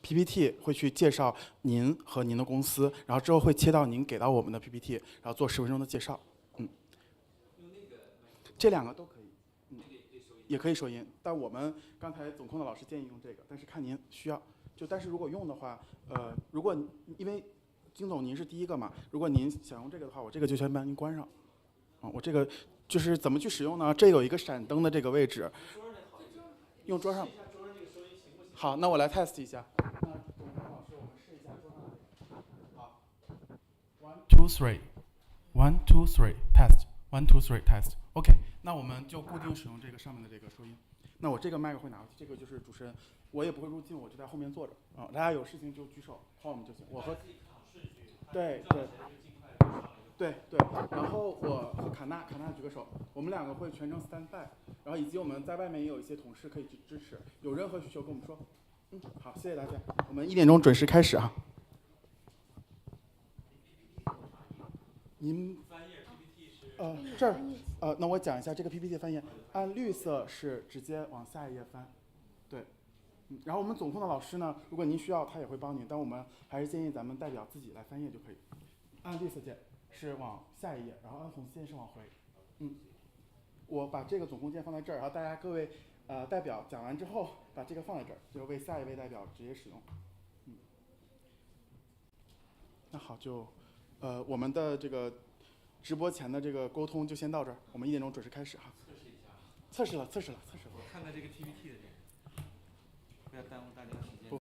PPT 会去介绍您和您的公司，然后之后会切到您给到我们的 PPT， 然后做10分钟的介绍。这2个都可以，也可以收音。但我们刚才总控的老师建议用这个，但是看您需要。但是如果用的话，如果因为金总您是第一个嘛，如果您想用这个的话，我这个就先帮您关上。我这个就是怎么去使用呢？这有一个闪灯的这个位置，用桌上。好，那我来 test 一下。那总控老师，我们试一下桌上的。好 ，1 2 3 1 2 3 test 1 2 3 test。OK， 那我们就固定使用这个上面的这个收音。那我这个麦克会拿回去，这个就是主持人，我也不会入镜，我就在后面坐着大家有事情就举手，call我们就行。我和对，然后我和卡纳举个手，我们2个会全程 stand by， 然后以及我们在外面也有一些同事可以去支持，有任何需求跟我们说。好，谢谢大家，我们1点钟准时开始啊。您这儿那我讲一下这个 PPT 翻页，按绿色是直接往下一页翻，对，然后我们总控的老师呢，如果您需要他也会帮您，但我们还是建议咱们代表自己来翻页就可以。按绿色键是往下一页，然后按红色键是往回。我把这个总控键放在这儿，然后大家各位代表讲完之后把这个放在这儿，就为下一位代表直接使用。那好，就我们的这个直播前的这个沟通就先到这儿，我们1点钟准时开始哈。测试了。我看看这个 PPT 的这个，不要耽误大家的时间。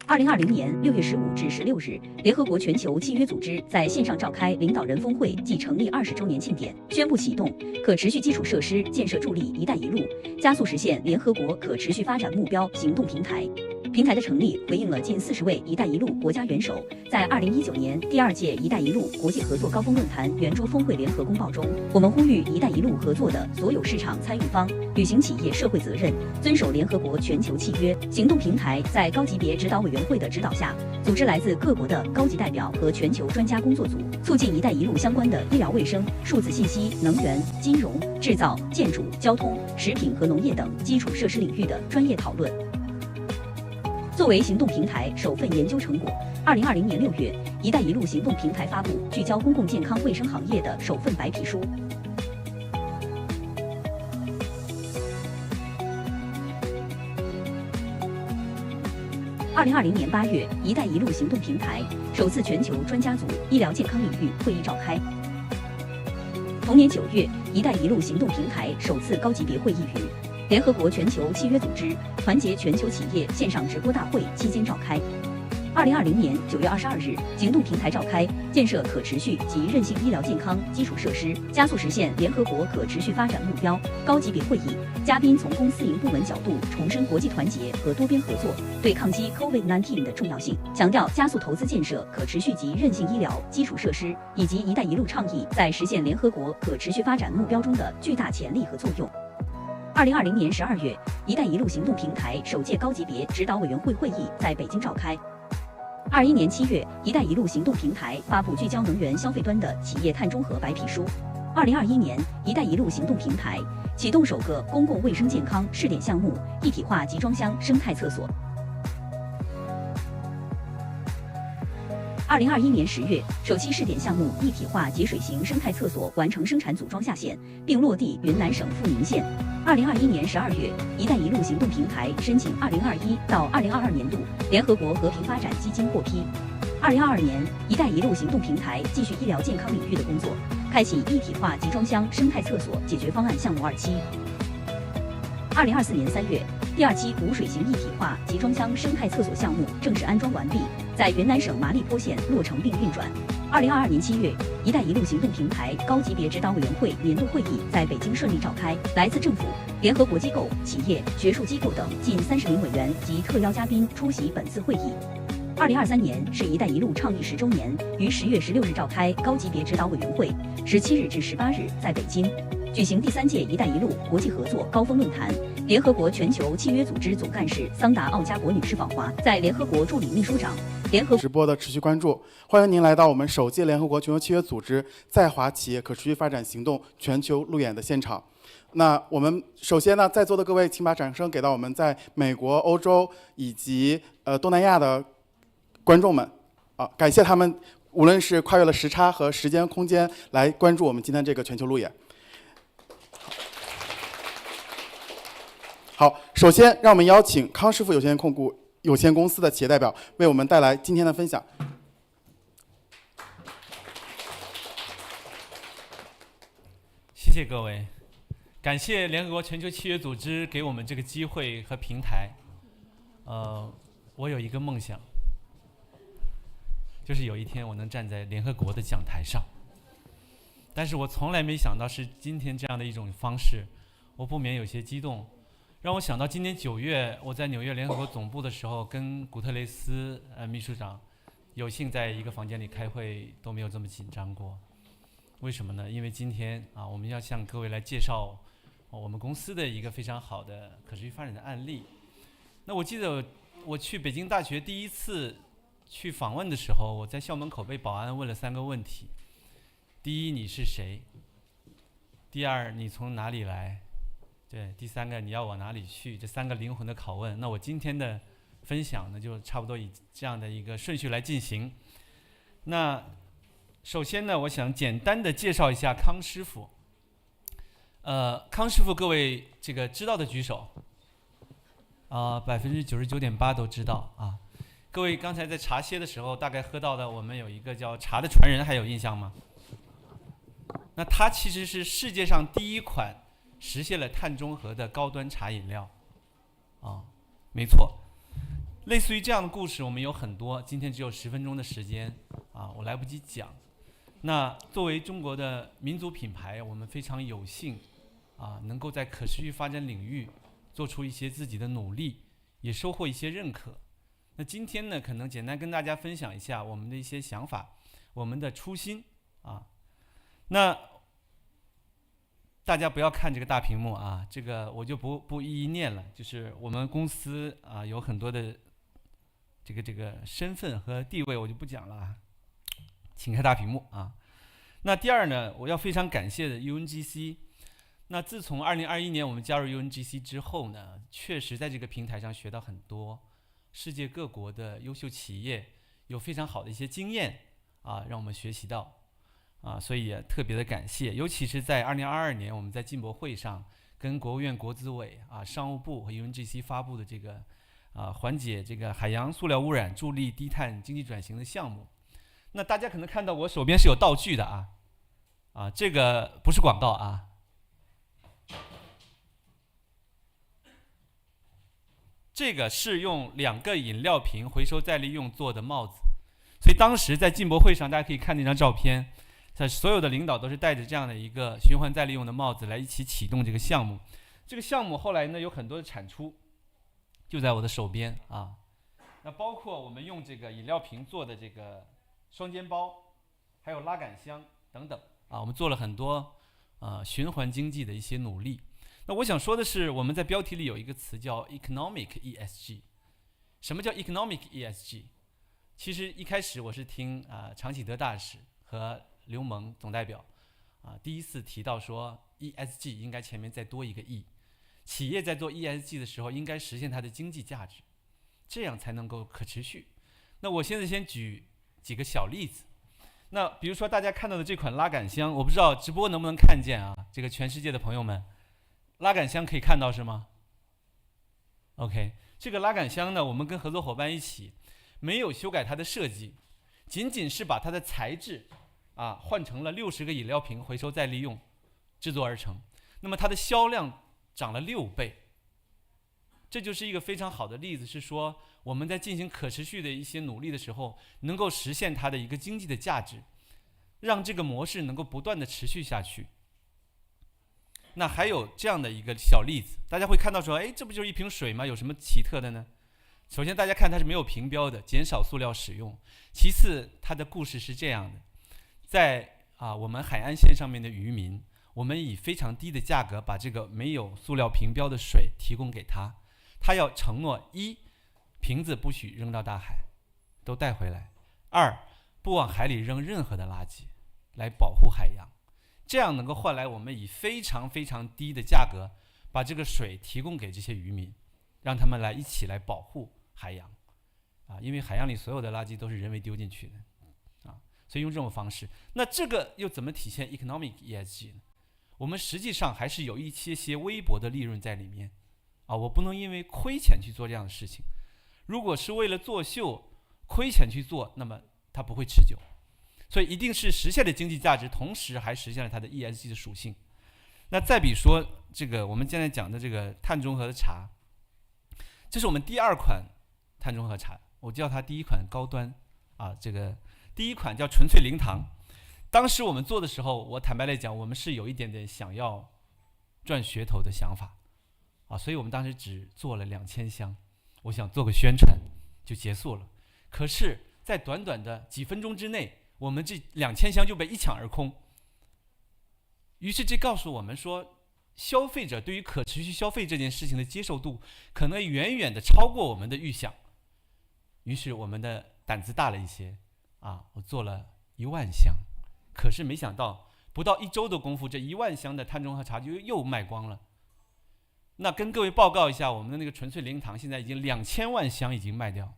2020年6月15至16日，联合国全球契约组织在线上召开领导人峰会暨成立20周年庆典，宣布启动可持续基础设施建设助力“一带一路”，加速实现联合国可持续发展目标行动平台。平台的成立回应了近40位“一带一路”国家元首在2019年第2届“一带一路”国际合作高峰论坛圆桌峰会联合公报中，我们呼吁“一带一路”合作的所有市场参与方履行企业社会责任，遵守联合国全球契约。行动平台在高级别指导委员会的指导下，组织来自各国的高级代表和全球专家工作组，促进“一带一路”相关的医疗卫生、数字信息、能源、金融、制造、建筑、交通、食品和农业等基础设施领域的专业讨论。作为行动平台首份研究成果，2020年6月，“一带一路”行动平台发布聚焦公共健康卫生行业的首份白皮书。2020年8月，“一带一路”行动平台首次全球专家组医疗健康领域会议召开。同年9月，“一带一路”行动平台首次高级别会议于联合国全球契约组织团结全球企业线上直播大会期间召开。2020年9月22日，行动平台召开建设可持续及韧性医疗健康基础设施，加速实现联合国可持续发展目标高级别会议。嘉宾从公私营部门角度重申国际团结和多边合作对抗击 COVID-19 的重要性，强调加速投资建设可持续及韧性医疗基础设施，以及“一带一路”倡议在实现联合国可持续发展目标中的巨大潜力和作用。2020年12月，“一带一路”行动平台首届高级别指导委员会会议在北京召开。21年7月，“一带一路”行动平台发布聚焦能源消费端的企业碳中和白皮书。2021年，“一带一路”行动平台启动首个公共卫生健康试点项目——一体化集装箱生态厕所。2021年10月，首期试点项目一体化节水型生态厕所完成生产组装下线，并落地云南省富宁县。2021年12月，“一带一路”行动平台申请2021到2022年度联合国和平发展基金获批。2022年，“一带一路”行动平台继续医疗健康领域的工作，开启一体化集装箱生态厕所解决方案项目2期。2024年3月，第2期无水型一体化集装箱生态厕所项目正式安装完毕，在云南省麻栗坡县落成并运转。2022年7月，“一带一路”行动平台高级别指导委员会年度会议在北京顺利召开，来自政府、联合国机构、企业、学术机构等近30名委员及特邀嘉宾出席本次会议。2023年是“一带一路”倡议10周年，于10月16日召开高级别指导委员会，17日至18日在北京举行第3届“一带一路”国际合作高峰论坛。联合国全球契约组织总干事桑达·奥加国女士访华，在联合国助理秘书长、联合直播的持续关注，欢迎您来到我们首届联合国全球契约组织在华企业可持续发展行动全球路演的现场。那我们首先呢，在座的各位，请把掌声给到我们在美国、欧洲以及东南亚的观众们啊，感谢他们无论是跨越了时差和时间空间来关注我们今天这个全球路演。好，首先让我们邀请康师傅有限控股有限公司的企业代表为我们带来今天的分享。谢谢各位，感谢联合国全球契约组织给我们这个机会和平台。我有一个梦想，就是有一天我能站在联合国的讲台上，但是我从来没想到是今天这样的一种方式，我不免有些激动。让我想到今年9月我在纽约联合国总部的时候，跟古特雷斯秘书长有幸在一个房间里开会，都没有这么紧张过。为什么呢？因为今天我们要向各位来介绍我们公司的一个非常好的可持续发展的案例。那我记得我去北京大学第一次去访问的时候，我在校门口被保安问了3个问题：第一，你是谁？第二，你从哪里来？对，第3个，你要往哪里去？这3个灵魂的拷问。那我今天的分享呢，就差不多以这样的一个顺序来进行。那首先呢，我想简单的介绍一下康师傅。康师傅，各位这个知道的举手。99.8%都知道啊。各位刚才在茶歇的时候，大概喝到的我们有一个叫茶的传人，还有印象吗？那它其实是世界上第一款实现了碳中和的高端茶饮料。没错。类似于这样的故事我们有很多，今天只有10分钟的时间我来不及讲。那作为中国的民族品牌，我们非常有幸能够在可持续发展领域做出一些自己的努力，也收获一些认可。那今天呢，可能简单跟大家分享一下我们的一些想法，我们的初心那大家不要看这个大屏幕这个我就不一一念了。就是我们公司有很多的这个身份和地位，我就不讲了请开大屏幕那第二呢，我要非常感谢的 UNGC。那自从2021年我们加入 UNGC 之后呢，确实在这个平台上学到很多世界各国的优秀企业有非常好的一些经验让我们学习到所以也特别的感谢。尤其是在2022年我们在进博会上跟国务院国资委商务部和 UNGC 发布的这个缓解这个海洋塑料污染、助力低碳经济转型的项目。那大家可能看到我手边是有道具的这个不是广告这个是用2个饮料瓶回收再利用做的帽子。所以当时在进博会上，大家可以看那张照片，所有的领导都是戴着这样的一个循环再利用的帽子来一起启动这个项目。这个项目后来呢有很多的产出，就在我的手边那包括我们用这个饮料瓶做的这个双肩包，还有拉杆箱等等我们做了很多循环经济的一些努力。那我想说的是，我们在标题里有一个词叫 economic ESG。 什么叫 economic ESG？ 其实一开始我是听常启德大使和刘蒙总代表第一次提到说 ESG 应该前面再多一个 E， 企业在做 ESG 的时候应该实现它的经济价值，这样才能够可持续。那我现在先举几个小例子。那比如说大家看到的这款拉杆箱，我不知道直播能不能看见这个全世界的朋友们，拉杆箱可以看到是吗？ OK， 这个拉杆箱呢，我们跟合作伙伴一起没有修改它的设计，仅仅是把它的材质换成了60个饮料瓶回收再利用制作而成。那么它的销量涨了6倍。这就是一个非常好的例子，是说我们在进行可持续的一些努力的时候，能够实现它的一个经济的价值，让这个模式能够不断的持续下去。那还有这样的一个小例子，大家会看到说，这不就是一瓶水吗？有什么奇特的呢？首先大家看它是没有瓶标的，减少塑料使用。其次它的故事是这样的，在我们海岸线上面的渔民，我们以非常低的价格把这个没有塑料瓶标的水提供给他，他要承诺：一，瓶子不许扔到大海，都带回来；二，不往海里扔任何的垃圾，来保护海洋。这样能够换来我们以非常非常低的价格把这个水提供给这些渔民，让他们一起来保护海洋因为海洋里所有的垃圾都是人为丢进去的所以用这种方式。那这个又怎么体现 economic ESG 呢？我们实际上还是有一些微薄的利润在里面我不能因为亏钱去做这样的事情。如果是为了作秀亏钱去做，那么它不会持久。所以一定是实现了经济价值，同时还实现了它的 ESG 的属性。那再比说这个我们现在讲的这个碳中和的茶，这是我们第2款碳中和茶，我叫它第1款高端这个第1款叫纯粹零糖。当时我们做的时候，我坦白来讲，我们是有一点点想要赚噱头的想法所以我们当时只做了2000箱，我想做个宣传就结束了。可是在短短的几分钟之内，我们这2000箱就被一抢而空。于是这告诉我们说，消费者对于可持续消费这件事情的接受度可能远远的超过我们的预想。于是我们的胆子大了一些我做了10000箱。可是没想到不到1周的功夫，这10000箱的碳中和茶就又卖光了。那跟各位报告一下，我们的那个纯粹零糖现在已经2000万箱已经卖掉。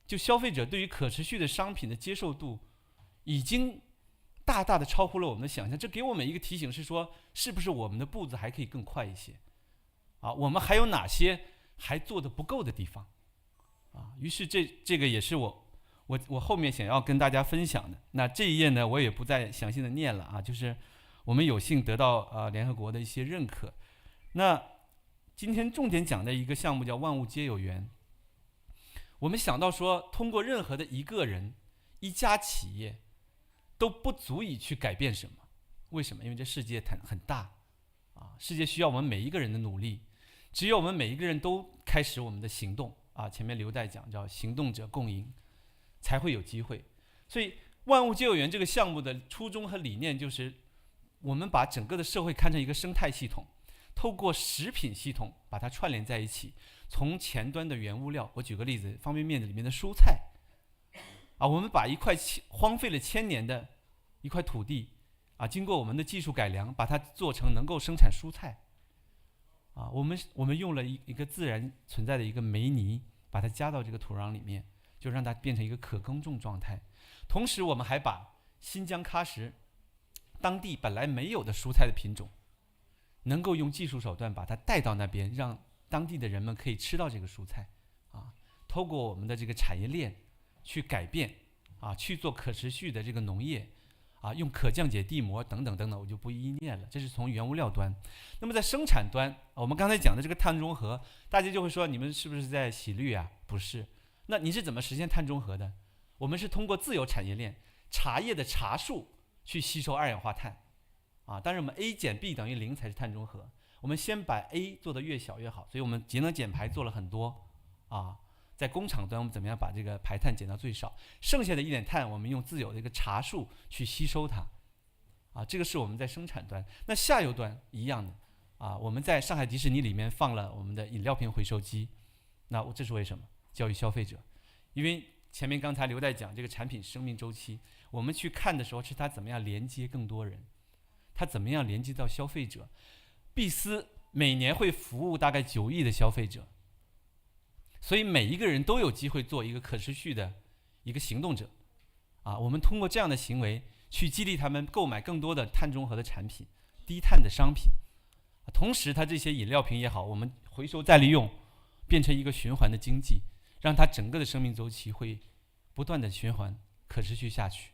就消费者对于可持续的商品的接受度已经大大的超乎了我们的想象。这给我们一个提醒是说，是不是我们的步子还可以更快一些我们还有哪些还做的不够的地方于是这个也是我后面想要跟大家分享的。那这一页呢，我也不再详细的念了就是我们有幸得到联合国的一些认可。那今天重点讲的一个项目叫万物皆有缘。我们想到说，通过任何的一个人一家企业都不足以去改变什么。为什么？因为这世界很大世界需要我们每一个人的努力。只有我们每一个人都开始我们的行动前面刘代讲叫行动者共赢，才会有机会。所以万物皆有缘这个项目的初衷和理念就是我们把整个的社会看成一个生态系统，透过食品系统把它串联在一起。从前端的原物料，我举个例子，方便面里面的蔬菜我们把一块荒废了1000年的一块土地经过我们的技术改良，把它做成能够生产蔬菜我们用了一个自然存在的一个煤泥，把它加到这个土壤里面，就让它变成一个可耕种状态。同时我们还把新疆喀什当地本来没有的蔬菜的品种，能够用技术手段把它带到那边，让当地的人们可以吃到这个蔬菜透过我们的这个产业链去改变去做可持续的这个农业用可降解地膜等等等等，我就不一一念了。这是从原物料端。那么在生产端，我们刚才讲的这个碳中和，大家就会说你们是不是在洗绿不是。那你是怎么实现碳中和的？我们是通过自由产业链，茶叶的茶树去吸收二氧化碳当然我们 A 减 B 等于0才是碳中和。我们先把 A 做得越小越好，所以我们节能减排做了很多在工厂端我们怎么样把这个排碳减到最少，剩下的一点碳我们用自有的一个茶树去吸收它这个是我们在生产端。那下游端一样的我们在上海迪士尼里面放了我们的饮料瓶回收机。那这是为什么？教育消费者。因为前面刚才刘代讲这个产品生命周期，我们去看的时候是它怎么样连接更多人，它怎么样连接到消费者。碧斯每年会服务大概9亿的消费者，所以每一个人都有机会做一个可持续的一个行动者我们通过这样的行为去激励他们购买更多的碳中和的产品，低碳的商品同时它这些饮料瓶也好，我们回收再利用，变成一个循环的经济，让它整个的生命周期会不断的循环可持续下去。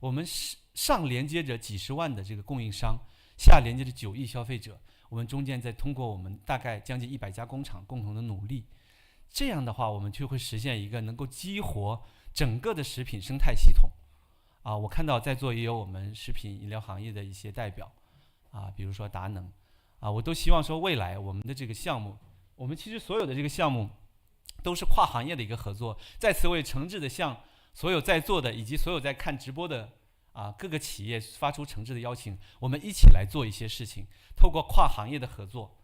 我们上连接着几十万的这个供应商，下连接着9亿消费者，我们中间再通过我们大概将近100家工厂共同的努力，这样的话我们就会实现一个能够激活整个的食品生态系统我看到在座也有我们食品饮料行业的一些代表比如说达能我都希望说未来我们的这个项目，我们其实所有的这个项目都是跨行业的一个合作。在此我也诚挚的向所有在座的以及所有在看直播的各个企业发出诚挚的邀请，我们一起来做一些事情，透过跨行业的合作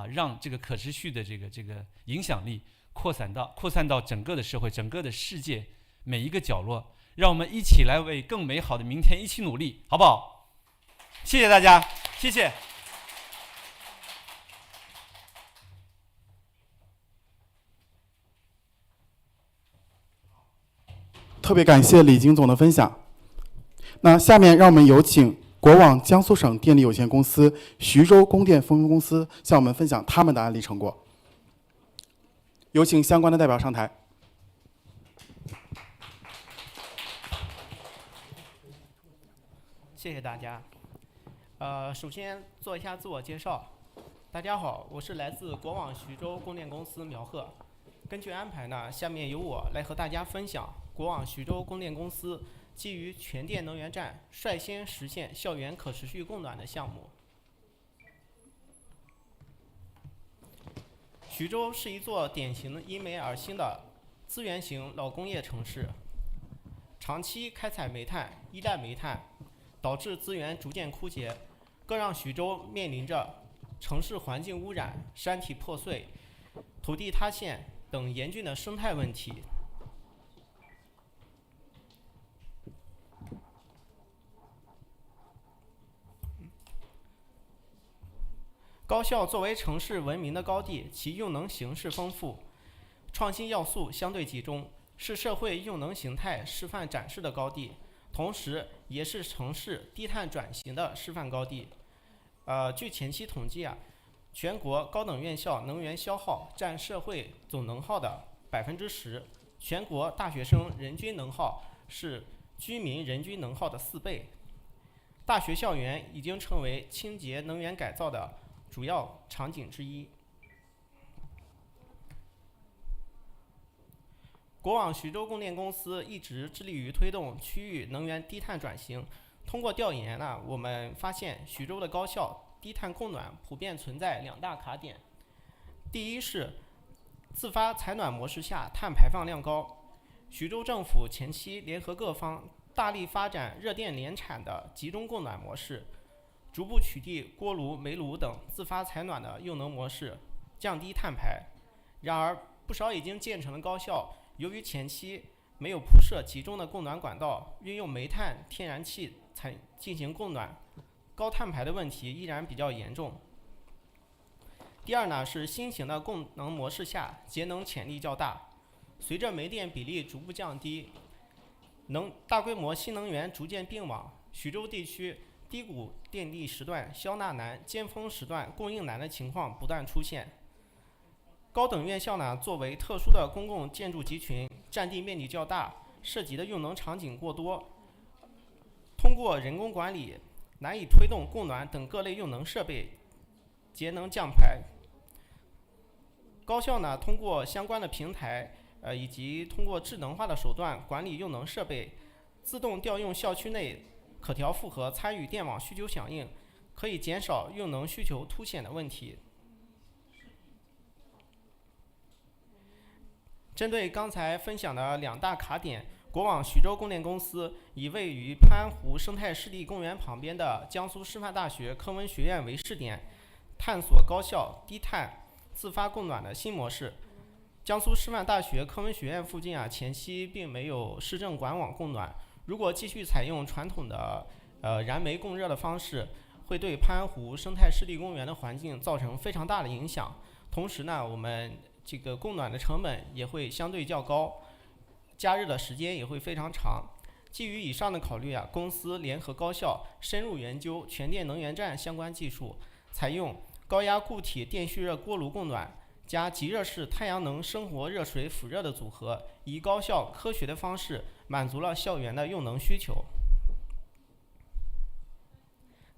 让这个可持续的这个影响力扩散到整个的社会，整个的世界每一个角落，让我们一起来为更美好的明天一起努力，好不好？谢谢大家，谢谢。特别感谢李金总的分享。那下面让我们有请国网江苏省电力有限公司徐州供电分公司向我们分享他们的案例成果。有请相关的代表上台。谢谢大家。首先做一下自我介绍。大家好，我是来自国网徐州供电公司苗鹤。根据安排呢，下面由我来和大家分享国网徐州供电公司基于全电能源站率先实现校园可持续供暖的项目。徐州是一座典型因煤而兴的资源型老工业城市，长期开采煤炭、依赖煤炭，导致资源逐渐枯竭，更让徐州面临着城市环境污染、山体破碎、土地塌陷等严峻的生态问题。高校作为城市文明的高地，其用能形式丰富，创新要素相对集中，是社会用能形态示范展示的高地，同时也是城市低碳转型的示范高地。据前期统计全国高等院校能源消耗占社会总能耗的10%，全国大学生人均能耗是居民人均能耗的4倍。大学校园已经成为清洁能源改造的主要场景之一。国网徐州供电公司一直致力于推动区域能源低碳转型。通过调研我们发现徐州的高校低碳供暖普遍存在2大卡点。第一是自发采暖模式下碳排放量高，徐州政府前期联合各方大力发展热电联产的集中供暖模式，逐步取缔锅炉、煤炉等自发采暖的用能模式，降低碳排。然而，不少已经建成的高校，由于前期没有铺设集中的供暖管道，运用煤炭、天然气进行供暖，高碳排的问题依然比较严重。第二是新型的供能模式下节能潜力较大，随着煤电比例逐步降低，大规模新能源逐渐并网，徐州地区低谷电力时段消纳难、尖峰时段供应难的情况不断出现。高等院校作为特殊的公共建筑集群，占地面积较大，涉及的用能场景过多，通过人工管理难以推动供暖等各类用能设备节能降排。高校通过相关的平台以及通过智能化的手段管理用能设备，自动调用校区内可调负荷参与电网需求响应，可以减少用能需求凸显的问题。针对刚才分享的2大卡点，国网徐州供电公司以位于潘安湖生态湿地公园旁边的江苏师范大学科文学院为试点，探索高校低碳自发供暖的新模式。江苏师范大学科文学院附近前期并没有市政管网供暖，如果继续采用传统的燃煤供热的方式，会对潘安湖生态湿地公园的环境造成非常大的影响。同时我们这个供暖的成本也会相对较高，加热的时间也会非常长。基于以上的考虑公司联合高校深入研究全电能源站相关技术，采用高压固体电蓄热锅炉供暖加极热式太阳能生活热水辅热的组合，以高效科学的方式满足了校园的用能需求。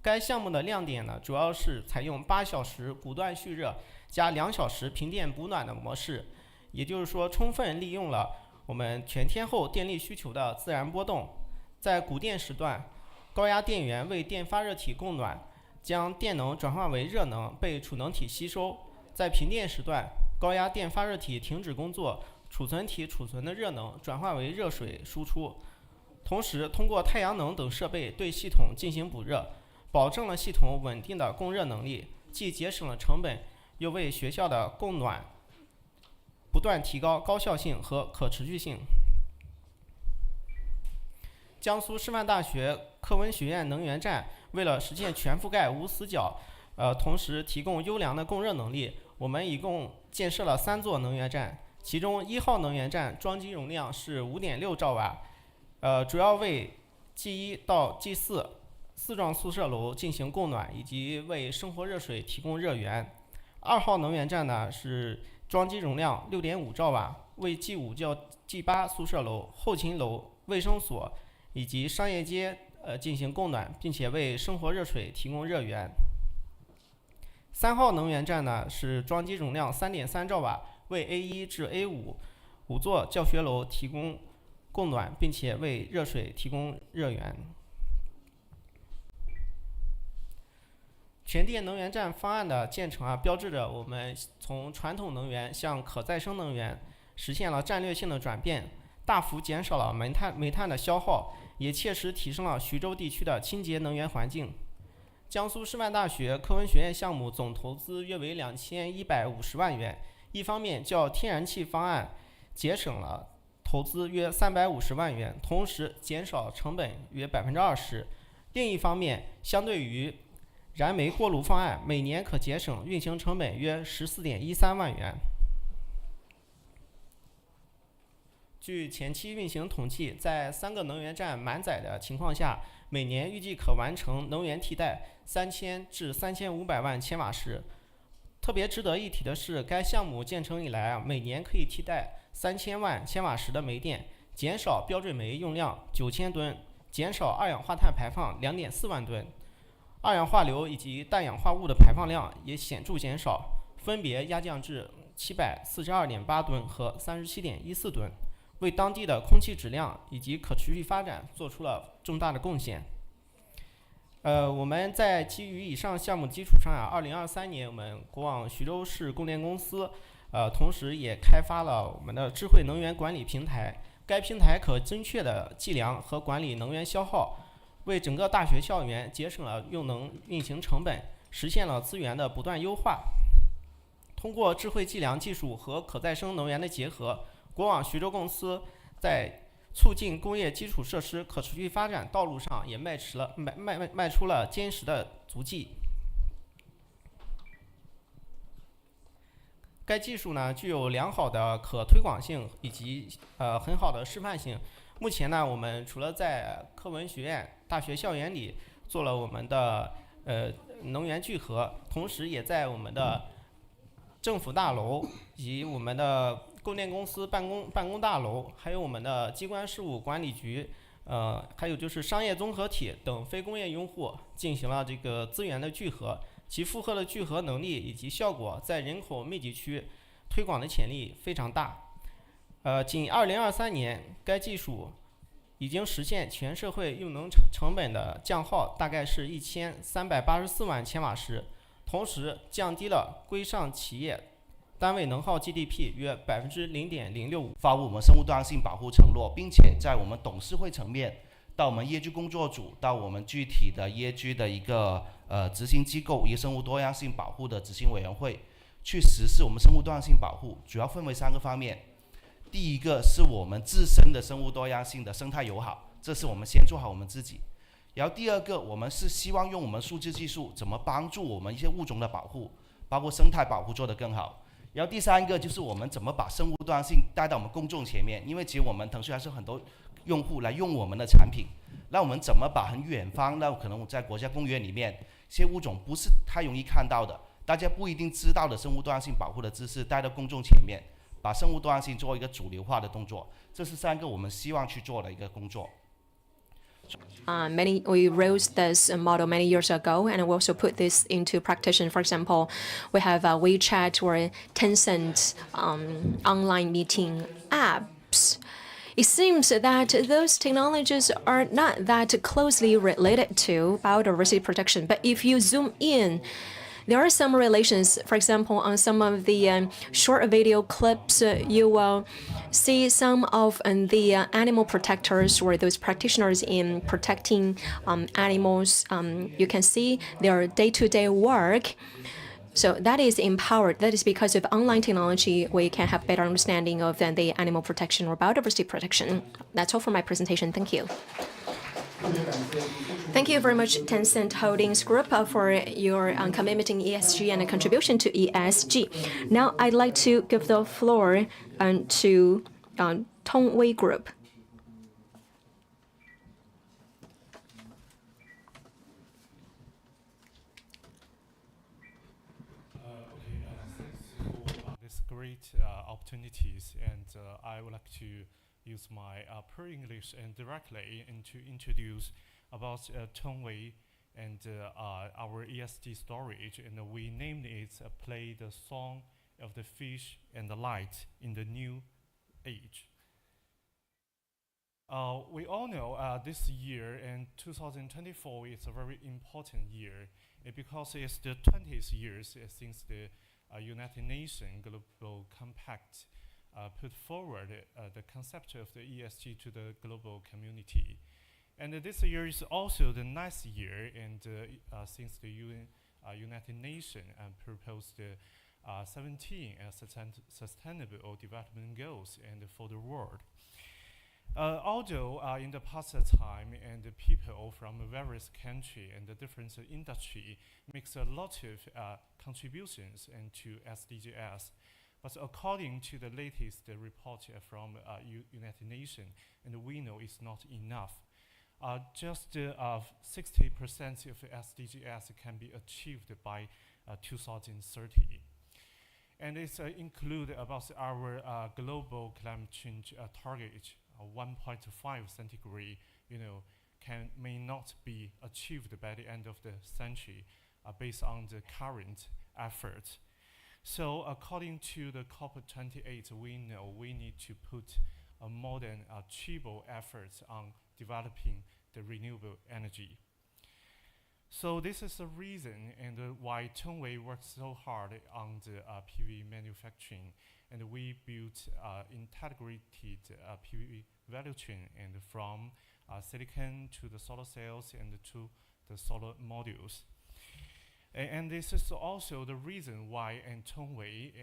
该项目的亮点主要是采用8小时骨段蓄热加2小时平电补暖的模式，也就是说充分利用了我们全天候电力需求的自然波动。在谷电时段，高压电源为电发热体供暖，将电能转化为热能被储能体吸收。在平电时段，高压电发热体停止工作，储存体储存的热能转化为热水输出，同时通过太阳能等设备对系统进行补热，保证了系统稳定的供热能力，既节省了成本，又为学校的供暖不断提高高效性和可持续性。江苏师范大学科文学院能源站为了实现全覆盖无死角，同时提供优良的供热能力，我们一共建设了3座能源站，其中1号能源站装机容量是5.6兆瓦，主要为 G1 到 G4 4幢宿舍楼进行供暖，以及为生活热水提供热源。2号能源站呢是装机容量6.5兆瓦，为 G5 到 G8 宿舍楼、后勤楼、卫生所以及商业街进行供暖，并且为生活热水提供热源。3号能源站呢是装机容量3.3兆瓦，为 A1 至 A5 座教学楼提供供暖，并且为热水提供热源。全电能源站方案的建成标志着我们从传统能源向可再生能源实现了战略性的转变，大幅减少了煤炭的消耗，也切实提升了徐州地区的清洁能源环境。江苏师范大学科文学院项目总投资约为2150万元，一方面较天然气方案节省了投资约350万元，同时减少成本约20%。另一方面，相对于燃煤锅炉方案，每年可节省运行成本约14.13万元。据前期运行统计，在3个能源站满载的情况下，每年预计可完成能源替代3000至3500万千瓦时。特别值得一提的是，该项目建成以来每年可以替代3000万千瓦时的煤电，减少标准煤用量9000吨，减少二氧化碳排放2.4万吨。二氧化硫以及氮氧化物的排放量也显著减少，分别压降至742.8吨和37.14吨，为当地的空气质量以及可持续发展做出了重大的贡献。我们在基于以上项目基础上2023年我们国网徐州市供电公司同时也开发了我们的智慧能源管理平台，该平台可精确地计量和管理能源消耗，为整个大学校园节省了用能运行成本，实现了资源的不断优化。通过智慧计量技术和可再生能源的结合，国网徐州公司在促进工业基础设施可持续发展道路上也迈出了坚实的足迹。该技术呢具有良好的可推广性以及很好的示范性。目前呢，我们除了在科文学院大学校园里做了我们的能源聚合，同时也在我们的政府大楼以及我们的供电公司办公大楼，还有我们的机关事务管理局，还有就是商业综合体等非工业用户进行了这个资源的聚合，其负荷的聚合能力以及效果在人口密集区推广的潜力非常大。仅2023年，该技术已经实现全社会用能成本的降耗大概是1384万千瓦时，同时降低了规上企业单位能耗 GDP 约0.065%，发布我们生物多样性保护承诺，并且在我们董事会层面，到我们ESG工作组，到我们具体的ESG的一个执行机构，一个生物多样性保护的执行委员会，去实施我们生物多样性保护，主要分为3个方面。第一个是我们自身的生物多样性的生态友好，这是我们先做好我们自己。然后第二个，我们是希望用我们数字技术怎么帮助我们一些物种的保护，包括生态保护做得更好。然后第3个就是我们怎么把生物多样性带到我们公众前面，因为其实我们腾讯还是很多用户来用我们的产品，那我们怎么把很远方的可能在国家公园里面一些物种不是太容易看到的，大家不一定知道的生物多样性保护的知识带到公众前面，把生物多样性做一个主流化的动作，这是3个我们希望去做的一个工作。We wrote this model many years ago, and we also put this into practice. For example, we have WeChat or Tencent online meeting apps. It seems that those technologies are not that closely related to biodiversity protection, but if you zoom in, there are some relations. For example, on some of the short video clips, you will see some of the animal protectors or those practitioners in protecting animals. You can see their day-to-day work. So that is empowered. That is because of online technology, we can have better understanding of the animal protection or biodiversity protection. That's all for my presentation. Thank you. Thank you very much, Tencent Holdings Group, for your commitment in ESG and contribution to ESG. Now, I'd like to give the floor to Tongwei Group. Thanks for these great opportunities, and I would like to use my per-English and directly to introduce about Tongwei and our ESG storage, and we named it Play the Song of the Fish and the Light in the New Age. We all know this year, and 2024, is a very important year because it's the 20th year since the United Nations Global Compact put forward the concept of the ESG to the global community. And this year is also the ninth year, and since the United Nations proposed 17 sustainable development goals and for the world. Although in the past time, and the people from various countries and the different industry makes a lot of contributions into SDGs, but according to the latest report from United Nations, and we know it's not enough. Just 60% of SDGs can be achieved by 2030. And it's include about our global climate change target, 1.5 centigrade, may not be achieved by the end of the century based on the current efforts. So according to the COP28, we know we need to put more than achievable efforts on developing the renewable energy. So this is the reason and why Tongwei works so hard on the PV manufacturing, and we built integrated PV value chain, and from silicon to the solar cells and to the solar modules. And this is also the reason why Tongwei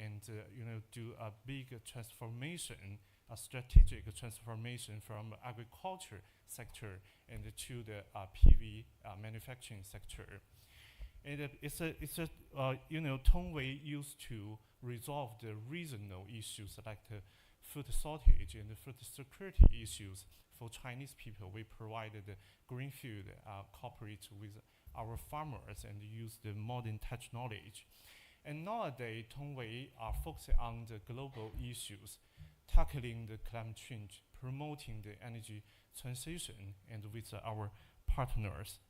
do a big transformation, a strategic transformation from agriculture sector and to the PV manufacturing sector. And Tongwei used to resolve the regional issues like the food shortage and the food security issues for Chinese people. We provided green field, cooperate with our farmers and use the modern technology. And nowadays, Tongwei are focusing on the global issues, tackling the climate change, promoting the energy transition, and with our partners.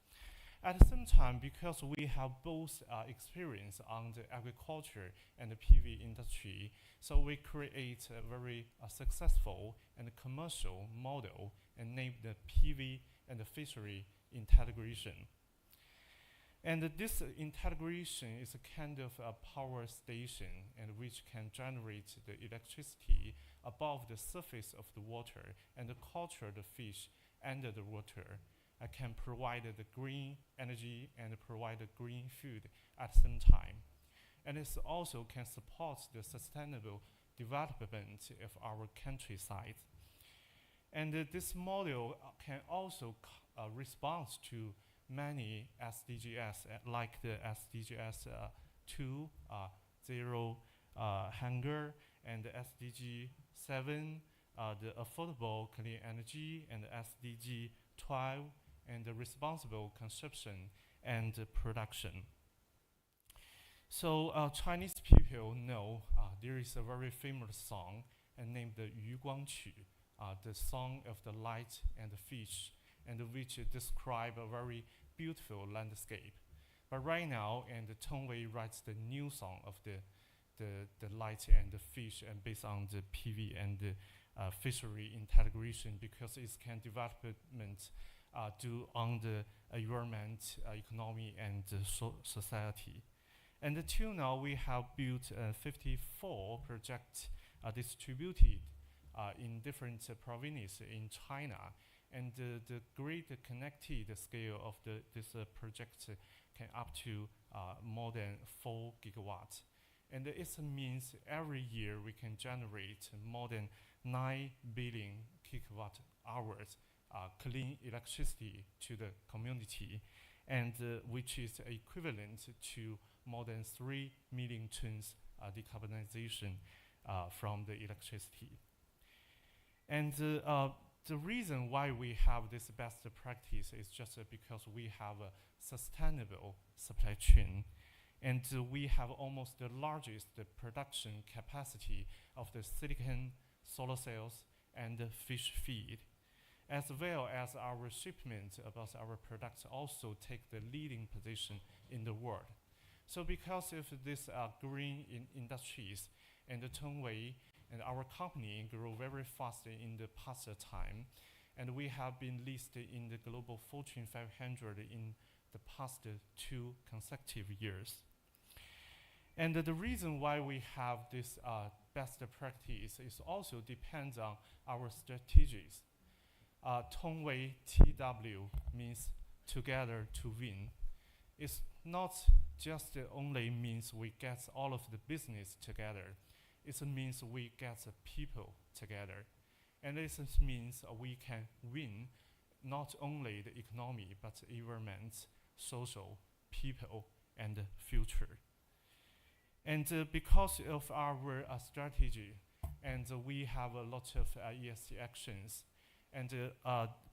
At the same time, because we have both experience on the agriculture and the PV industry, so we create a very successful and commercial model and named the PV and the fishery integration. And this integration is a kind of a power station, and which can generate the electricity above the surface of the water and culture the fish under the water. Can provide the green energy and provide the green food at the same time. And it also can support the sustainable development of our countryside. And this model can also respond to many SDGs, like the SDGs 2, zero hunger, and the SDG 7, the affordable clean energy, and SDG 12, and the responsible consumption and production. So Chinese people know there is a very famous song named the Yu Guang Qu, the song of the light and the fish, and which describe a very beautiful landscape. But right now, and Tongwei writes the new song of the light and the fish, and based on the PV and the fishery integration, because it can development do on the environment, economy, and society. And until now, we have built 54 projects distributed in different provinces in China. And the great connected scale of this project can up to more than 4 gigawatts. And it means every year we can generate more than 9 billion kilowatt hours clean electricity to the community, and which is equivalent to more than 3 million tons decarbonization from the electricity. And the reason why we have this best practice is just because we have a sustainable supply chain, and we have almost the largest production capacity of the silicon, solar cells, and fish feed, as well as our shipment about our products also take the leading position in the world. So because of this green industries and the Tongwei and our company grew very fast in the past time, and we have been listed in the global Fortune 500 in the past 2 consecutive years. And the reason why we have this best practice is also depends on our strategies. Tongwei TW means together to win. It's not just only means we get all of the business together. It means we get the people together. And this means we can win not only the economy, but environment, social, people, and future. And because of our strategy, and we have a lot of ESG actions, and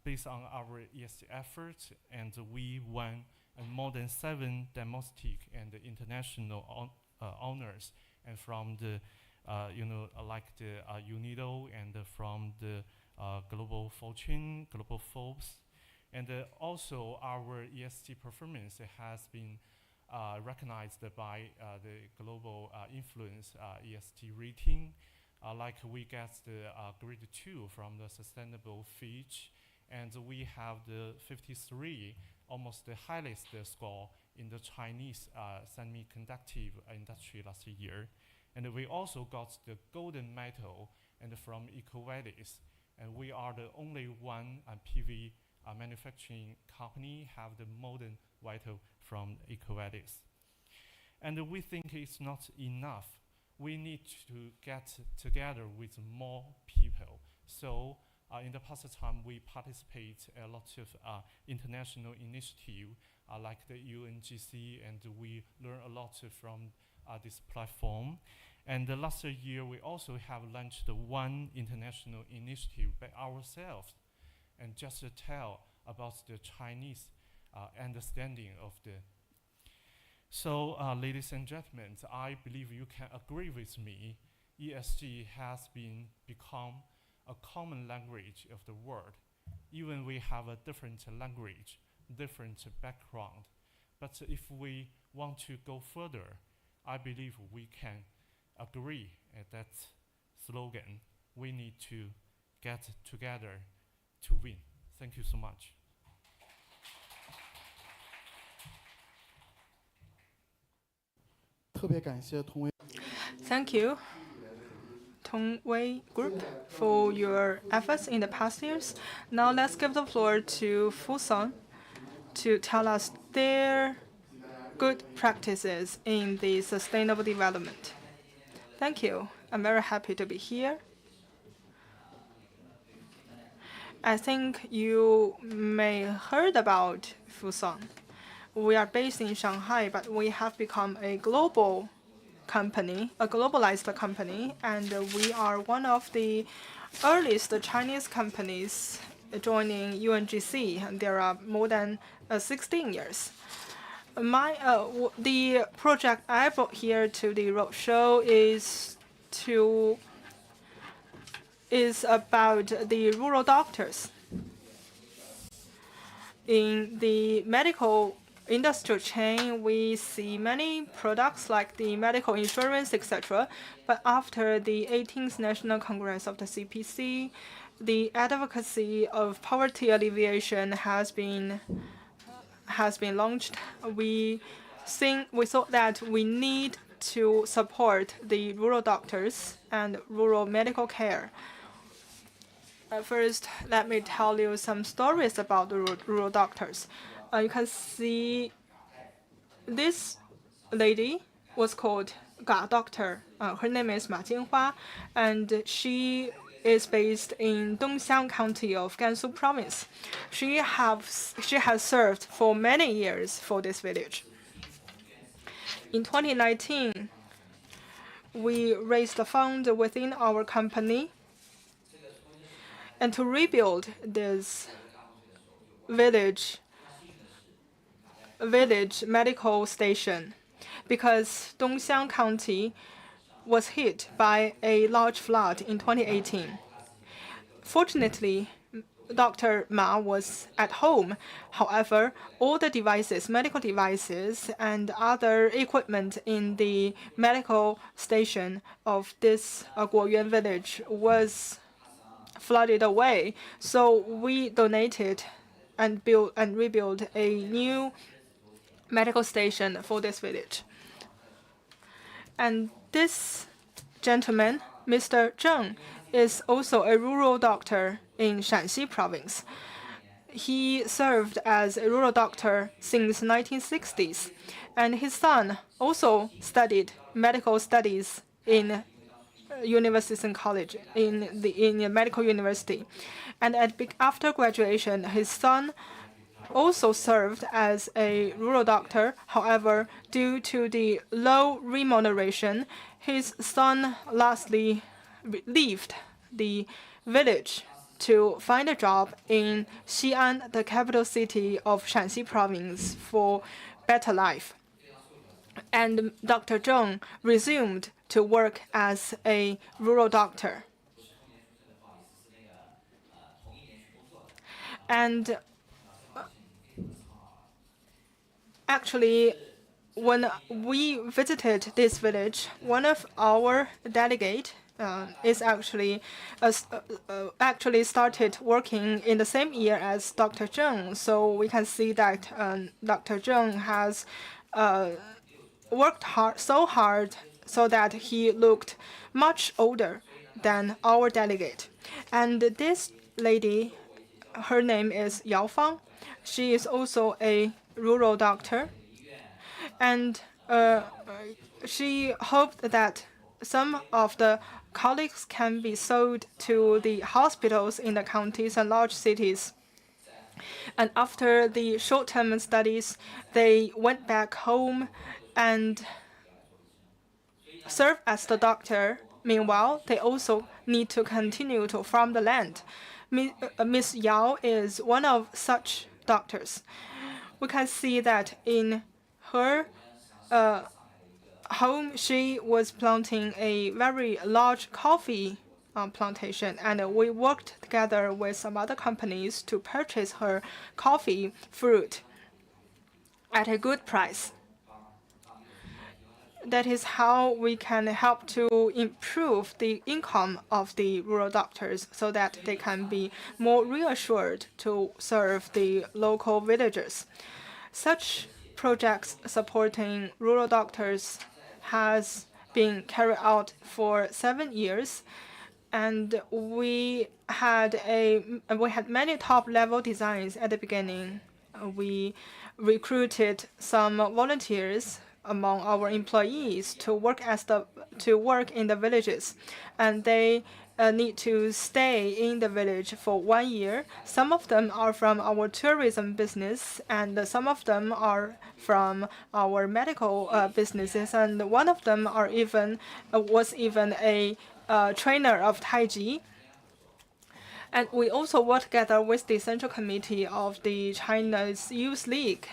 based on our ESG efforts, and we won more than 7 domestic and international honors, and from the like the UNIDO, and from the Global Fortune, Global Forbes, and also our ESG performance has been recognized by the Global Influence ESG rating. Like we get the grade 2 from the Sustainable Fitch, and we have the 53, almost the highest score in the Chinese semiconductor industry last year. And we also got the golden medal and from EcoVadis, and we are the only one PV manufacturing company have the modern vital from EcoVadis. And we think it's not enough. We need to get together with more people. So in the past time, we participate a lot of international initiatives like the UNGC, and we learn a lot from this platform. And last year, we also have launched one international initiative by ourselves, and just to tell about the Chinese understanding of the. So, ladies and gentlemen, I believe you can agree with me. ESG has become a common language of the world. Even we have a different language, different background. But if we want to go further, I believe we can agree at that slogan. We need to get together to win. Thank you so much. Thank you, Tongwei Group, for your efforts in the past years. Now let's give the floor to Fusong to tell us their good practices in the sustainable development. Thank you. I'm very happy to be here. I think you may heard about Fusong. We are based in Shanghai, but we have become a global company, a globalized company, and we are one of the earliest Chinese companies joining UNGC. And there are more than 16 years. The project I brought here to the Roadshow is about the rural doctors. In the medical industrial chain, we see many products like the medical insurance, etc. But after the 18th National Congress of the CPC, the advocacy of poverty alleviation has been launched. We thought that we need to support the rural doctors and rural medical care. First, let me tell you some stories about the rural doctors. You can see this lady was called Ga Doctor. Her name is Ma Jinghua, and she is based in Dongxiang County of Gansu Province. She has served for many years for this village. In 2019, we raised a fund within our company and to rebuild this village medical station because Dongxiang County was hit by a large flood in 2018. Fortunately, Dr. Ma was at home. However, all the devices, medical devices, and other equipment in the medical station of this Guoyuan village was flooded away. So we donated and built and rebuilt a new medical station for this village. And this gentleman, Mr. Zheng, is also a rural doctor in Shanxi province. He served as a rural doctor since 1960s, and his son also studied medical studies in universities and college in a medical university. And after graduation, his son also served as a rural doctor. However, due to the low remuneration, his son lastly left the village to find a job in Xi'an, the capital city of Shanxi province, for better life. And Dr. Zheng resumed to work as a rural doctor. And actually, when we visited this village, one of our delegates is actually started working in the same year as Dr. Zheng. So we can see that Dr. Zheng has worked so hard so that he looked much older than our delegate. And this lady, her name is Yao Fang. She is also a rural doctor. And she hoped that some of the colleagues can be sold to the hospitals in the counties and large cities. And after the short-term studies, they went back home and served as the doctor. Meanwhile, they also need to continue to farm the land. Miss Yao is one of such doctors. We can see that in her home, she was planting a very large coffee plantation, and we worked together with some other companies to purchase her coffee fruit at a good price. That is how we can help to improve the income of the rural doctors so that they can be more reassured to serve the local villagers. Such projects supporting rural doctors has been carried out for 7 years, and we had many top-level designs at the beginning. We recruited some volunteers among our employees to work in the villages, and they need to stay in the village for 1 year. Some of them are from our tourism business, and some of them are from our medical businesses, and one of them was even a trainer of Tai Chi. And we also work together with the Central Committee of the China's Youth League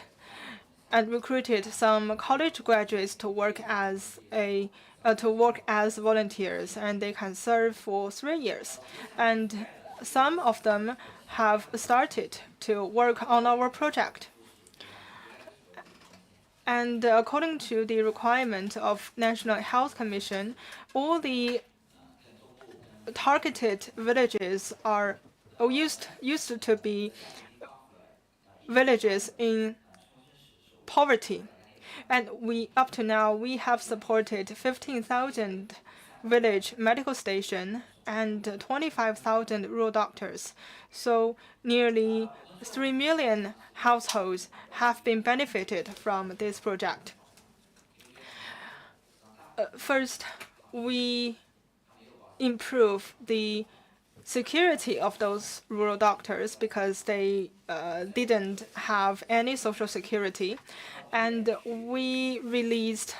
and recruited some college graduates to work as volunteers, and they can serve for 3 years. And some of them have started to work on our project. And according to the requirement of National Health Commission, all the targeted villages are used to be villages in poverty. And up to now, we have supported 15,000 village medical stations and 25,000 rural doctors. So nearly 3 million households have been benefited from this project. First, we improve the security of those rural doctors because they didn't have any social security. And we released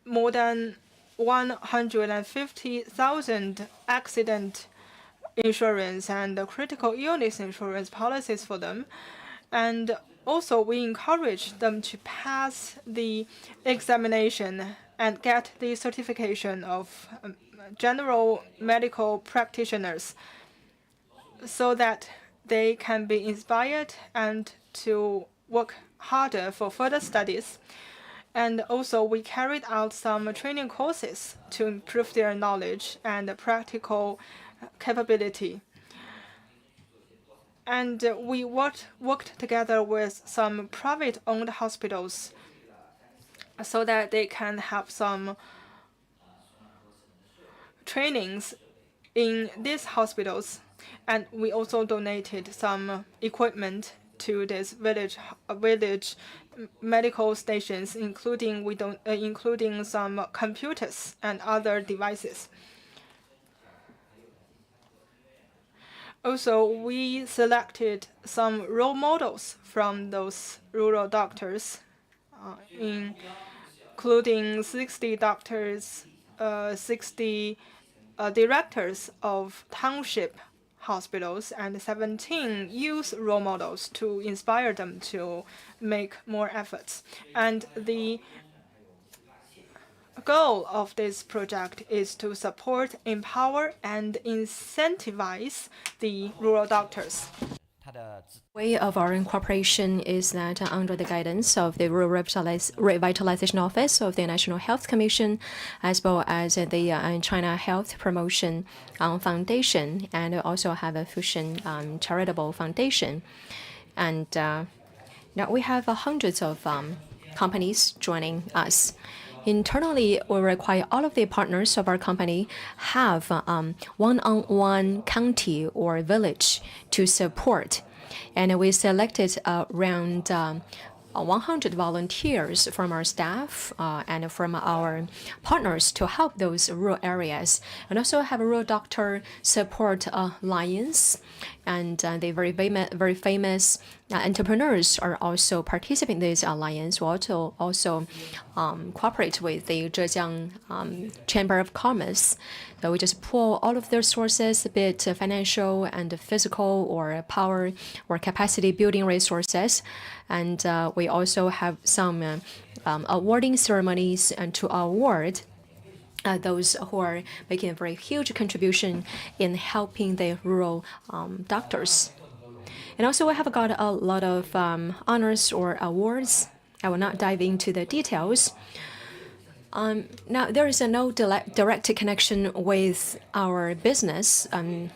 more than 150,000 accident insurance and critical illness insurance policies for them. And also, we encourage them to pass the examination and get the certification of general medical practitioners so that they can be inspired and to work harder for further studies. And also, we carried out some training courses to improve their knowledge and practical capability. And we worked together with some private-owned hospitals so that they can have some trainings in these hospitals. And we also donated some equipment to these village medical stations, including some computers and other devices. Also, we selected some role models from those rural doctors, including 60 doctors, 60 directors of township hospitals, and 17 youth role models to inspire them to make more efforts. And the goal of this project is to support, empower, and incentivize the rural doctors. Way of our incorporation is that under the guidance of the Rural Revitalization Office of the National Health Commission, as well as the China Health Promotion Foundation, and also have a Fusion Charitable Foundation. And now we have hundreds of companies joining us. Internally, we require all of the partners of our company have one-on-one county or village to support. And we selected around 100 volunteers from our staff and from our partners to help those rural areas. And also have a rural doctor support alliance. And the very famous entrepreneurs are also participating in this alliance. We also cooperate with the Zhejiang Chamber of Commerce. So we just pull all of their sources, be it financial and physical or power or capacity building resources. And we also have some awarding ceremonies and to award those who are making a very huge contribution in helping the rural doctors. And also we have got a lot of honors or awards. I will not dive into the details. Now, there is no direct connection with our business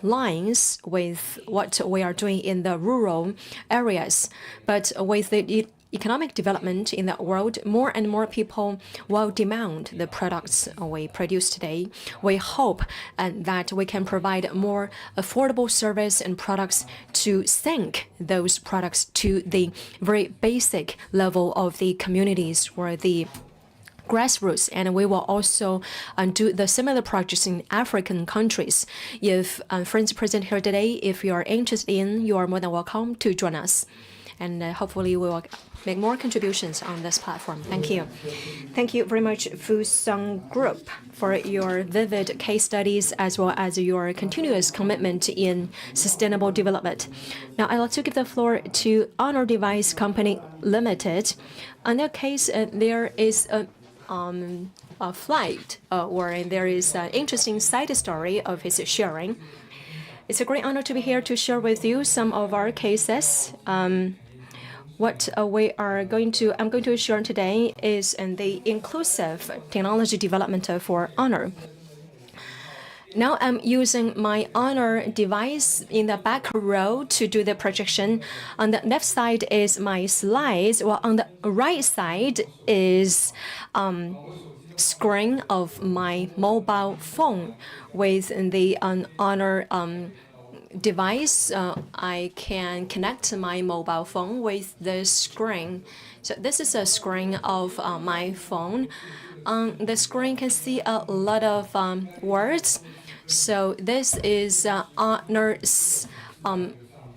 lines with what we are doing in the rural areas, but with the economic development in the world, more and more people will demand the products we produce today. We hope that we can provide more affordable service and products to sink those products to the very basic level of the communities or the grassroots, and we will also do the similar projects in African countries. If friends present here today, if you are interested you are more than welcome to join us. And hopefully we will make more contributions on this platform. Thank you. Thank you very much, Fusang Group, for your vivid case studies as well as your continuous commitment in sustainable development. Now, I'd like to give the floor to Honor Device Company Limited. On their case, there is a flight or there is an interesting side story of his sharing. It's a great honor to be here to share with you some of our cases. What I'm going to share today is the inclusive technology development for Honor. Now I'm using my Honor device in the back row to do the projection. On the left side is my slides, while on the right side is screen of my mobile phone with the Honor device. I can connect my mobile phone with the screen. So this is a screen of my phone. On the screen, you can see a lot of words. So this is honors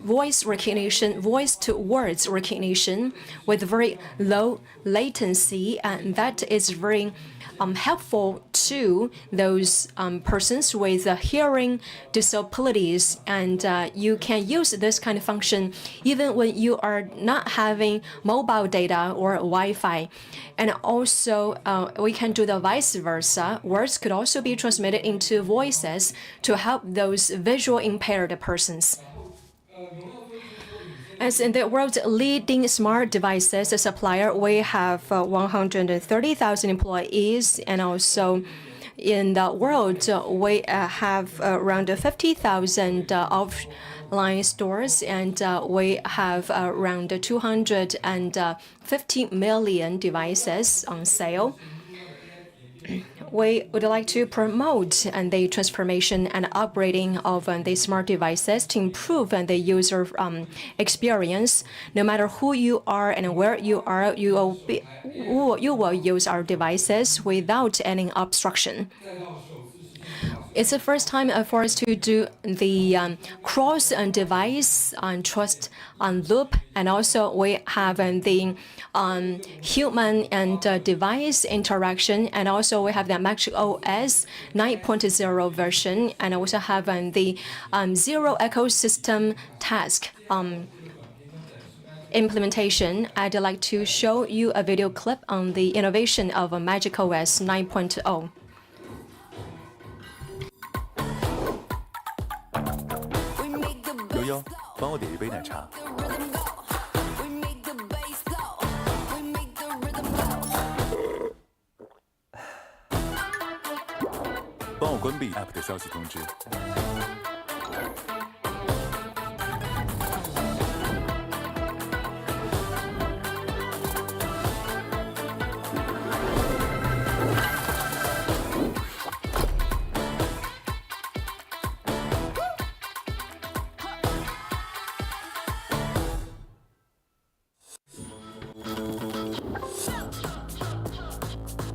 voice recognition, voice to words recognition with very low latency, and that is very helpful to those persons with hearing disabilities. And you can use this kind of function even when you are not having mobile data or Wi-Fi. And also, we can do the vice versa. Words could also be transmitted into voices to help those visual impaired persons. As in the world's leading smart devices supplier, we have 130,000 employees, and also in the world, we have around 50,000 offline stores, and we have around 250 million devices on sale. We would like to promote the transformation and upgrading of the smart devices to improve the user experience. No matter who you are and where you are, you will use our devices without any obstruction. It's the first time for us to do the cross-device trust loop, and also we have the human and device interaction, and also we have the Mac OS 9.0 version, and also have the zero ecosystem task implementation. I'd like to show you a video clip on the innovation of Magic OS 9.0. 悠悠，帮我点一杯奶茶。帮我关闭 App 的消息通知。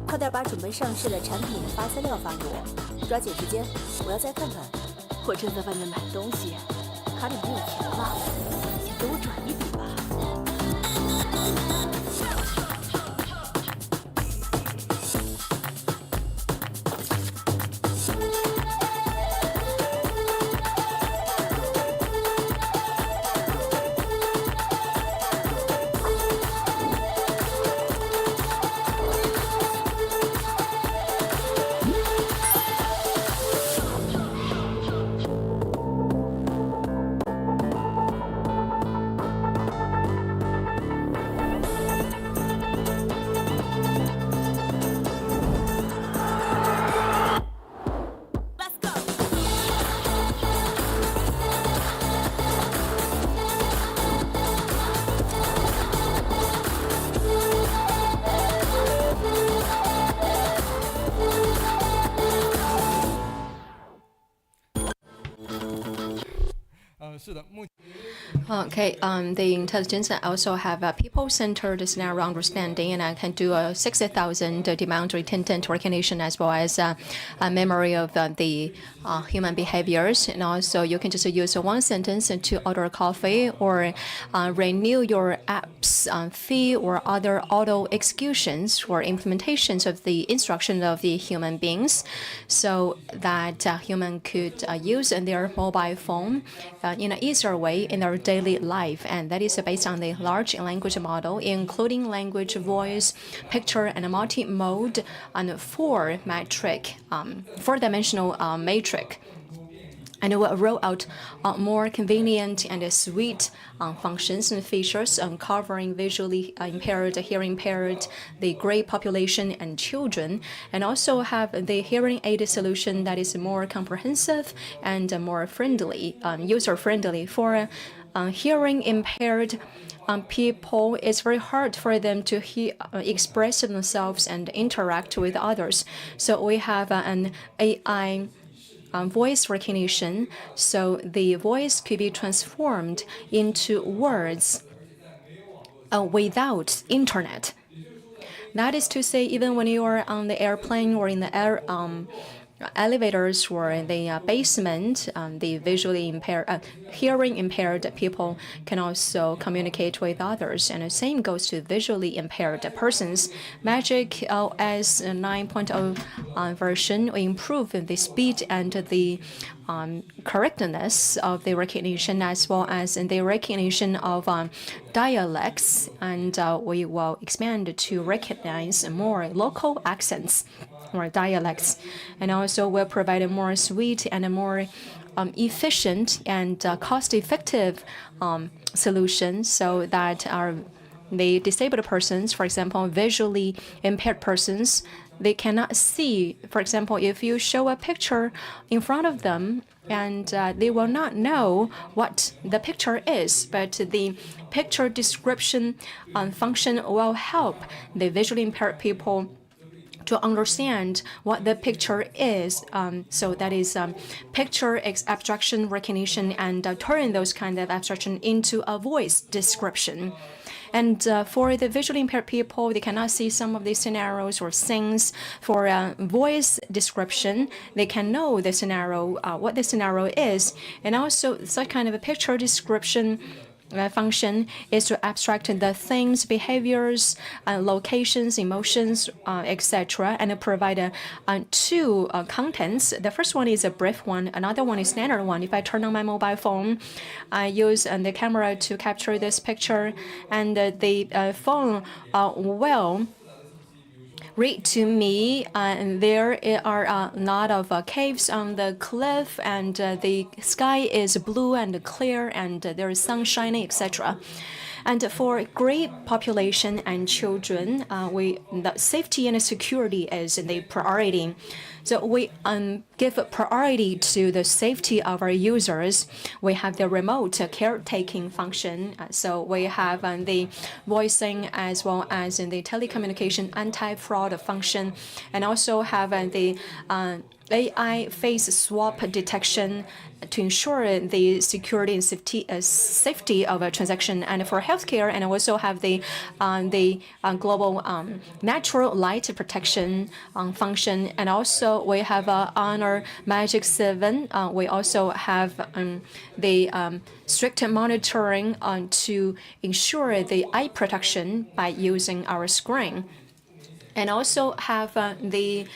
快点把准备上市的产品发资料发给我，抓紧时间，我要再看看。我正在外面买东西，卡里没有钱了，请给我转一笔吧。Okay, the intelligence also have a people-centered scenario understanding, and I can do a 60,000 demand retention recognition as well as a memory of the human behaviors. And also, you can just use one sentence to order coffee or renew your app's fee or other auto executions or implementations of the instruction of the human beings, so that human could use their mobile phone in an easier way in their daily life. And that is based on the large language model, including language, voice, picture, and multi-mode, and four-dimensional matrix. And it will roll out more convenient and sweet functions and features covering visually impaired, hearing impaired, the gray population, and children, and also have the hearing aid solution that is more comprehensive and more friendly, user-friendly for hearing impaired people. It's very hard for them to express themselves and interact with others. So we have an AI voice recognition, so the voice could be transformed into words without internet. That is to say, even when you are on the airplane or in the elevators or the basement, the visually impaired, hearing impaired people can also communicate with others. And the same goes to visually impaired persons. Magic OS 9.0 version will improve the speed and the correctness of the recognition as well as the recognition of dialects, and we will expand to recognize more local accents or dialects, and also will provide a more sweet and a more efficient and cost-effective solution so that the disabled persons, for example, visually impaired persons, they cannot see. For example, if you show a picture in front of them, and they will not know what the picture is, but the picture description function will help the visually impaired people to understand what the picture is. So that is picture abstraction recognition, and turn those kind of abstraction into a voice description. And for the visually impaired people, they cannot see some of these scenarios or scenes. For voice description, they can know the scenario, what the scenario is. And also, such kind of a picture description function is to abstract the things, behaviors, locations, emotions, etc., and provide two contents. The first one is a brief one. Another one is standard one. If I turn on my mobile phone, I use the camera to capture this picture, and the phone will read to me, and there are a lot of caves on the cliff, and the sky is blue and clear, and there is sun shining, etc. And for great population and children, the safety and security is the priority. So we give priority to the safety of our users. We have the remote caretaking function. So we have the voicing as well as in the telecommunication anti-fraud function, and also have the AI face swap detection to ensure the security and safety of a transaction. And for healthcare, and also have the global natural light protection function. And also we have Honor Magic 7. We also have the strict monitoring to ensure the eye protection by using our screen. And also have the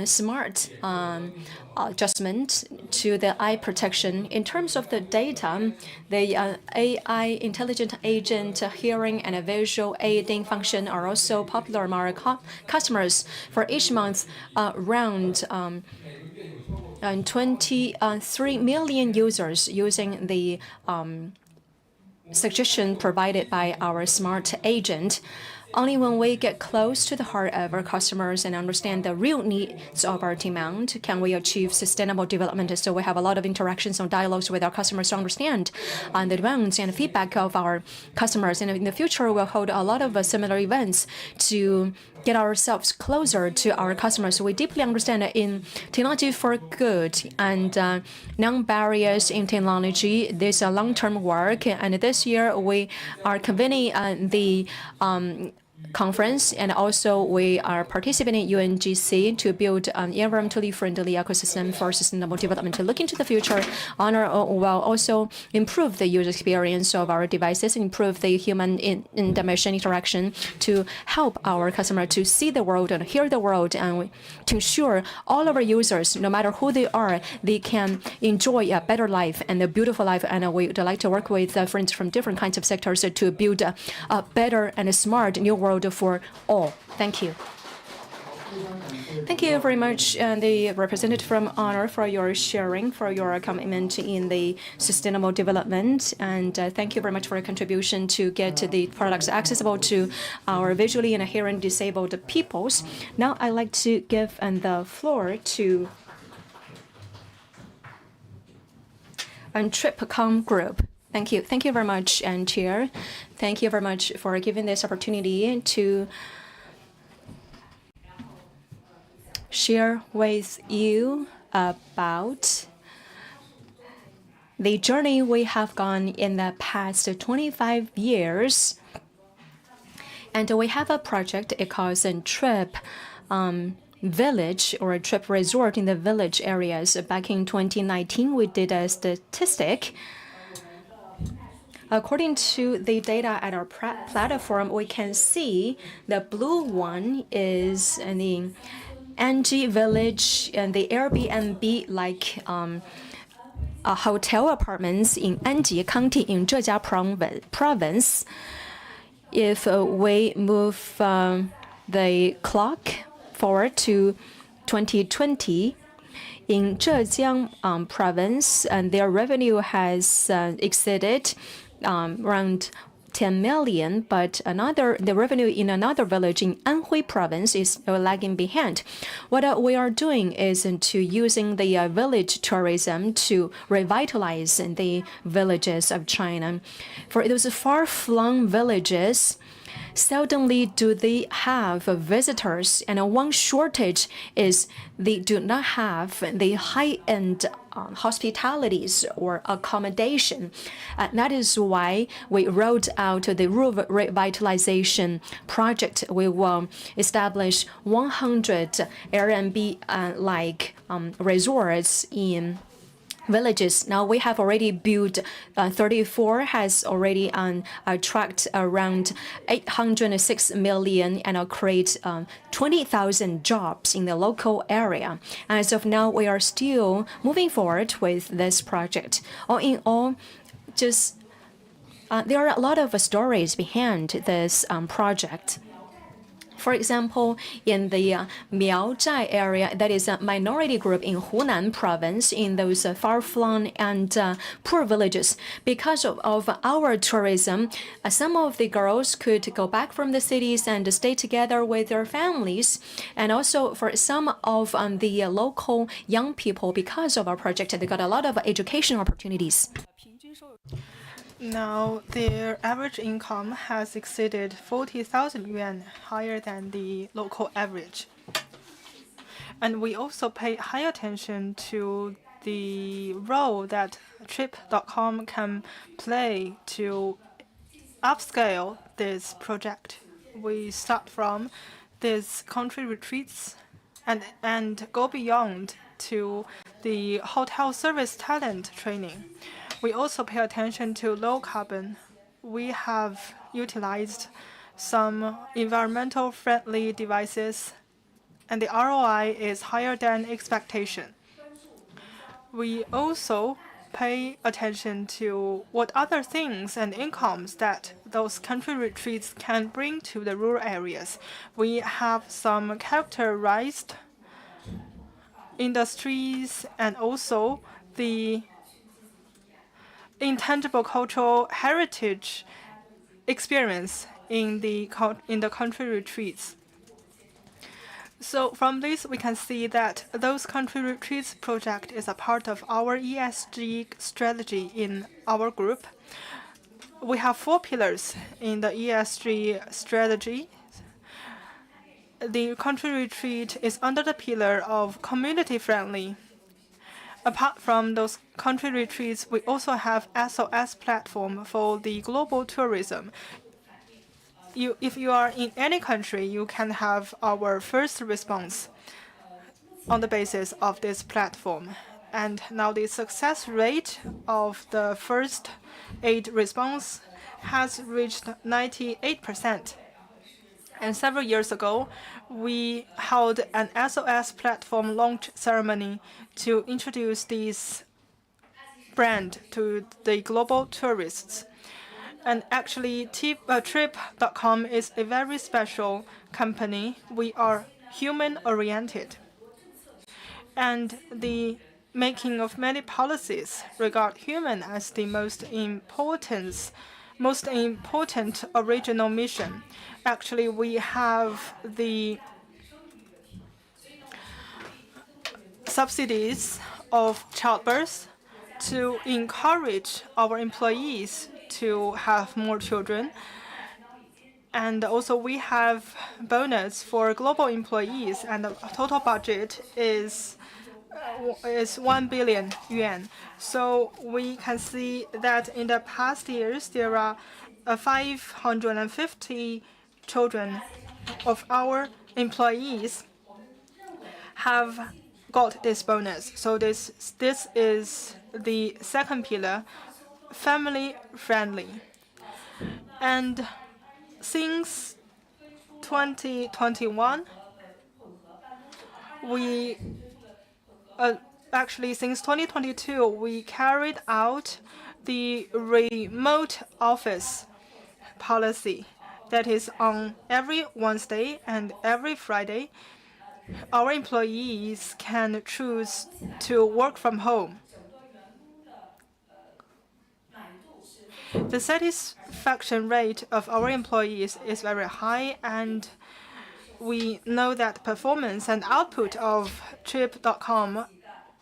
smart adjustment to the eye protection. In terms of the data, the AI intelligent agent hearing and visual aiding function are also popular among our customers. For each month, around 23 million users using the suggestion provided by our smart agent. Only when we get close to the heart of our customers and understand the real needs of our demand can we achieve sustainable development. So we have a lot of interactions and dialogues with our customers to understand the demands and feedback of our customers. And in the future, we'll hold a lot of similar events to get ourselves closer to our customers. So we deeply understand that in technology for good and non-barriers in technology, there's a long-term work. And this year, we are convening the conference, and also we are participating in UNGC to build an environmentally friendly ecosystem for sustainable development. To look into the future, Honor will also improve the user experience of our devices, improve the human in machine interaction to help our customer to see the world and hear the world, and to ensure all of our users, no matter who they are, they can enjoy a better life and a beautiful life. And we would like to work with friends from different kinds of sectors to build a better and a smart new world for all. Thank you. Thank you very much, the representative from Honor, for your sharing, for your commitment in the sustainable development, and thank you very much for your contribution to get the products accessible to our visually and hearing disabled peoples. Now I'd like to give the floor to Tripcom Group. Thank you. Thank you very much, Chair. Thank you very much for giving this opportunity to share with you about the journey we have gone in the past 25 years. And we have a project, it calls TRIP, village or a trip resort in the village areas. Back in 2019, we did a statistic. According to the data at our platform, we can see the blue one is the Anji village and the Airbnb like hotel apartments in Anji County in Zhejiang province. If we move the clock forward to 2020, in Zhejiang province, and their revenue has exceeded around 10 million, but the revenue in another village in Anhui province is lagging behind. What we are doing is to using the village tourism to revitalize the villages of China. For those far-flung villages, seldomly do they have visitors, and one shortage is they do not have the high-end hospitalities or accommodation. That is why we rolled out the rural revitalization project. We will establish 100 Airbnb-like resorts in villages. Now we have already built 34, has already attract around 806 million and create 20,000 jobs in the local area. As of now, we are still moving forward with this project. All in all, just there are a lot of stories behind this project. For example, in the Miaozhai area, that is a minority group in Hunan province, in those far-flung and poor villages, because of our tourism, some of the girls could go back from the cities and stay together with their families. And also for some of the local young people, because of our project, they got a lot of educational opportunities. Now, their average income has exceeded 40,000 yuan, higher than the local average. And we also pay high attention to the role that Trip.com can play to upscale this project. We start from these country retreats and go beyond to the hotel service talent training. We also pay attention to low carbon. We have utilized some environmental friendly devices, and the ROI is higher than expectation. We also pay attention to what other things and incomes that those country retreats can bring to the rural areas. We have some characterized industries and also the intangible cultural heritage experience in the country retreats. So from this, we can see that those country retreats project is a part of our ESG strategy in our group. We have 4 pillars in the ESG strategy. The country retreat is under the pillar of community friendly. Apart from those country retreats, we also have SOS platform for the global tourism. If you are in any country, you can have our first response on the basis of this platform. And now the success rate of the first aid response has reached 98%. And several years ago, we held an SOS platform launch ceremony to introduce this brand to the global tourists. And actually, Trip.com is a very special company. We are human-oriented. And the making of many policies regard human as the most important original mission. Actually, we have the subsidies of childbirth to encourage our employees to have more children. And also we have bonus for global employees, and the total budget is 1 billion yuan. So we can see that in the past years, there are 550 children of our employees have got this bonus. So this is the second pillar, family friendly. And since 2021, we actually since 2022 we carried out the remote office policy. That is, on every Wednesday and every Friday, our employees can choose to work from home. The satisfaction rate of our employees is very high, and we know that performance and output of Trip.com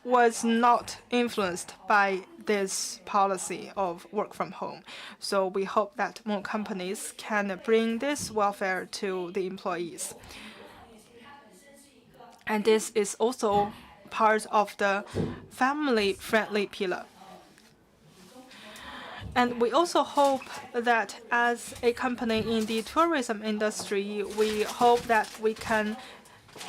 was not influenced by this policy of work from home. So we hope that more companies can bring this welfare to the employees. And this is also part of the family-friendly pillar. And we also hope that as a company in the tourism industry, we hope that we can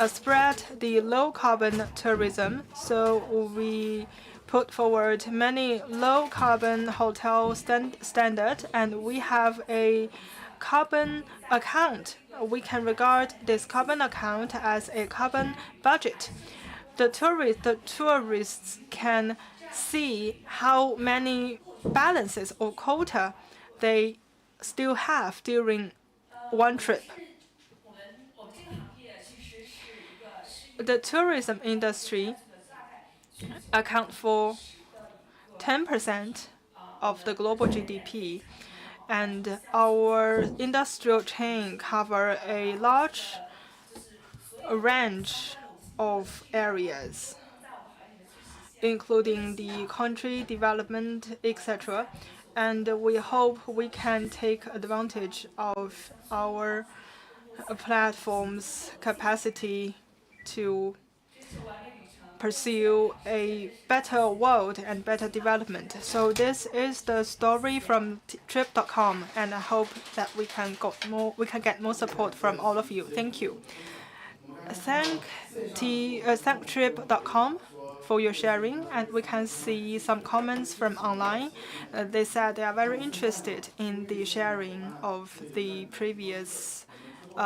spread the low-carbon tourism. So we put forward many low-carbon hotel standards, and we have a carbon account. We can regard this carbon account as a carbon budget. The tourists can see how many balances or quota they still have during one trip. The tourism industry accounts for 10% of the global GDP, and our industrial chain covers a large range of areas, including the country development, etc. And we hope we can take advantage of our platform's capacity to pursue a better world and better development. So this is the story from Trip.com, and I hope that we can get more support from all of you. Thank you. Thank Trip.com for your sharing, and we can see some comments from online. They said they are very interested in the sharing of the previous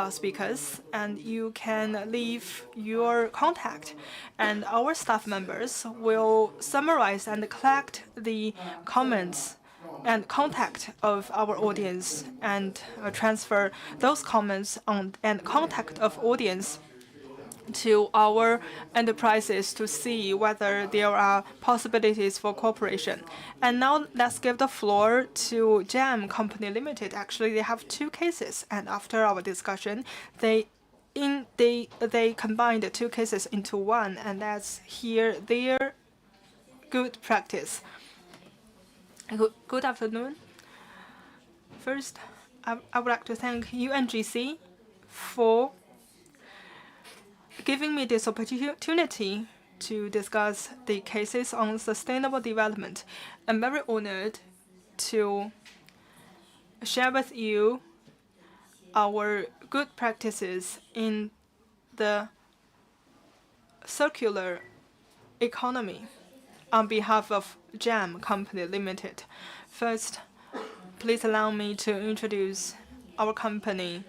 speakers, and you can leave your contact, and our staff members will summarize and collect the comments and contact of our audience and transfer those comments and contact of audience to our enterprises to see whether there are possibilities for cooperation. And now let's give the floor to Jam Company Limited. Actually, they have two cases, and after our discussion, they combined the two cases into one, and let's hear their good practice. Good afternoon. First, I would like to thank UNGC for giving me this opportunity to discuss the cases on sustainable development. I'm very honored to share with you our good practices in the circular economy on behalf of Jam Company Limited. First, please allow me to introduce our company.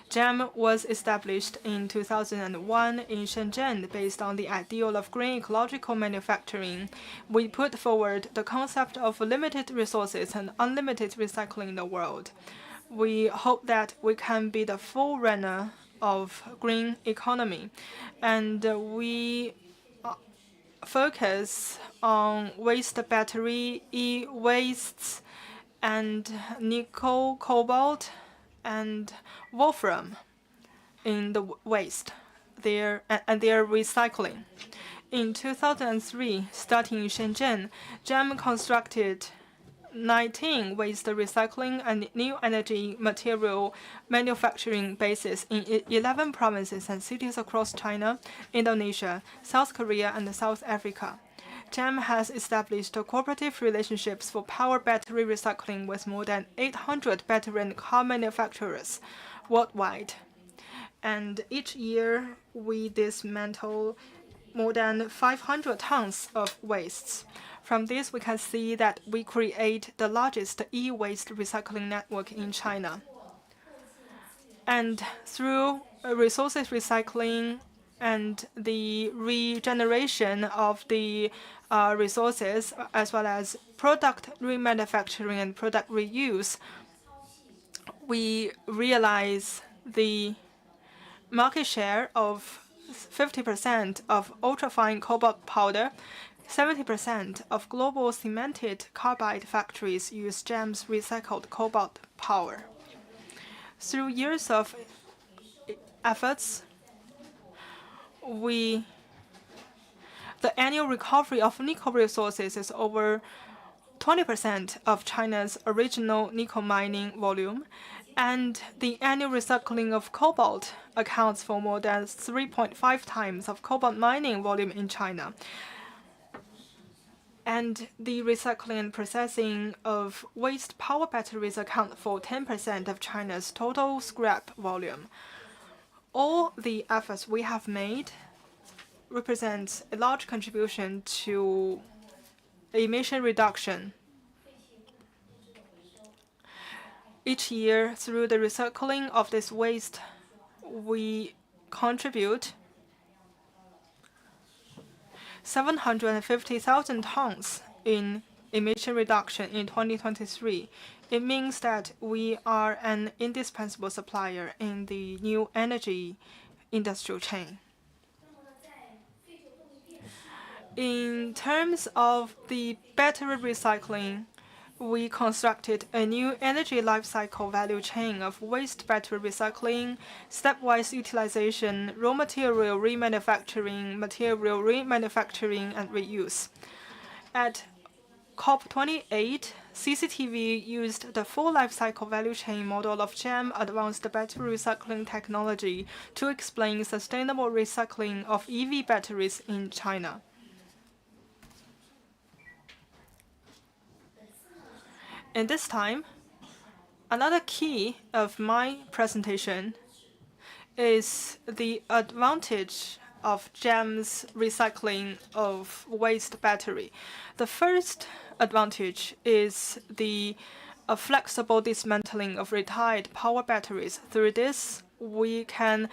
Jam was established in 2001 in Shenzhen based on the ideal of green ecological manufacturing. We put forward the concept of limited resources and unlimited recycling in the world. We hope that we can be the forerunner of green economy, and we focus on waste battery, e-wastes, and nickel, cobalt, and wolfram in the waste and their recycling. In 2003, starting in Shenzhen, Jam constructed 19 waste recycling and new energy material manufacturing bases in 11 provinces and cities across China, Indonesia, South Korea, and South Africa. Jam has established cooperative relationships for power battery recycling with more than 800 battery and car manufacturers worldwide. And each year, we dismantle more than 500 tons of wastes. From this, we can see that we create the largest e-waste recycling network in China. And through resources recycling and the regeneration of the resources, as well as product remanufacturing and product reuse, we realize the market share of 50% of ultrafine cobalt powder. 70% of global cemented carbide factories use GEM's recycled cobalt power. Through years of efforts, the annual recovery of nickel resources is over 20% of China's original nickel mining volume, and the annual recycling of cobalt accounts for more than 3.5 times of cobalt mining volume in China. And the recycling and processing of waste power batteries account for 10% of China's total scrap volume. All the efforts we have made represent a large contribution to emission reduction. Each year, through the recycling of this waste, we contribute 750,000 tons in emission reduction in 2023. It means that we are an indispensable supplier in the new energy industrial chain. In terms of the battery recycling, we constructed a new energy life cycle value chain of waste battery recycling, stepwise utilization, raw material remanufacturing, and reuse. At COP28, CCTV used the full life cycle value chain model of GEM advanced battery recycling technology to explain sustainable recycling of EV batteries in China. And this time, another key of my presentation is the advantage of GEM's recycling of waste battery. The first advantage is the flexible dismantling of retired power batteries. Through this, we can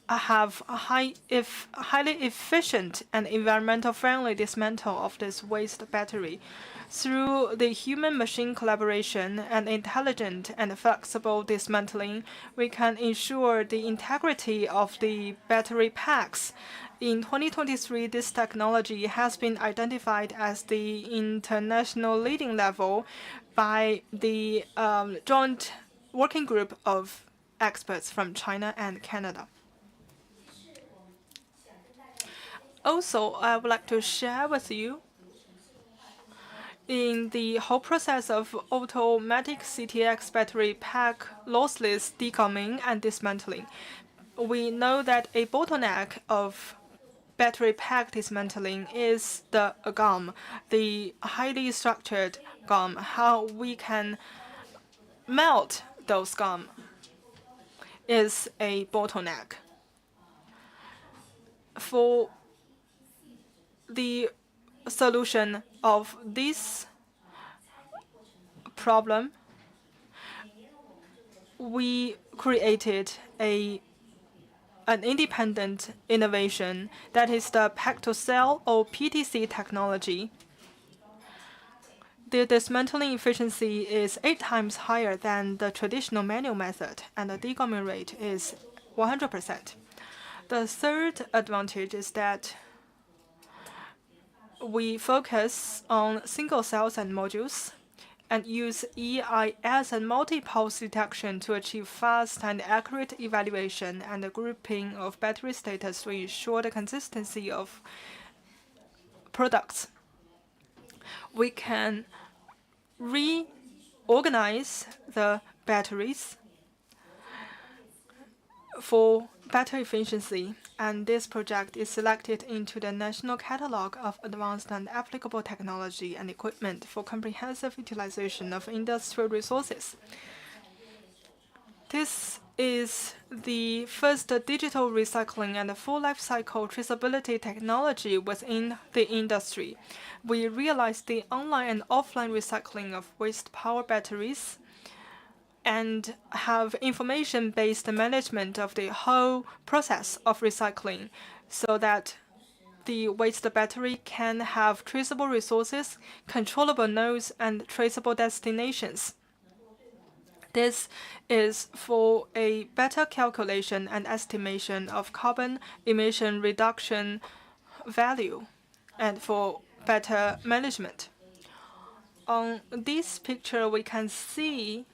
have a highly efficient and environmental-friendly dismantle of this waste battery. Through the human-machine collaboration and intelligent and flexible dismantling, we can ensure the integrity of the battery packs. In 2023, this technology has been identified as the international leading level by the joint working group of experts from China and Canada. Also, I would like to share with you in the whole process of automatic CTX battery pack lossless degumming and dismantling. We know that a bottleneck of battery pack dismantling is the gum, the highly structured gum, how we can melt those gum is a bottleneck. For the solution of this problem, we created an independent innovation that is the pack-to-cell or PTC technology. The dismantling efficiency is 8 times higher than the traditional manual method, and the degumming rate is 100%. The third advantage is that we focus on single cells and modules and use EIS and multi-pulse detection to achieve fast and accurate evaluation and the grouping of battery status to ensure the consistency of products. We can reorganize the batteries for better efficiency, and this project is selected into the National Catalog of Advanced and Applicable Technology and Equipment for comprehensive utilization of industrial resources. This is the first digital recycling and full life cycle traceability technology within the industry. We realized the online and offline recycling of waste power batteries and have information-based management of the whole process of recycling so that the waste battery can have traceable resources, controllable nodes, and traceable destinations. This is for a better calculation and estimation of carbon emission reduction value and for better management. On this picture, we can see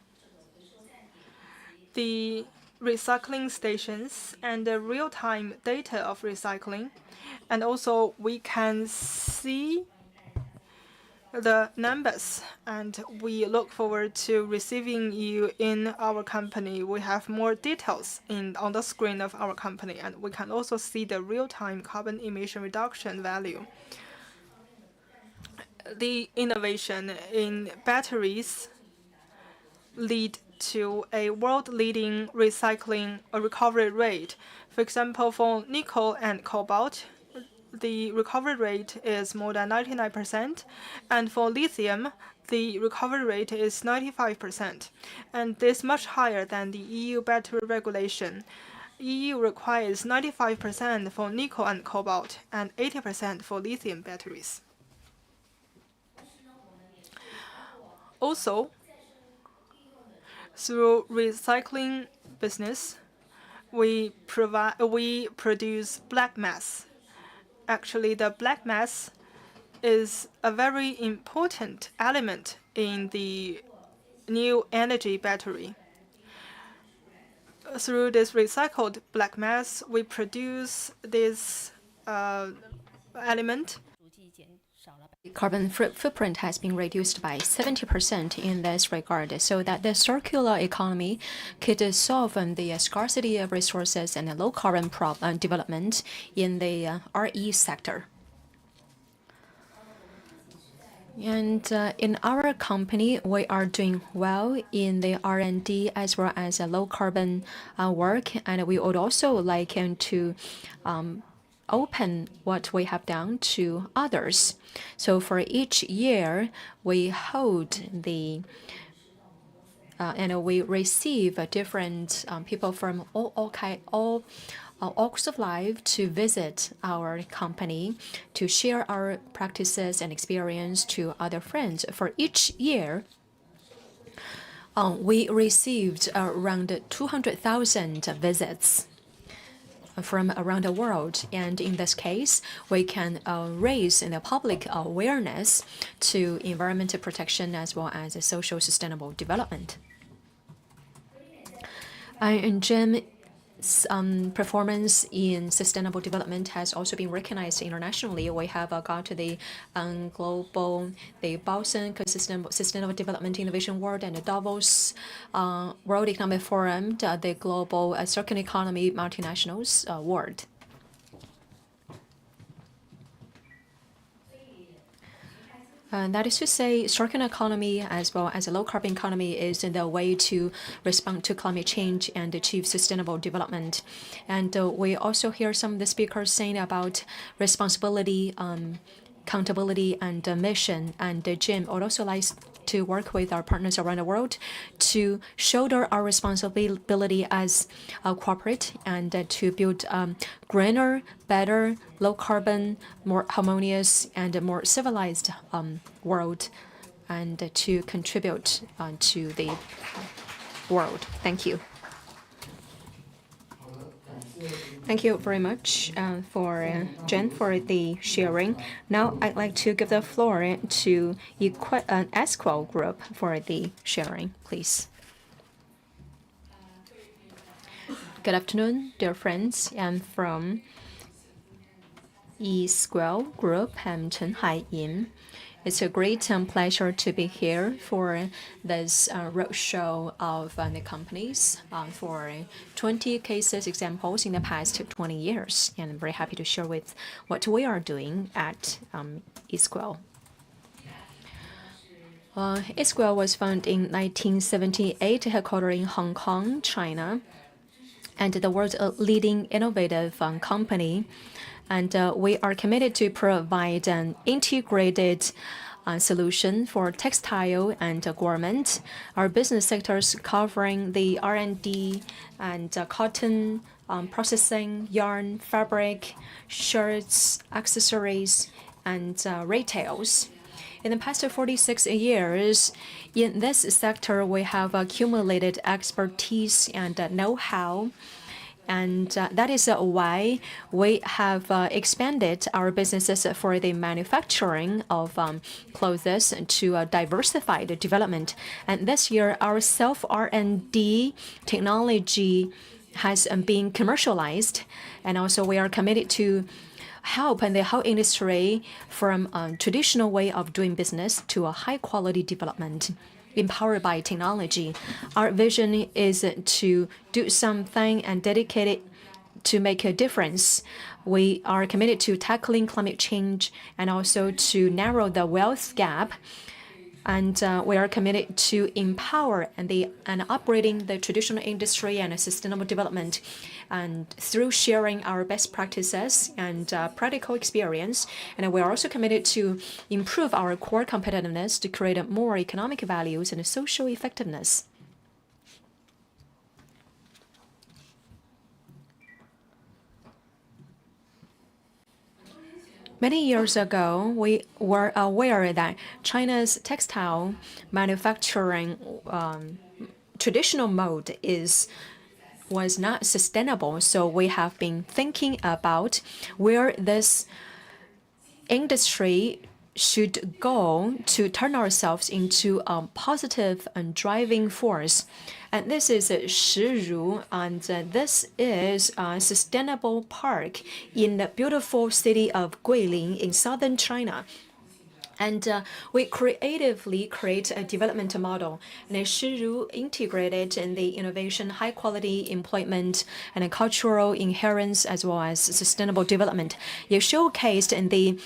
the recycling stations and the real-time data of recycling. And also, we can see the numbers, and we look forward to receiving you in our company. We have more details on the screen of our company, and we can also see the real-time carbon emission reduction value. The innovation in batteries lead to a world-leading recycling recovery rate. For example, for nickel and cobalt, the recovery rate is more than 99%, and for lithium, the recovery rate is 95%, and this is much higher than the EU battery regulation. EU requires 95% for nickel and cobalt and 80% for lithium batteries. Also, through recycling business, we produce black mass. Actually, the black mass is a very important element in the new energy battery. Through this recycled black mass, we produce this element. The carbon footprint has been reduced by 70% in this regard, so that the circular economy could solve the scarcity of resources and low carbon development in the RE sector. And in our company, we are doing well in the R&D as well as low carbon work, and we would also like to open what we have done to others. So for each year, we hold the and we receive different people from all walks of life to visit our company, to share our practices and experience to other friends. For each year, we received around 200,000 visits from around the world, and in this case, we can raise the public awareness to environmental protection as well as social sustainable development. And GEM's performance in sustainable development has also been recognized internationally. We have got the global, the Boston Sustainable Development Innovation Award and the Davos World Economic Forum, the Global Circular Economy Multinationals Award. That is to say, circular economy as well as a low-carbon economy is the way to respond to climate change and achieve sustainable development. And we also hear some of the speakers saying about responsibility, accountability, and mission. And Jim would also like to work with our partners around the world to shoulder our responsibility as a corporate and to build a greener, better, low-carbon, more harmonious, and more civilized world, and to contribute to the world. Thank you. Thank you very much for Jen for the sharing. Now I'd like to give the floor to Esquel Group for the sharing, please. Good afternoon, dear friends. I'm from Esquel Group. I'm Chen Haiyin. It's a great pleasure to be here for this roadshow of the companies for 20 cases examples in the past 20 years. And I'm very happy to share with what we are doing at Esquel. Esquel was founded in 1978, headquartered in Hong Kong, China. and the world's leading innovative company. And we are committed to provide an integrated solution for textile and garment. Our business sectors covering the R&D and cotton processing, yarn, fabric, shirts, accessories, and retails. In the past 46 years, in this sector, we have accumulated expertise and know-how. And that is why we have expanded our businesses for the manufacturing of clothes to a diversified development. And this year, our self-R&D technology has been commercialized. And also, we are committed to help the whole industry from a traditional way of doing business to a high-quality development empowered by technology. Our vision is to do something and dedicate it to make a difference. We are committed to tackling climate change and also to narrow the wealth gap. And we are committed to empower and upgrading the traditional industry and sustainable development. And through sharing our best practices and practical experience, and we are also committed to improve our core competitiveness to create more economic values and social effectiveness. Many years ago, we were aware that China's textile manufacturing traditional mode was not sustainable. So we have been thinking about where this industry should go to turn ourselves into a positive and driving force. And this is Shiru, and this is a sustainable park in the beautiful city of Guilin in southern China. And we creatively create a development model. And Shiru integrated in the innovation, high quality employment, and a cultural inherence as well as sustainable development. It showcased in the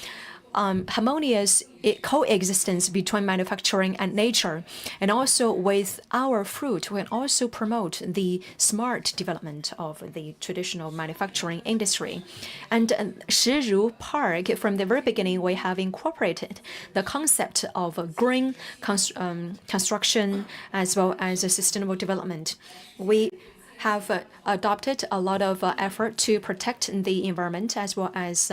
harmonious coexistence between manufacturing and nature. And also with our fruit, we can also promote the smart development of the traditional manufacturing industry. And Shiru Park, from the very beginning, we have incorporated the concept of green construction as well as sustainable development. We have adopted a lot of effort to protect the environment as well as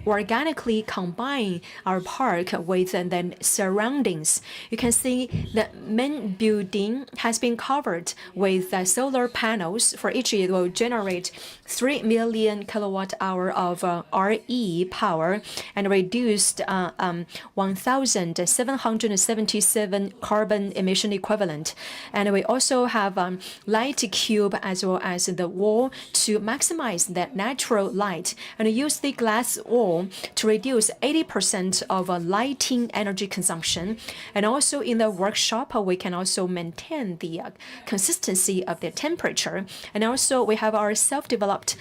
organically combine our park with the surroundings. You can see the main building has been covered with solar panels. For each, it will generate 3 million kilowatt hour of RE power and reduced 1,777 carbon emission equivalent. And we also have light cube as well as the wall to maximize that natural light, and use the glass wall to reduce 80% of lighting energy consumption. And also in the workshop, we can also maintain the consistency of the temperature. And also we have our self-developed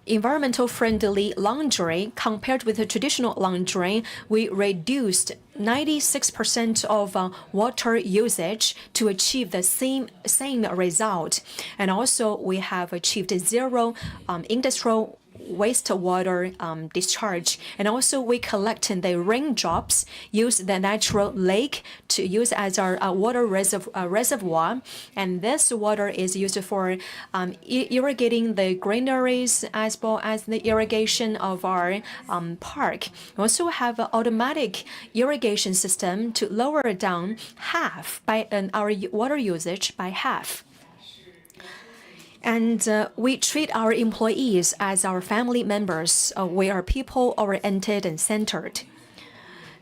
environmental friendly laundry. Compared with the traditional laundry, we reduced 96% of water usage to achieve the same result. And also we have achieved zero industrial wastewater discharge. And also we collect the raindrops, use the natural lake to use as our water reservoir. And this water is used for irrigating the greeneries as well as the irrigation of our park. We also have an automatic irrigation system to lower down our water usage by half. And we treat our employees as our family members. We are people-oriented and centered.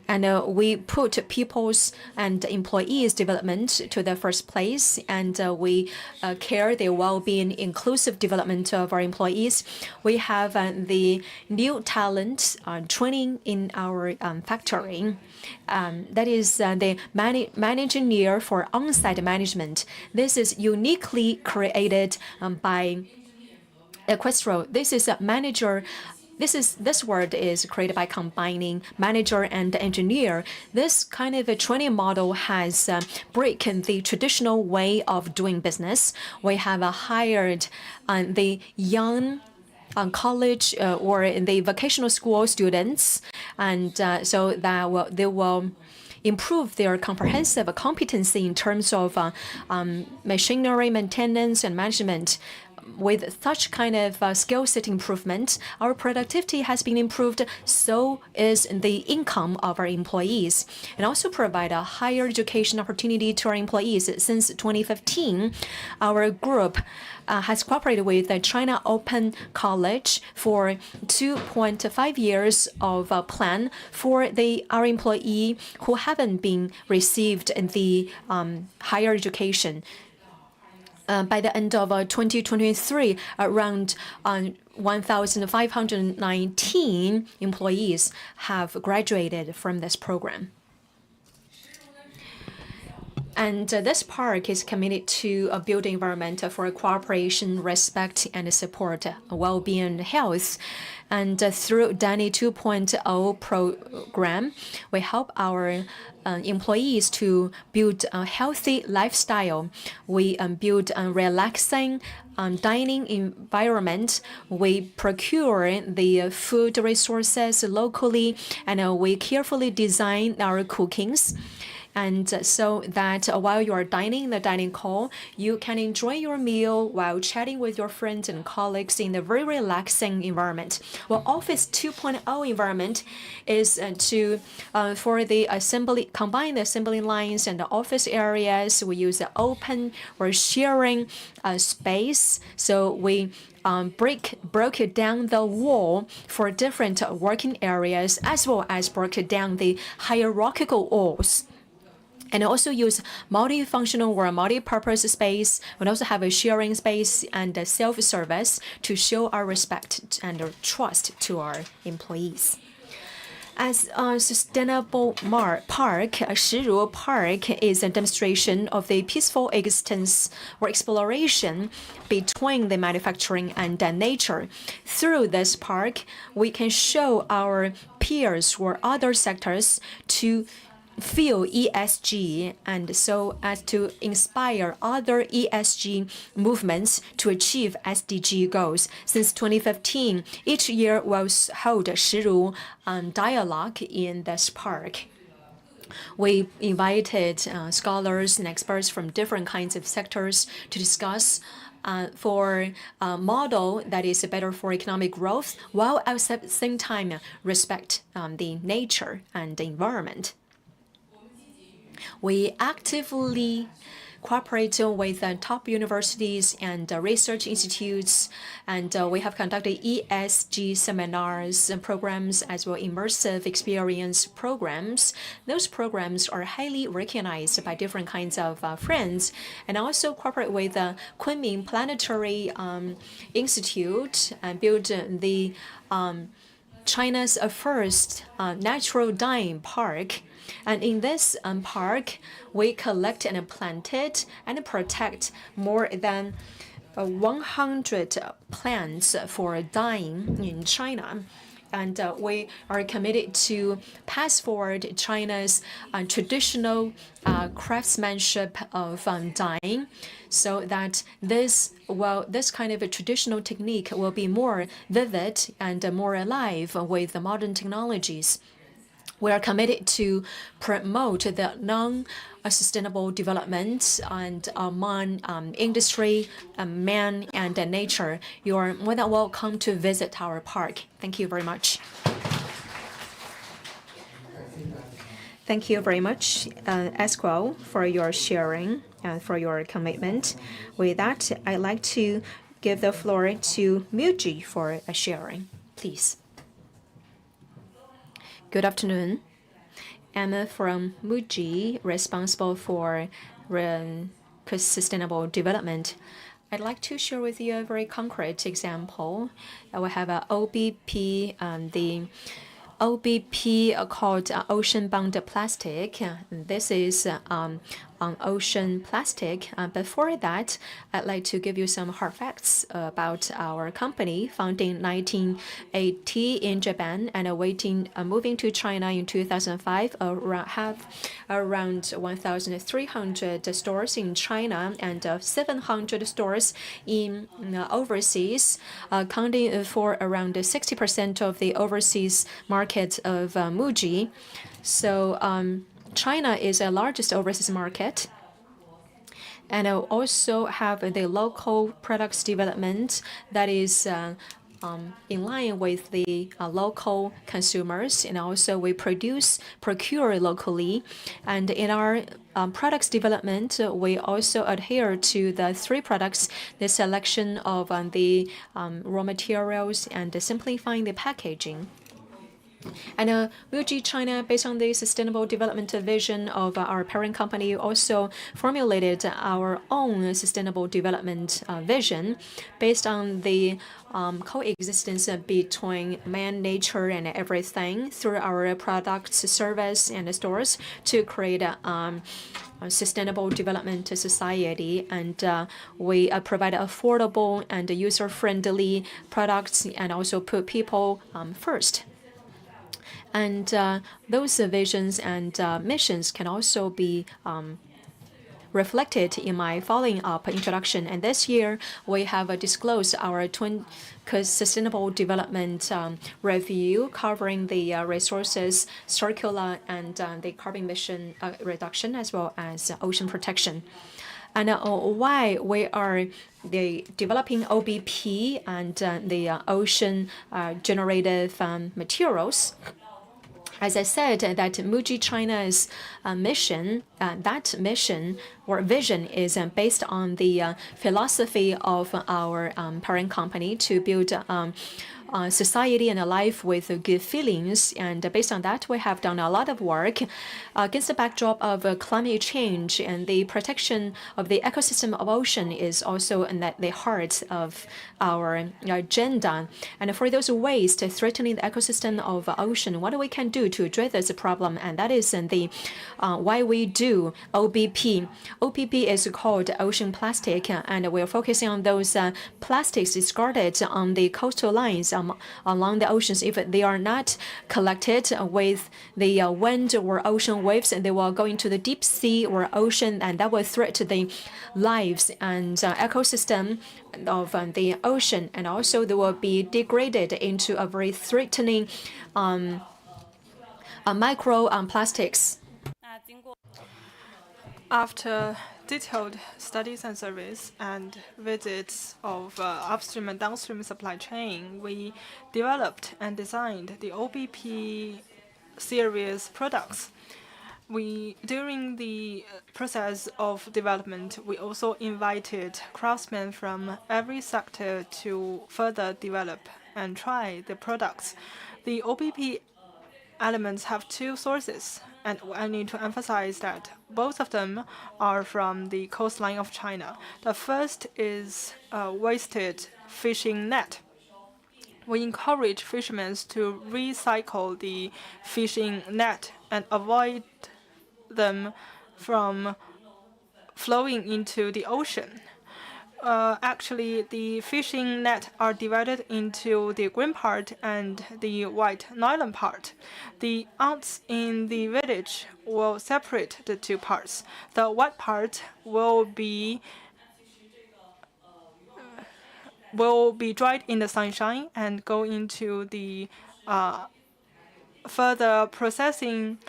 And we put people's and employees' development to the first place, and we care the well-being, inclusive development of our employees. We have the new talent training in our factory. That is the managing for on-site management. This is uniquely created by Equestro. This is a manager this word is created by combining manager and engineer. This kind of a training model has broken the traditional way of doing business. We have hired the young college or the vocational school students, and so that they will improve their comprehensive competency in terms of machinery maintenance and management. With such kind of skill set improvement, our productivity has been improved, so is the income of our employees, and also provide a higher education opportunity to our employees. Since 2015, our group has cooperated with the China Open College for 2.5 years of a plan for our employee who haven't been received in the higher education. By the end of 2023, around 1,519 employees have graduated from this program. And this park is committed to a building environment for cooperation, respect, and support well-being and health. And through Danny 2.0 program, we help our employees to build a healthy lifestyle. We build a relaxing dining environment. We procure the food resources locally, and we carefully design our cookings. And so that while you are dining in the dining hall, you can enjoy your meal while chatting with your friends and colleagues in a very relaxing environment. Well, Office 2.0 environment is for the combine the assembly lines and the office areas. We use the open or sharing space. So we broke down the wall for different working areas, as well as broke down the hierarchical walls. And also use multifunctional or multi-purpose space. We also have a sharing space and a self-service to show our respect and our trust to our employees. As a sustainable park, Shiru Park is a demonstration of the peaceful existence or exploration between the manufacturing and nature. Through this park, we can show our peers or other sectors to feel ESG, and so as to inspire other ESG movements to achieve SDG goals. Since 2015, each year we'll hold Shiru dialogue in this park. We invited scholars and experts from different kinds of sectors to discuss for a model that is better for economic growth, while at the same time respect the nature and the environment. We actively cooperate with top universities and research institutes, and we have conducted ESG seminars and programs, as well immersive experience programs. Those programs are highly recognized by different kinds of friends, and also cooperate with the Kunming Planetary Institute and build the China's first natural dyeing park. And in this park, we collect and planted and protect more than 100 plants for dyeing in China. And we are committed to pass forward China's traditional craftsmanship of dyeing, so that this kind of a traditional technique will be more vivid and more alive with the modern technologies. We are committed to promote the non-sustainable development and among industry, man, and nature. You are more than welcome to visit our park. Thank you very much. Thank you very much, Esquel, for your sharing and for your commitment. With that, I'd like to give the floor to Muji for a sharing, please. Good afternoon. I'm from Muji, responsible for sustainable development. I'd like to share with you a very concrete example. We have a OBP, the OBP called ocean-bound plastic. This is on ocean plastic. Before that, I'd like to give you some hard facts about our company, founded in 1980 in Japan and moving to China in 2005. Have around 1,300 stores in China and 700 stores in overseas, accounting for around 60% of the overseas market of Muji. So China is the largest overseas market. And also have the local products development that is in line with the local consumers, and also we procure locally. And in our products development, we also adhere to the 3 products: the selection of the raw materials and simplifying the packaging. And Muji China, based on the sustainable development vision of our parent company, also formulated our own sustainable development vision based on the coexistence between man, nature, and everything through our products, service, and stores to create a sustainable development society. And we provide affordable and user-friendly products and also put people first. And those visions and missions can also be reflected in my following up introduction. And this year, we have disclosed our sustainable development review covering the resources, circular, and the carbon emission reduction, as well as ocean protection. And why we are developing OBP and the ocean generative materials. As I said, that Muji China's mission, that mission or vision is based on the philosophy of our parent company to build society and a life with good feelings. And based on that, we have done a lot of work against the backdrop of climate change, and the protection of the ecosystem of ocean is also at the heart of our agenda. And for those waste threatening the ecosystem of ocean, what we can do to address this problem, and that is the why we do OBP. OBP is called ocean plastic, and we're focusing on those plastics discarded on the coastal lines along the oceans. If they are not collected with the wind or ocean waves, they will go into the deep sea or ocean, and that will threaten the lives and ecosystem of the ocean, and also they will be degraded into a very threatening microplastics. After detailed studies and surveys and visits of upstream and downstream supply chain, we developed and designed the OBP series products. During the process of development, we also invited craftsmen from every sector to further develop and try the products. The OBP elements have 2 sources, and I need to emphasize that both of them are from the coastline of China. The first is a wasted fishing net. We encourage fishermen to recycle the fishing net and avoid them from flowing into the ocean. Actually, the fishing net are divided into the green part and the white nylon part. The aunts in the village will separate the 2 parts. The white part will be dried in the sunshine and go into the further processing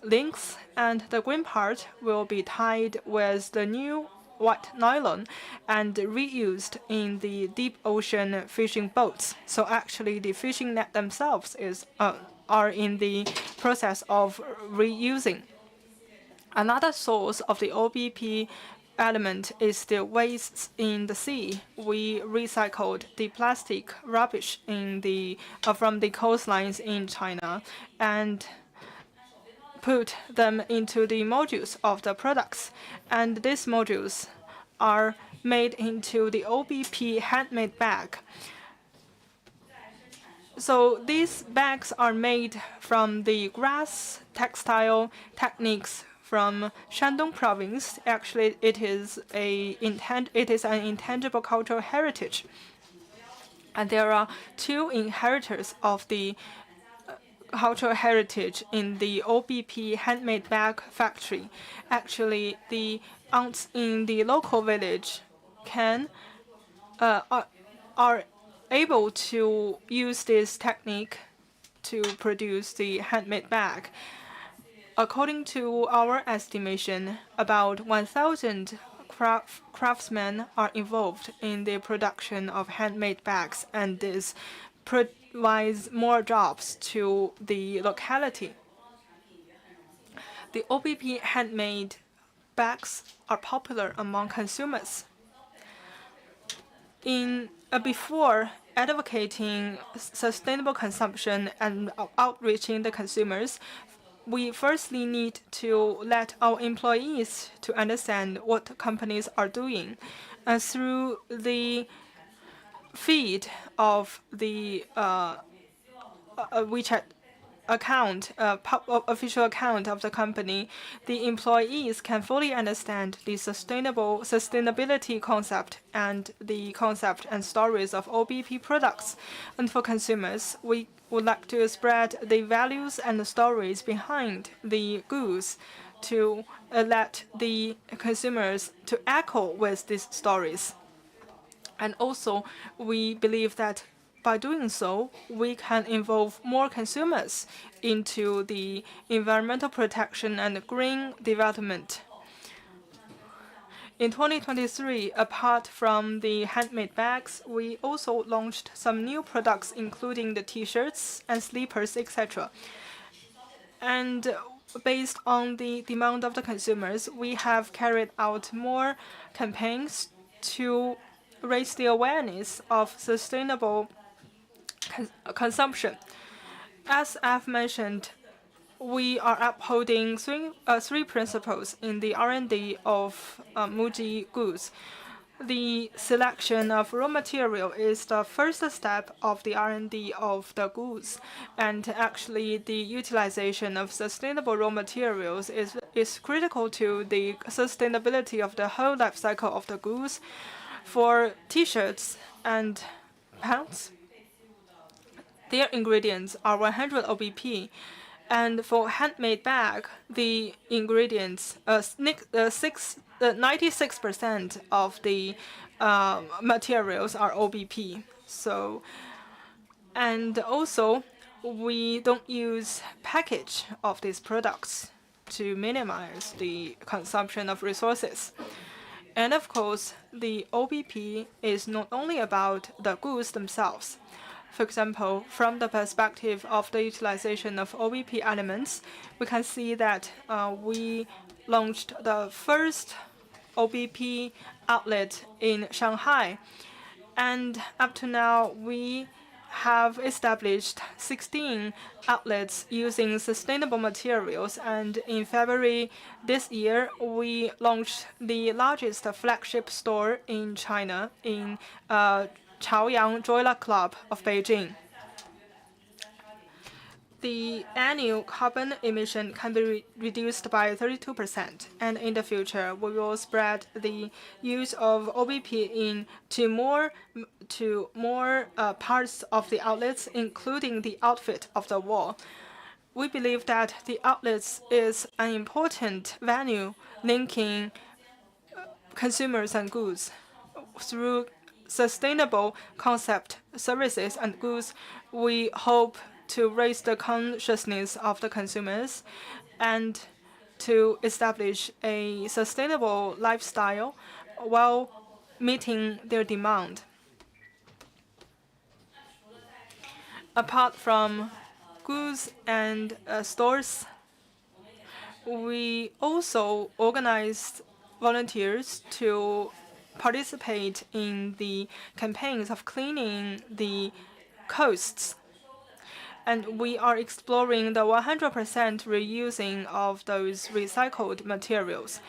links, and the green part will be tied with the new white nylon and reused in the deep ocean fishing boats. So actually, the fishing net themselves are in the process of reusing. Another source of the OBP element is the wastes in the sea. We recycled the plastic rubbish from the coastlines in China and put them into the modules of the products, and these modules are made into the OBP handmade bag. So these bags are made from the grass textile techniques from Shandong province. Actually, it is an intangible cultural heritage. And there are two inheritors of the cultural heritage in the OBP handmade bag factory. Actually, the aunts in the local village are able to use this technique to produce the handmade bag. According to our estimation, about 1,000 craftsmen are involved in the production of handmade bags, and this provides more jobs to the locality. The OBP handmade bags are popular among consumers. Before advocating sustainable consumption and outreaching the consumers, we firstly need to let our employees to understand what companies are doing. Through the feed of the WeChat account, official account of the company, the employees can fully understand the sustainability concept and the concept and stories of OBP products. And for consumers, we would like to spread the values and the stories behind the goods to let the consumers to echo with these stories. And also, we believe that by doing so, we can involve more consumers into the environmental protection and green development. In 2023, apart from the handmade bags, we also launched some new products, including the T-shirts and slippers, etc. And based on the demand of the consumers, we have carried out more campaigns to raise the awareness of sustainable consumption. As I've mentioned, we are upholding three principles in the R&D of Muji goods. The selection of raw material is the first step of the R&D of the goods, and actually the utilization of sustainable raw materials is critical to the sustainability of the whole life cycle of the goods. For T-shirts and pants, their ingredients are 100 OBP. And for handmade bag, the ingredients, 96% of the materials are OBP. So, and also, we don't use package of these products to minimize the consumption of resources. And of course, the OBP is not only about the goods themselves. For example, from the perspective of the utilization of OBP elements, we can see that we launched the first OBP outlet in Shanghai. And up to now, we have established 16 outlets using sustainable materials. And in February this year, we launched the largest flagship store in China in Chaoyang Joyla Club of Beijing. The annual carbon emission can be reduced by 32%, and in the future, we will spread the use of OBP to more parts of the outlets, including the outfit of the wall. We believe that the outlets is an important venue linking consumers and goods. Through sustainable concept, services, and goods, we hope to raise the consciousness of the consumers and to establish a sustainable lifestyle while meeting their demand. Apart from goods and stores, we also organized volunteers to participate in the campaigns of cleaning the coasts. And we are exploring the 100% reusing of those recycled materials.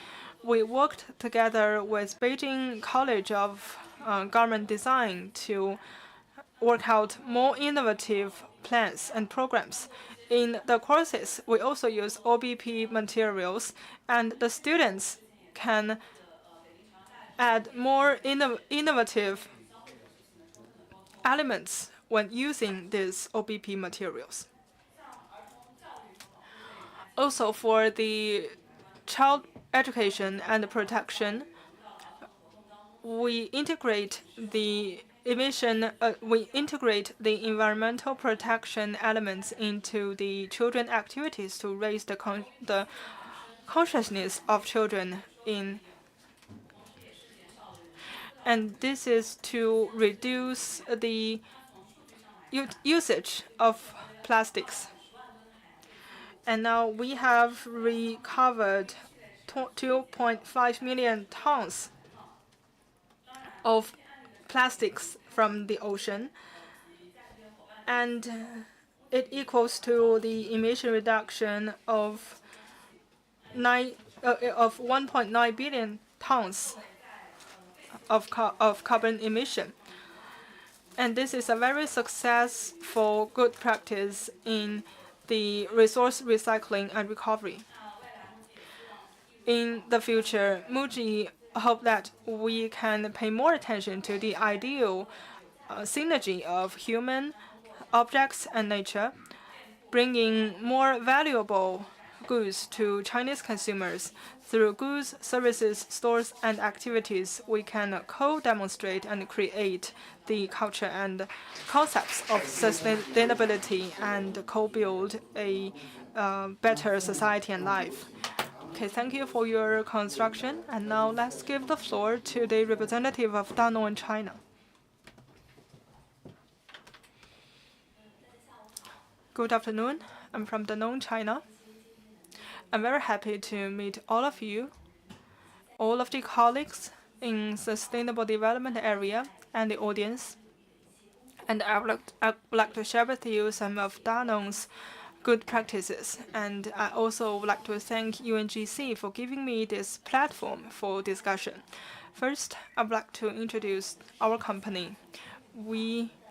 We worked together with Beijing College of Garment Design to work out more innovative plans and programs. In the courses, we also use OBP materials, and the students can add more innovative elements when using these OBP materials. Also, for the child education and protection, we integrate the environmental protection elements into the children activities to raise the consciousness of children and this is to reduce the usage of plastics. And now we have recovered 2.5 million tons of plastics from the ocean, and it equals to the emission reduction of 1.9 billion tons of carbon emission. And this is a very successful good practice in the resource recycling and recovery. In the future, MUJI hope that we can pay more attention to the ideal synergy of human, objects, and nature, bringing more valuable goods to Chinese consumers. Through goods, services, stores, and activities, we can co-demonstrate and create the culture and concepts of sustainability and co-build a better society and life. Okay, thank you for your construction. And now let's give the floor to the representative of Danone China. Good afternoon. I'm from Danone China. I'm very happy to meet all of you, all of the colleagues in sustainable development area and the audience. And I would like to share with you some of Danone's good practices. And I also would like to thank UNGC for giving me this platform for discussion. First, I would like to introduce our company.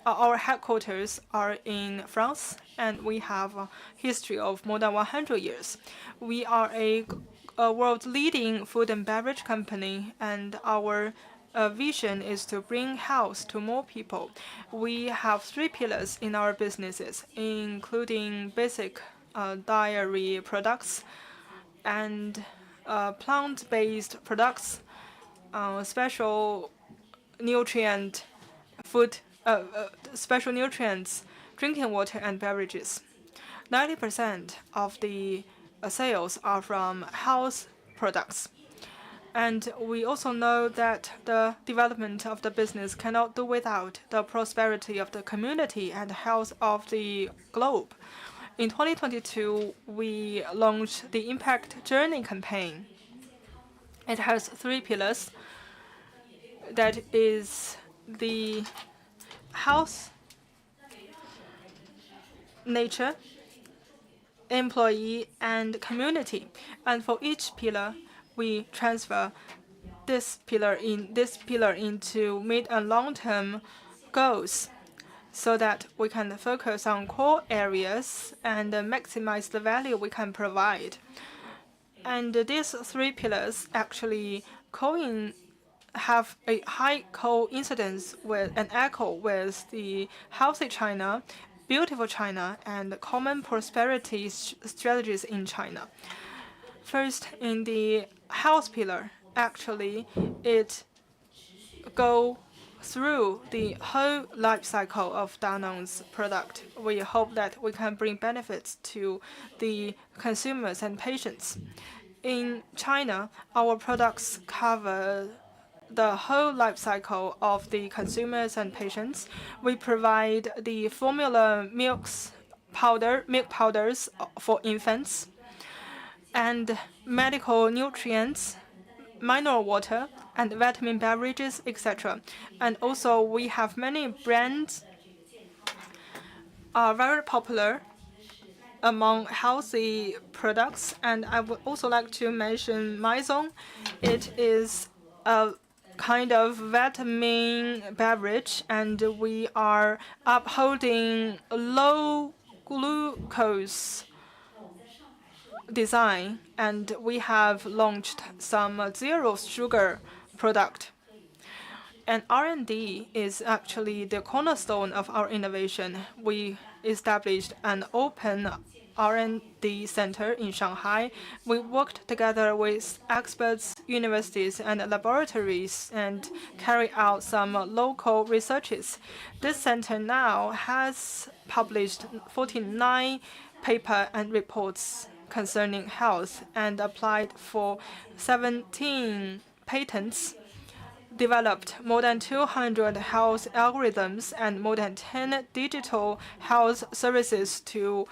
Our headquarters are in France, and we have a history of more than 100 years. We are a world-leading food and beverage company, and our vision is to bring health to more people. We have 3 pillars in our businesses, including basic dairy products and plant-based products, special nutrient food, special nutrients, drinking water, and beverages. 90% of the sales are from health products. And we also know that the development of the business cannot do without the prosperity of the community and health of the globe. In 2022, we launched the Impact Journey campaign. It has 3 pillars. That is the health, nature, employee, and community. And for each pillar, we transfer this pillar into mid and long-term goals so that we can focus on core areas and maximize the value we can provide. And these 3 pillars actually have a high coincidence with an echo with the healthy China, beautiful China, and common prosperity strategies in China. First, in the health pillar, actually, it goes through the whole life cycle of Danone's product. We hope that we can bring benefits to the consumers and patients. In China, our products cover the whole life cycle of the consumers and patients. We provide the formula milk powders for infants, and medical nutrients, mineral water, and vitamin beverages, etc. And also, we have many brands are very popular among healthy products. And I would also like to mention Maison. It is a kind of vitamin beverage, and we are upholding low glucose design, and we have launched some zero sugar product. And R&D is actually the cornerstone of our innovation. We established an open R&D center in Shanghai. We worked together with experts, universities, and laboratories and carried out some local researches. This center now has published 49 papers and reports concerning health and applied for 17 patents, developed more than 200 health algorithms and more than 10 digital health services to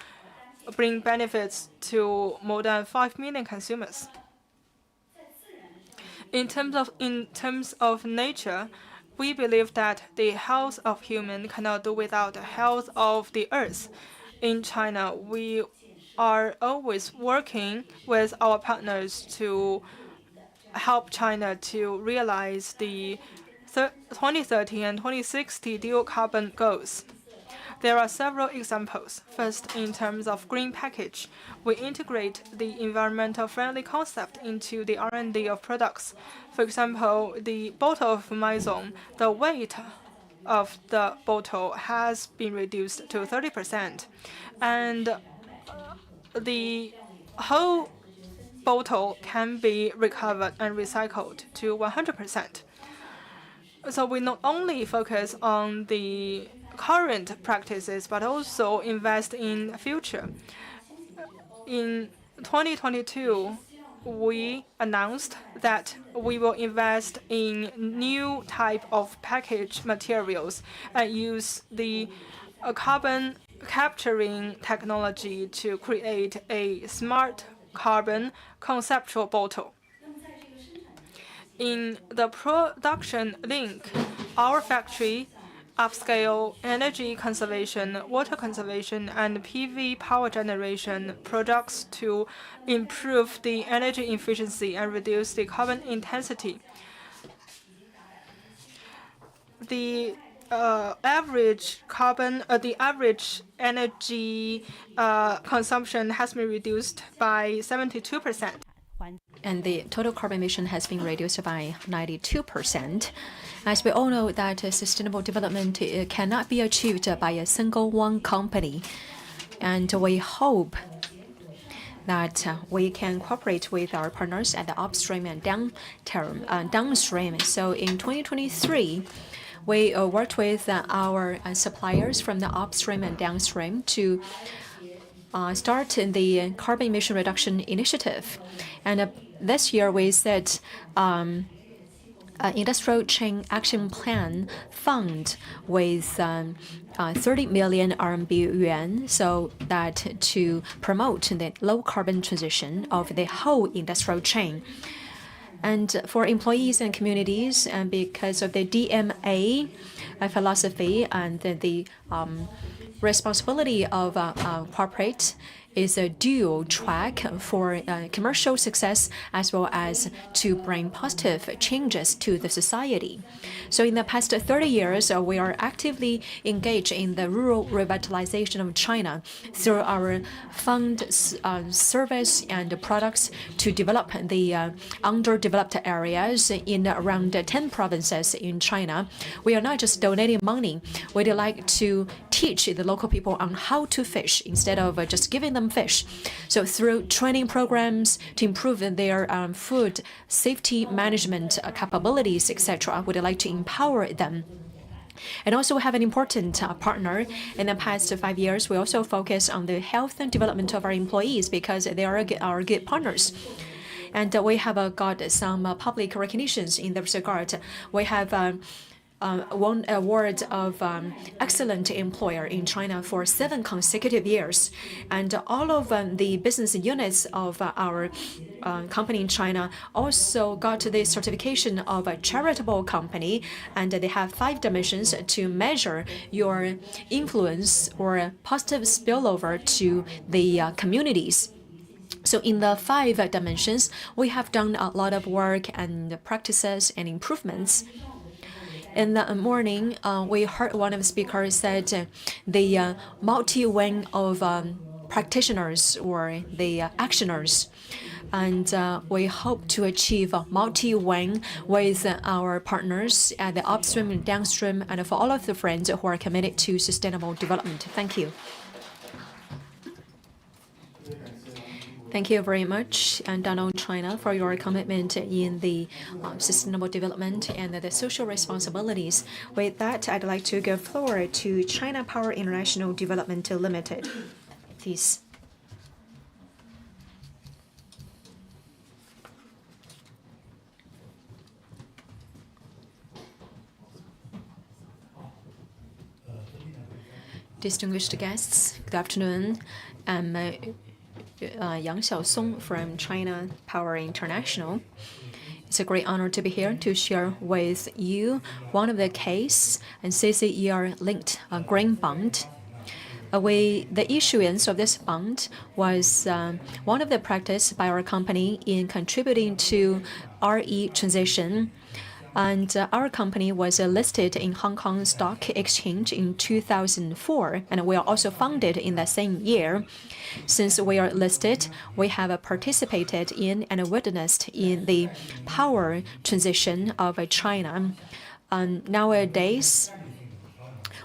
bring benefits to more than 5 million consumers. In terms of nature, we believe that the health of human cannot do without the health of the earth. In China, we are always working with our partners to help China to realize the 2030 and 2060 dual carbon goals. There are several examples. First, in terms of green package, we integrate the environmental friendly concept into the R&D of products. For example, the bottle of Maison, the weight of the bottle has been reduced to 30%, and the whole bottle can be recovered and recycled to 100%. So we not only focus on the current practices, but also invest in future. In 2022, we announced that we will invest in new type of package materials and use the carbon capturing technology to create a smart carbon conceptual bottle. In the production link, our factory upscale energy conservation, water conservation, and PV power generation products to improve the energy efficiency and reduce the carbon intensity. The average energy consumption has been reduced by 72%. And the total carbon emission has been reduced by 92%. As we all know that sustainable development cannot be achieved by a single one company. And we hope that we can cooperate with our partners at the upstream and downstream. So in 2023, we worked with our suppliers from the upstream and downstream to start the carbon emission reduction initiative. And this year we set industrial chain action plan fund with 30 million RMB yuan, so that to promote the low carbon transition of the whole industrial chain. And for employees and communities, and because of the DMA philosophy and the responsibility of corporate is a dual track for commercial success as well as to bring positive changes to the society. So in the past 30 years, we are actively engaged in the rural revitalization of China through our fund service and products to develop the underdeveloped areas in around 10 provinces in China. We are not just donating money. We'd like to teach the local people on how to fish instead of just giving them fish. So through training programs to improve their food safety management capabilities, etc., we'd like to empower them. And also we have an important partner. In the past 5 years, we also focus on the health and development of our employees because they are our good partners. And we have got some public recognitions in this regard. We have won award of excellent employer in China for 7 consecutive years, and all of the business units of our company in China also got the certification of a charitable company, and they have 5 dimensions to measure your influence or positive spillover to the communities. So in the 5 dimensions, we have done a lot of work and practices and improvements. In the morning, we heard one of the speakers said the multi-wing of practitioners or the actioners. And we hope to achieve a multi-wing with our partners at the upstream and downstream, and for all of the friends who are committed to sustainable development. Thank you. Thank you very much, and Danone China, for your commitment in the sustainable development and the social responsibilities. With that, I'd like to give floor to China Power International Development Limited. Please. Distinguished guests, good afternoon. I'm Yang Xiaosong from China Power International. It's a great honor to be here to share with you one of the case and CCER-linked green bond. The issuance of this bond was one of the practice by our company in contributing to RE transition. And our company was listed in Hong Kong Stock Exchange in 2004, and we are also founded in that same year. Since we are listed, we have participated in and witnessed in the power transition of China. Nowadays,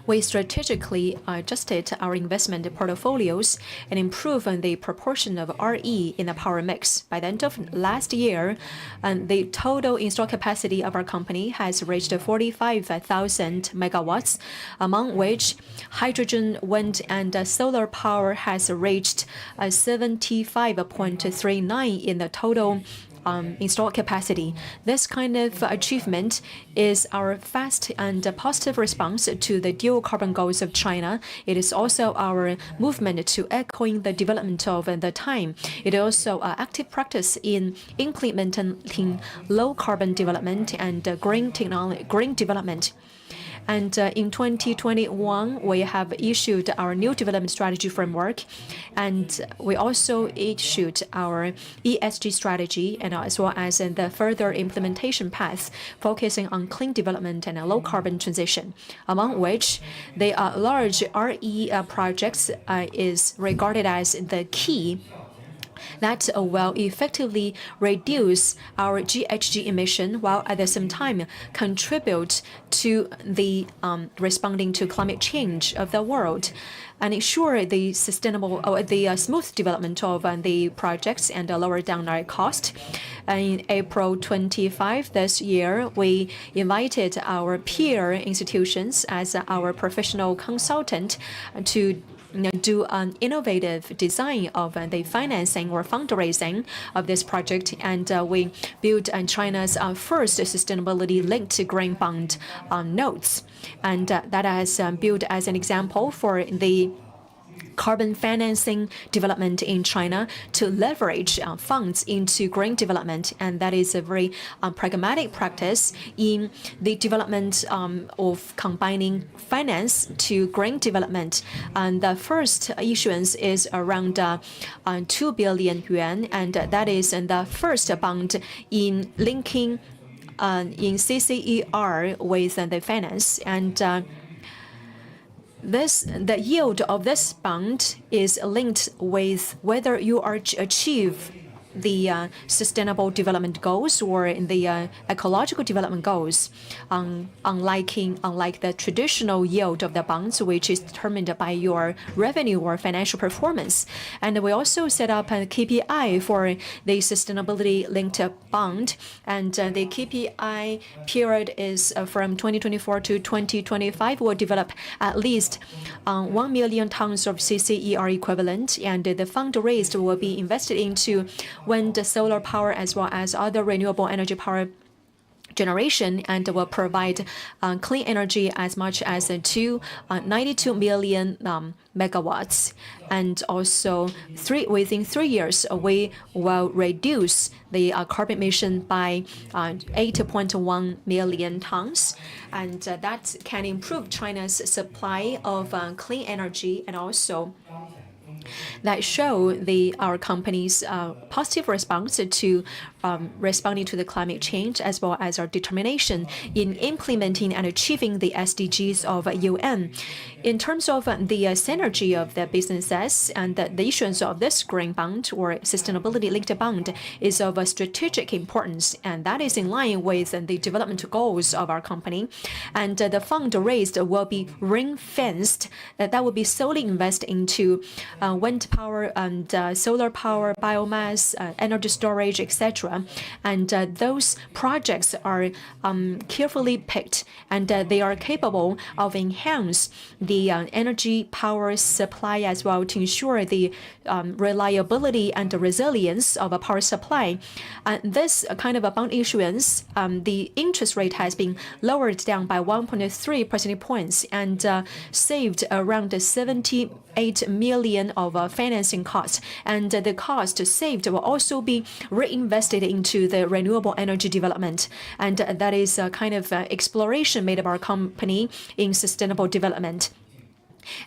we strategically adjusted our investment portfolios and improved the proportion of RE in the power mix. By the end of last year, the total installed capacity of our company has reached 45,000 megawatts, among which hydrogen, wind, and solar power has reached 75.39 in the total installed capacity. This kind of achievement is our fast and positive response to the dual carbon goals of China. It is also our movement to echoing the development of the time. It is also active practice in implementing low carbon development and green development. And in 2021, we have issued our new development strategy framework, and we also issued our ESG strategy, and as well as the further implementation path, focusing on clean development and a low carbon transition, among which the large RE projects is regarded as the key that will effectively reduce our GHG emission while at the same time contribute to the responding to climate change of the world and ensure the sustainable or the smooth development of the projects and lower down our cost. In April 25 this year, we invited our peer institutions as our professional consultant to do an innovative design of the financing or fundraising of this project, and we built China's first sustainability-linked green bond notes, and that has built as an example for the carbon financing development in China to leverage funds into green development, and that is a very pragmatic practice in the development of combining finance to green development. And the first issuance is around 2 billion yuan, and that is the first bond in linking in CCER with the finance. And the yield of this bond is linked with whether you achieve the sustainable development goals or the ecological development goals, unlike the traditional yield of the bonds, which is determined by your revenue or financial performance. And we also set up a KPI for the sustainability-linked bond, and the KPI period is from 2024 to 2025. We'll develop at least 1 million tons of CCER equivalent, and the fund raised will be invested into wind, solar power, as well as other renewable energy power generation, and will provide clean energy as much as 92 million megawatts. And also, within 3 years, we will reduce the carbon emission by 8.1 million tons, and that can improve China's supply of clean energy and also that show our company's positive response to responding to the climate change, as well as our determination in implementing and achieving the SDGs of UN. In terms of the synergy of the businesses, and the issuance of this green bond or sustainability-linked bond is of a strategic importance, and that is in line with the development goals of our company. And the fund raised will be ring-fenced. That will be solely invested into wind power and solar power, biomass, energy storage, etc. And those projects are carefully picked, and they are capable of enhance the energy power supply as well to ensure the reliability and the resilience of a power supply. This kind of a bond issuance, the interest rate has been lowered down by 1.3 percentage points and saved around 78 million of financing costs. And the cost saved will also be reinvested into the renewable energy development. And that is a kind of exploration made of our company in sustainable development.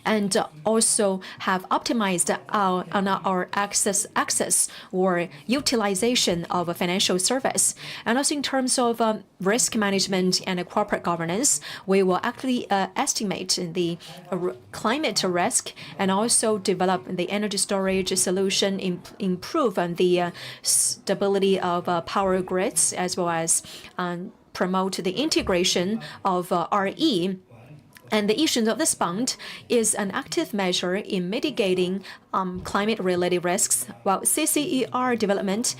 And also have optimized our access or utilization of a financial service. And also in terms of risk management and corporate governance, we will actually estimate the climate risk and also develop the energy storage solution, improve the stability of power grids, as well as promote the integration of RE. And the issuance of this bond is an active measure in mitigating climate-related risks, while CCER development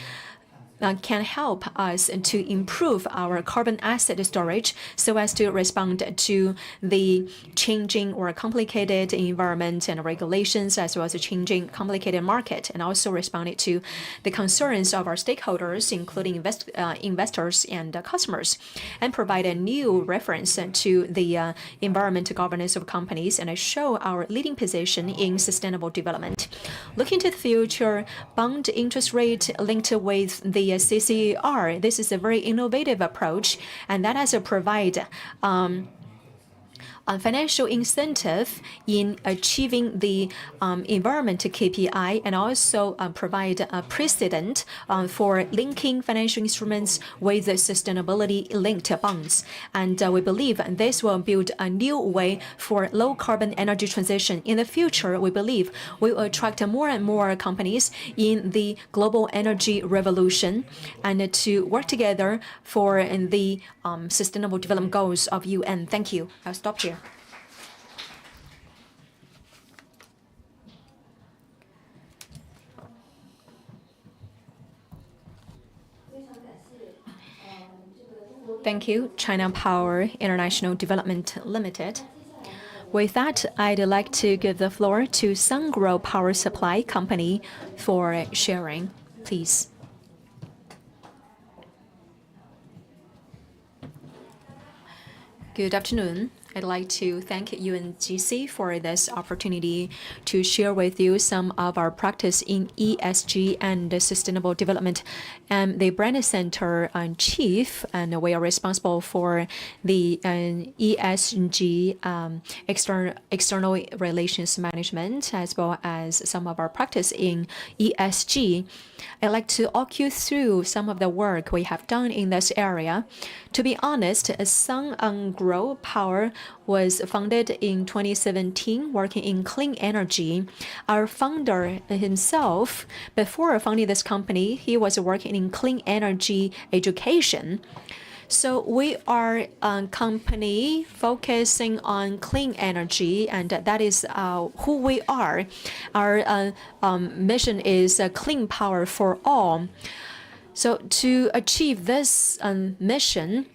can help us to improve our carbon asset storage so as to respond to the changing or complicated environment and regulations, as well as a changing complicated market, and also responded to the concerns of our stakeholders, including investors and customers, and provide a new reference to the environmental governance of companies and show our leading position in sustainable development. Looking to the future, bond interest rate linked with the CCER, this is a very innovative approach, and that has provide financial incentive in achieving the environmental KPI, and also provide a precedent for linking financial instruments with sustainability-linked bonds. And we believe this will build a new way for low-carbon energy transition. In the future, we believe we will attract more and more companies in the global energy revolution and to work together for the sustainable development goals of UN. Thank you. I'll stop here. Thank you, China Power International Development Limited. With that, I'd like to give the floor to Sungrow Power Supply Company for sharing. Please. Good afternoon. I'd like to thank UNGC for this opportunity to share with you some of our practice in ESG and sustainable development. I'm the brand center chief, and we are responsible for the ESG external relations management, as well as some of our practice in ESG. I'd like to walk you through some of the work we have done in this area. To be honest, Sungrow Power was founded in 2017, working in clean energy. Our founder himself, before founding this company, he was working in clean energy education. So we are a company focusing on clean energy, and that is who we are. Our mission is clean power for all. So to achieve this mission,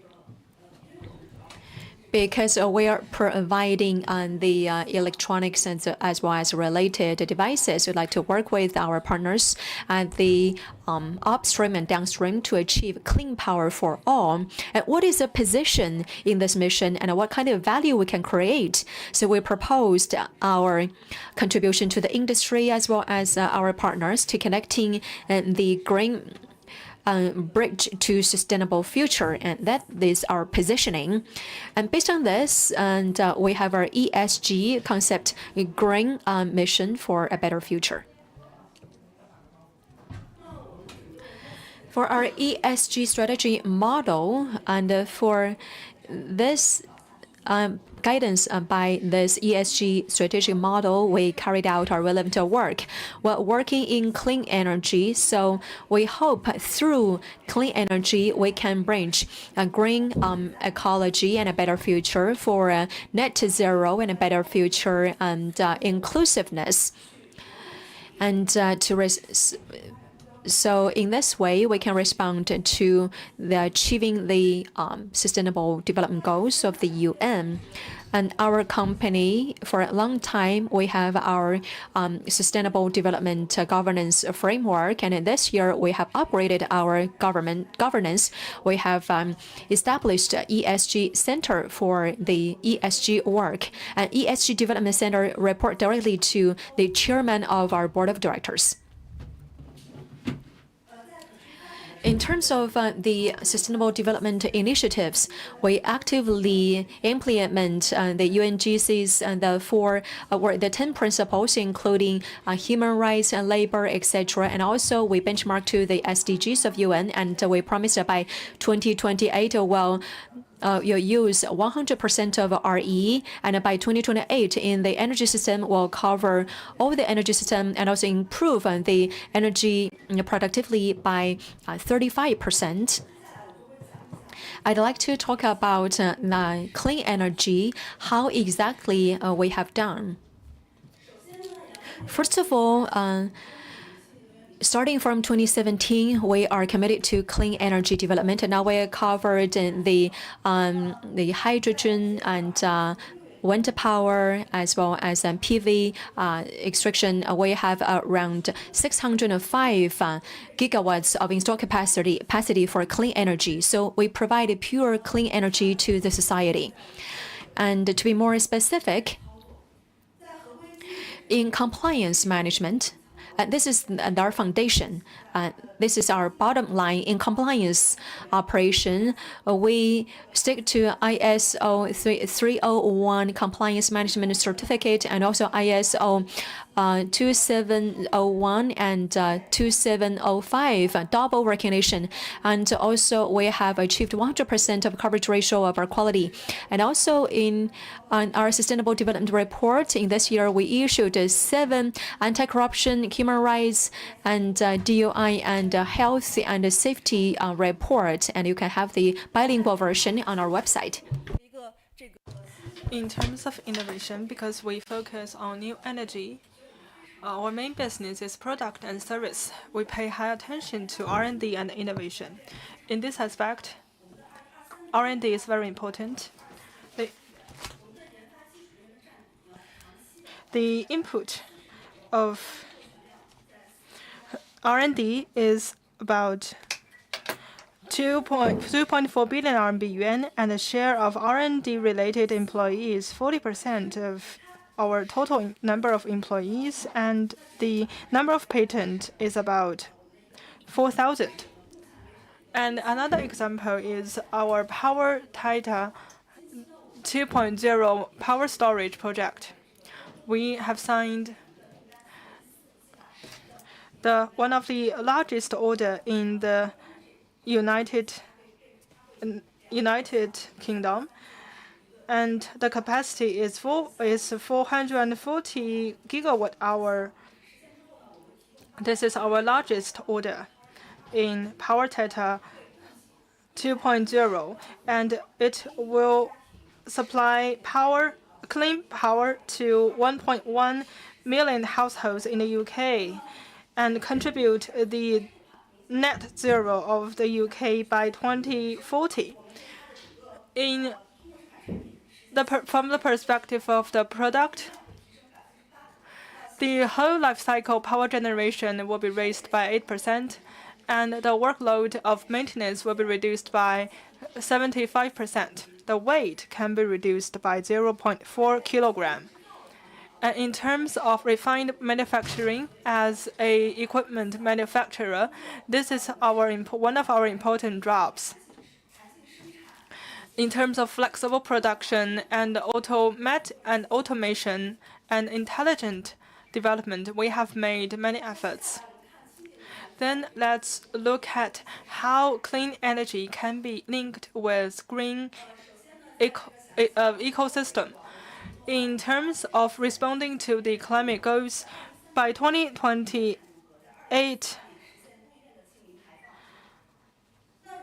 because we are providing the electronics and as well as related devices, we'd like to work with our partners at the upstream and downstream to achieve clean power for all. And what is the position in this mission, and what kind of value we can create? So we proposed our contribution to the industry as well as our partners to connecting the green bridge to sustainable future, and that is our positioning. And based on this, and we have our ESG concept, green mission for a better future. For our ESG strategy model, and for this guidance by this ESG strategic model, we carried out our relevant work. We're working in clean energy, so we hope through clean energy we can bridge a green ecology and a better future for net zero and a better future and inclusiveness. And so in this way, we can respond to the achieving the sustainable development goals of the UN. And our company, for a long time, we have our sustainable development governance framework. And this year, we have upgraded our governance. We have established an ESG Center for the ESG work. An ESG Development Center report directly to the chairman of our board of directors. In terms of the sustainable development initiatives, we actively implement the UNGC's the 10 principles, including human rights and labor, etc. And also we benchmark to the SDGs of UN, and we promised that by 2028 you'll use 100% of RE, and by 2028 in the energy system will cover all the energy system and also improve the energy productivity by 35%. I'd like to talk about the clean energy, how exactly we have done. First of all, starting from 2017, we are committed to clean energy development, and now we covered the hydrogen and wind power as well as PV extraction. We have around 605 gigawatts of installed capacity for clean energy. So we provide pure clean energy to the society. And to be more specific, in compliance management, this is our foundation. This is our bottom line. In compliance operation, we stick to ISO 301 compliance management certificate and also ISO 2701 and 2705 double recognition. And also we have achieved 100% of coverage ratio of our quality. And also in our sustainable development report in this year, we issued 7 anti-corruption, human rights, and DUI and health and safety report, and you can have the bilingual version on our website. In terms of innovation, because we focus on new energy, our main business is product and service. We pay high attention to R&D and innovation. In this aspect, R&D is very important. The input of R&D is about 2.4 billion RMB yuan, and the share of R&D related employees 40% of our total number of employees, and the number of patents is about 4,000. And another example is our Power Tata 2.0 power storage project. We have signed one of the largest order in the United Kingdom, and the capacity is 440 gigawatt hour. This is our largest order in Power Tata 2.0, and it will supply clean power to 1.1 million households in the UK, and contribute the net zero of the UK by 2040. From the perspective of the product, the whole life cycle power generation will be raised by 8%, and the workload of maintenance will be reduced by 75%. The weight can be reduced by 0.4 kilogram. And in terms of refined manufacturing, as a equipment manufacturer, this is one of our important jobs. In terms of flexible production and automation and intelligent development, we have made many efforts. Then let's look at how clean energy can be linked with green ecosystem. In terms of responding to the climate goals, by 2028,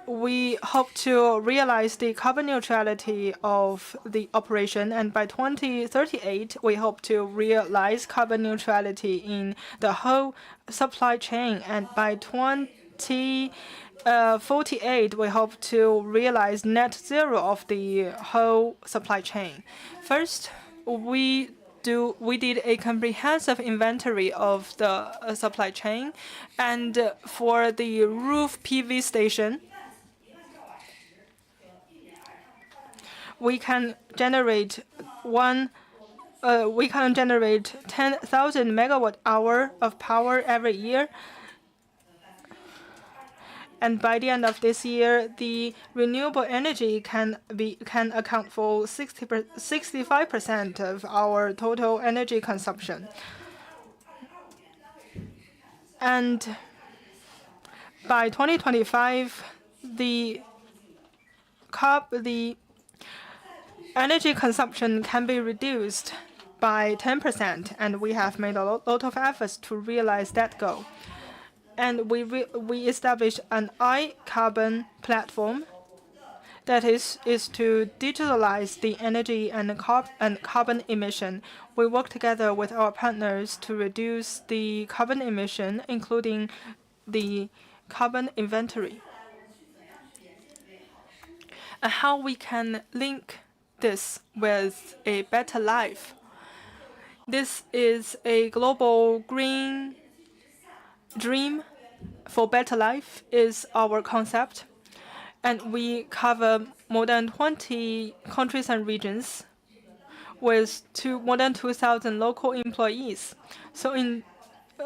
we hope to realize the carbon neutrality of the operation, and by 2038, we hope to realize carbon neutrality in the whole supply chain, and by 2048, we hope to realize net zero of the whole supply chain. First, we did a comprehensive inventory of the supply chain, and for the roof PV station, we can generate 10,000 megawatt-hour of power every year. And by the end of this year, the renewable energy can account for 65% of our total energy consumption. And by 2025, the energy consumption can be reduced by 10%, and we have made a lot of efforts to realize that goal. And we established an iCarbon platform that is to digitalize the energy and carbon emission. We work together with our partners to reduce the carbon emission, including the carbon inventory. And how we can link this with a better life. This is a global green dream for better life is our concept, and we cover more than 20 countries and regions with more than 2,000 local employees. So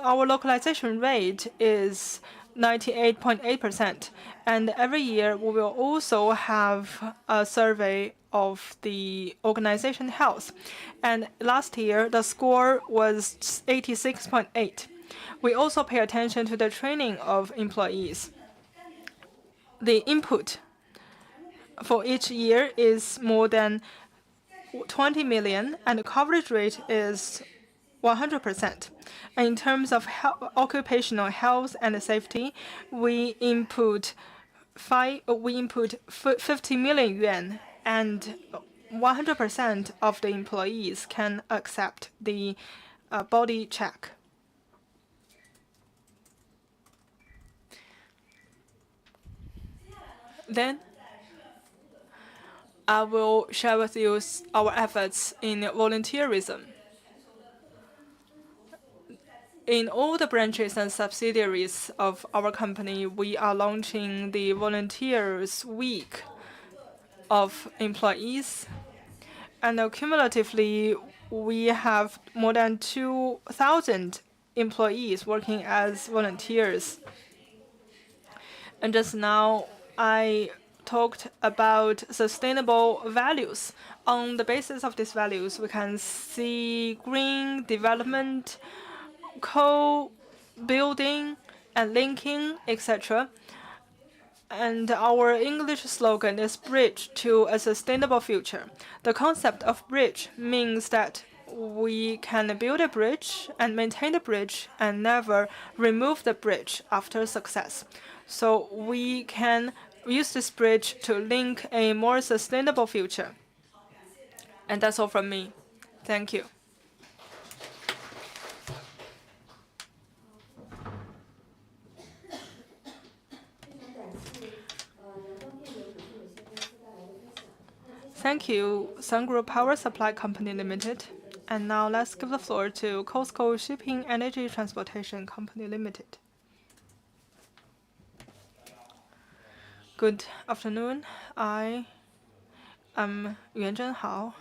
our localization rate is 98.8%, and every year we will also have a survey of the organization health, and last year the score was 86.8. We also pay attention to the training of employees. The input for each year is more than 20 million, and the coverage rate is 100%. And in terms of occupational health and safety, we input 50 million yuan, and 100% of the employees can accept the body check. Then I will share with you our efforts in volunteerism. In all the branches and subsidiaries of our company, we are launching the Volunteers Week of employees. And cumulatively, we have more than 2,000 employees working as volunteers. And just now, I talked about sustainable values. On the basis of these values, we can see green development, co-building and linking, etc. And our English slogan is Bridge to a Sustainable Future. The concept of bridge means that we can build a bridge and maintain the bridge and never remove the bridge after success. So we can use this bridge to link a more sustainable future. And that's all from me. Thank you. Thank you, Sungroup Power Supply Company Limited. And now let's give the floor to COSCO Shipping Energy Transportation Company Limited. Good afternoon. I am Yuan Zhenhao,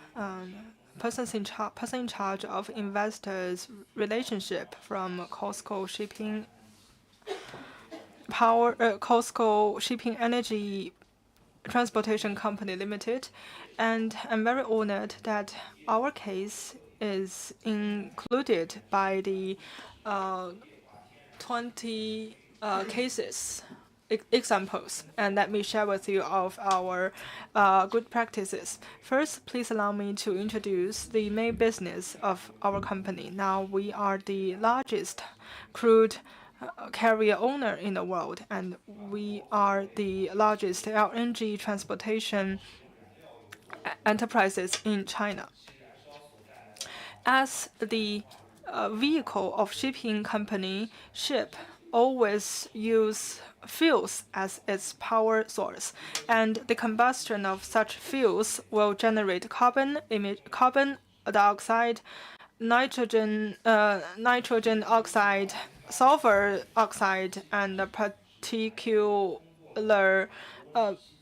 person in charge of investors relationship from COSCO Shipping Energy Transportation Company Limited, and I'm very honored that our case is included by the 20 cases examples, and let me share with you of our good practices. First, please allow me to introduce the main business of our company. Now, we are the largest crude carrier owner in the world, and we are the largest LNG transportation enterprises in China. As the vehicle of shipping company, ship always use fuels as its power source, and the combustion of such fuels will generate carbon dioxide, nitrogen oxide, sulfur oxide, and particular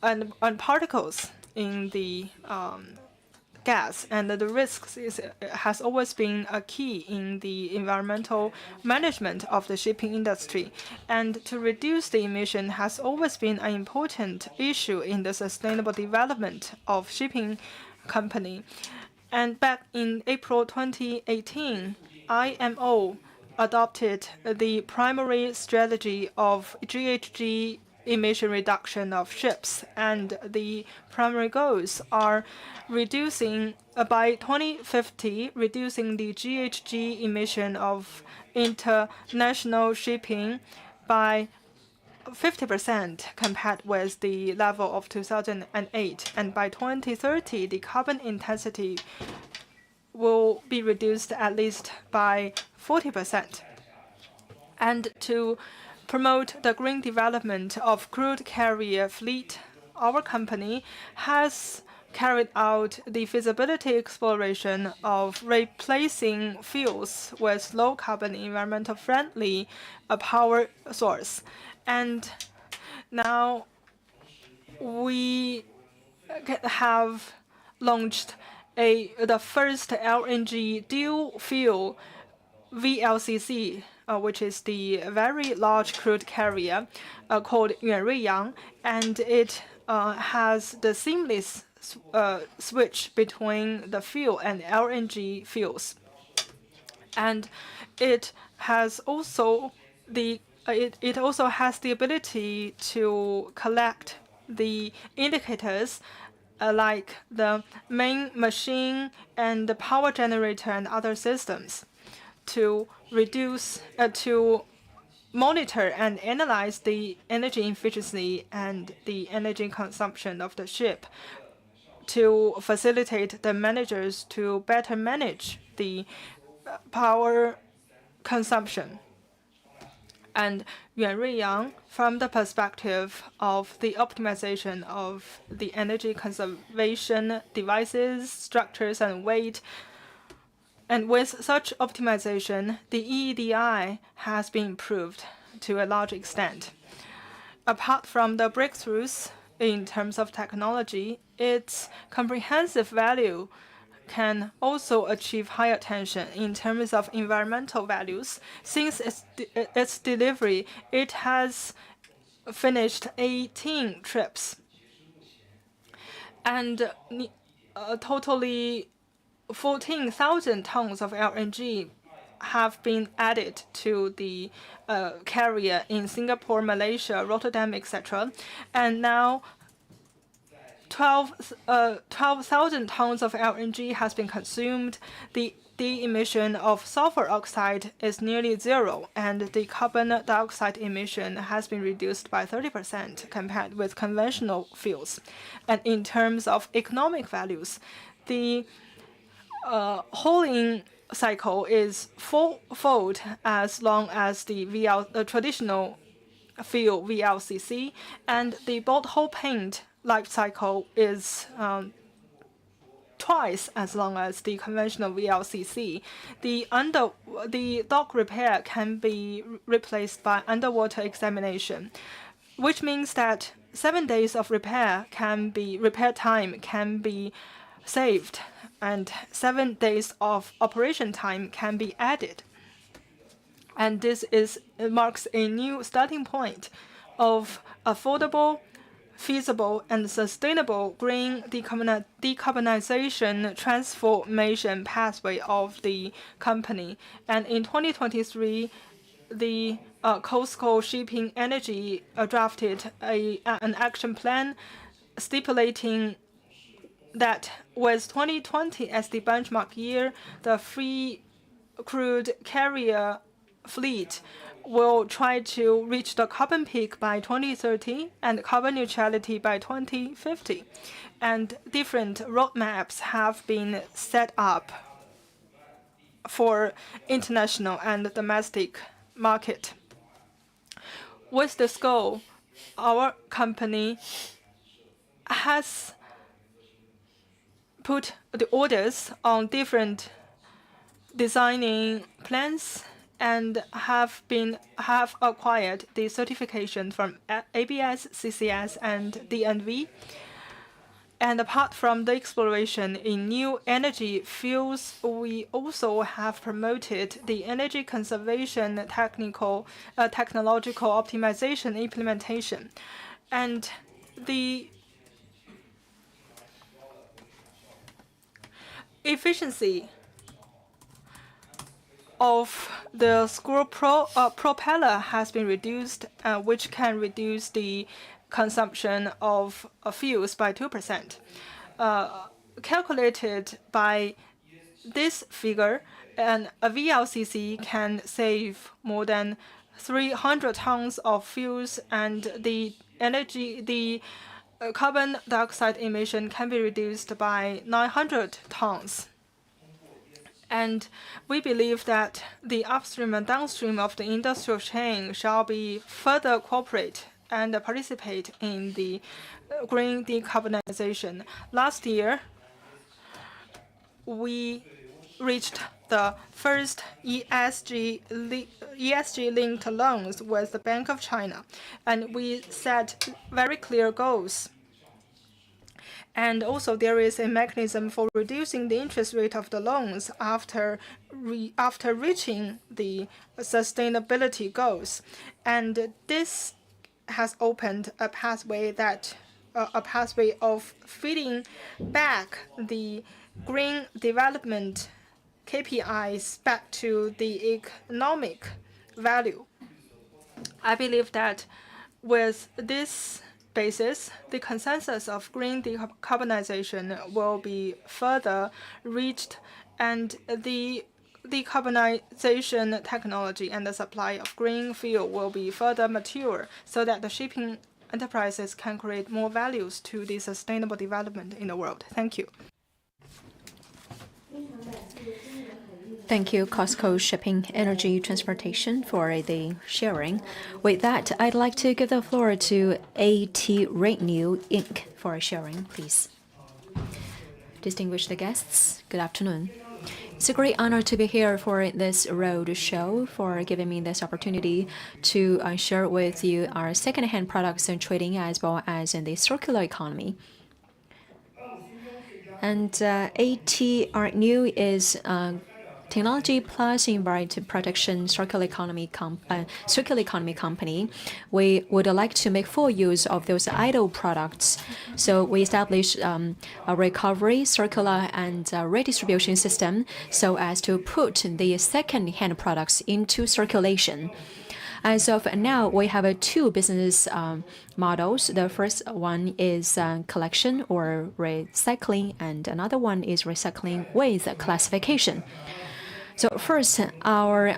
and particles in the gas, and the risks has always been a key in the environmental management of the shipping industry, and to reduce the emission has always been an important issue in the sustainable development of shipping company. And back in April 2018, IMO adopted the primary strategy of GHG emission reduction of ships, and the primary goals are reducing by 2050, reducing the GHG emission of international shipping by 50% compared with the level of 2008, and by 2030, the carbon intensity will be reduced at least by 40%. And to promote the green development of crude carrier fleet, our company has carried out the feasibility exploration of replacing fuels with low carbon, environmental friendly power source. And now we have launched the first LNG dual fuel VLCC, which is the very large crude carrier called Yuanruiyang, and it has the seamless switch between the fuel and LNG fuels, and it has also it also has the ability to collect the indicators like the main machine and the power generator and other systems to monitor and analyze the energy efficiency and the energy consumption of the ship, to facilitate the managers to better manage the power consumption. And Yuanruiyang, from the perspective of the optimization of the energy conservation devices, structures, and weight, and with such optimization, the EEDI has been improved to a large extent. Apart from the breakthroughs in terms of technology, its comprehensive value can also achieve high attention in terms of environmental values. Since its delivery, it has finished 18 trips, and totally 14,000 tons of LNG have been added to the carrier in Singapore, Malaysia, Rotterdam, etc. And now 12,000 tons of LNG has been consumed. The emission of sulfur oxide is nearly zero, and the carbon dioxide emission has been reduced by 30% compared with conventional fuels. And in terms of economic values, the hauling cycle is fourfold as long as the traditional fuel VLCC, and the boat hull paint life cycle is twice as long as the conventional VLCC. The dock repair can be replaced by underwater examination, which means that 7 days of repair time can be saved and 7 days of operation time can be added. And this marks a new starting point of affordable, feasible, and sustainable green decarbonization transformation pathway of the company. And in 2023, the COSCO Shipping Energy drafted an action plan stipulating that with 2020 as the benchmark year, the free crude carrier fleet will try to reach the carbon peak by 2030 and carbon neutrality by 2050. And different roadmaps have been set up for international and domestic market. With this goal, our company has put the orders on different designing plans and have acquired the certification from ABS, CCS, and DNV. And apart from the exploration in new energy fields, we also have promoted the energy conservation technological optimization implementation. And the efficiency of the screw propeller has been reduced, which can reduce the consumption of fuels by 2%. Calculated by this figure, a VLCC can save more than 300 tons of fuels, and the carbon dioxide emission can be reduced by 900 tons. And we believe that the upstream and downstream of the industrial chain shall be further cooperate and participate in the green decarbonization. Last year, we reached the first ESG-linked loans with the Bank of China, and we set very clear goals. And also, there is a mechanism for reducing the interest rate of the loans after reaching the sustainability goals. And this has opened a pathway of feeding back the green development KPIs back to the economic value. I believe that with this basis, the consensus of green decarbonization will be further reached, and the decarbonization technology and the supply of green fuel will be further mature so that the shipping enterprises can create more values to the sustainable development in the world. Thank you. Thank you, COSCO Shipping Energy Transportation, for the sharing. With that, I'd like to give the floor to AT Renew Inc. for sharing, please. Distinguished guests, good afternoon. It's a great honor to be here for this roadshow, for giving me this opportunity to share with you our second-hand products and trading as well as in the circular economy. And AT Renew is Technology plus environment protection circular economy company. We would like to make full use of those idle products. So we established a recovery, circular, and redistribution system so as to put the second-hand products into circulation. As of now, we have two business models. The first one is collection or recycling, and another one is recycling with classification. So first, our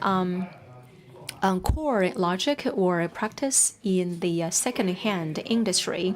core logic or practice in the second-hand industry.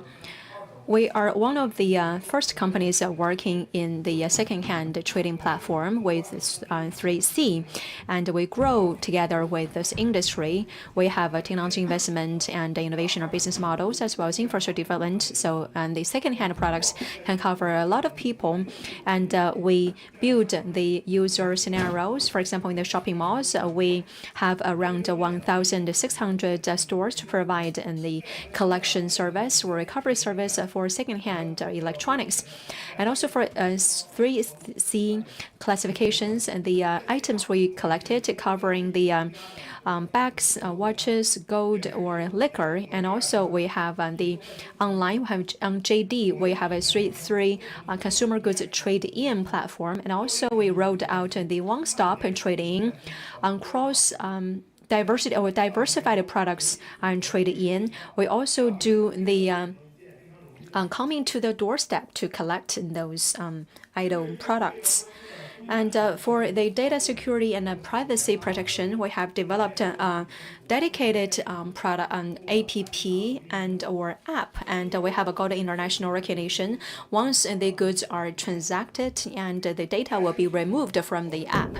We are one of the first companies working in the second-hand trading platform with 3C, and we grow together with this industry. We have a technology investment and innovation of business models as well as infrastructure development. So, and the second-hand products can cover a lot of people, and we build the user scenarios. For example, in the shopping malls, we have around 1,600 stores to provide the collection service or recovery service for for secondhand electronics. And also for 3C classifications and the items we collected covering the bags, watches, gold, or liquor. And also we have the online, we have on JD, we have a 3 consumer goods trade-in platform. And also we rolled out the one-stop trade-in on cross diversity or diversified products and trade-in. We also do the coming to the doorstep to collect those idle products. And for the data security and privacy protection, we have developed a dedicated product app and or app, and we have got international recognition. Once the goods are transacted, and the data will be removed from the app.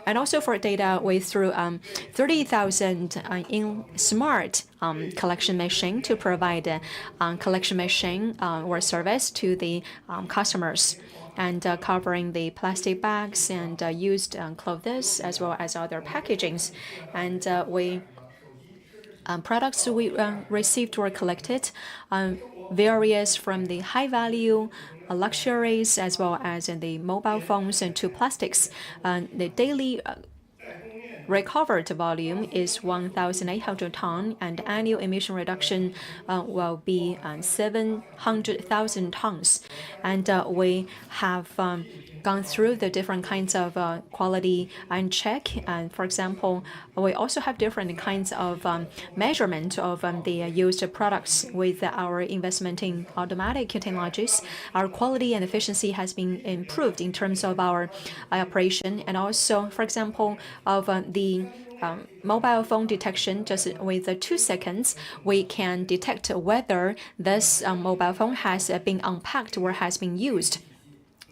And also for data, we threw 30,000 in smart collection machine to provide collection machine or service to the customers, and covering the plastic bags and used clothes as well as other packagings. And we products we received or collected various from the high value luxuries as well as in the mobile phones and to plastics. The daily recovered volume is 1,800 tons, and annual emission reduction will be 700,000 tons. And we have gone through the different kinds of quality and check. And for example, we also have different kinds of measurement of the used products. With our investment in automatic technologies, our quality and efficiency has been improved in terms of our operation. And also, for example, of the mobile phone detection, just with 2 seconds, we can detect whether this mobile phone has been unpacked or has been used.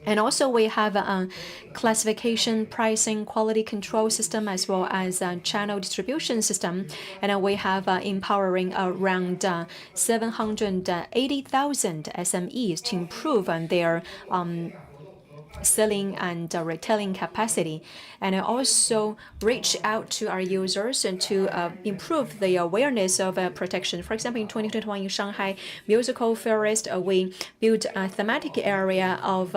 And also we have a classification, pricing, quality control system, as well as a channel distribution system. And we have empowering around 780,000 SMEs to improve on their selling and retailing capacity, and also reach out to our users and to improve the awareness of protection. For example, in 2021 in Shanghai Musical Forest, we built a thematic area of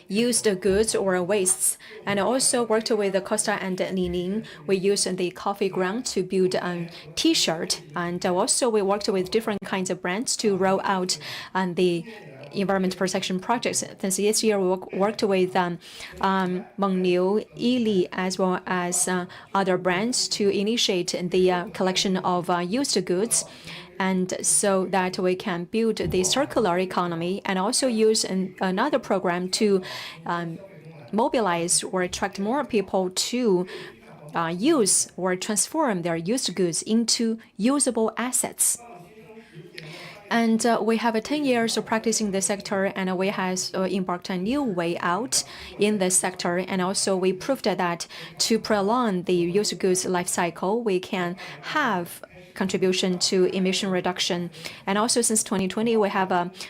used goods or wastes, and also worked with Costa and Li-Ning. We used the coffee ground to build a T-shirt, and also we worked with different kinds of brands to roll out the environment protection projects. This year, we worked with Mengniu, Yili, as well as other brands to initiate the collection of used goods, and so that we can build the circular economy, and also use another program to mobilize or attract more people to use or transform their used goods into usable assets. And we have 10 years of practicing the sector, and we have embarked a new way out in this sector. And also we proved that to prolong the used goods life cycle, we can have contribution to emission reduction. And also since 2020, we have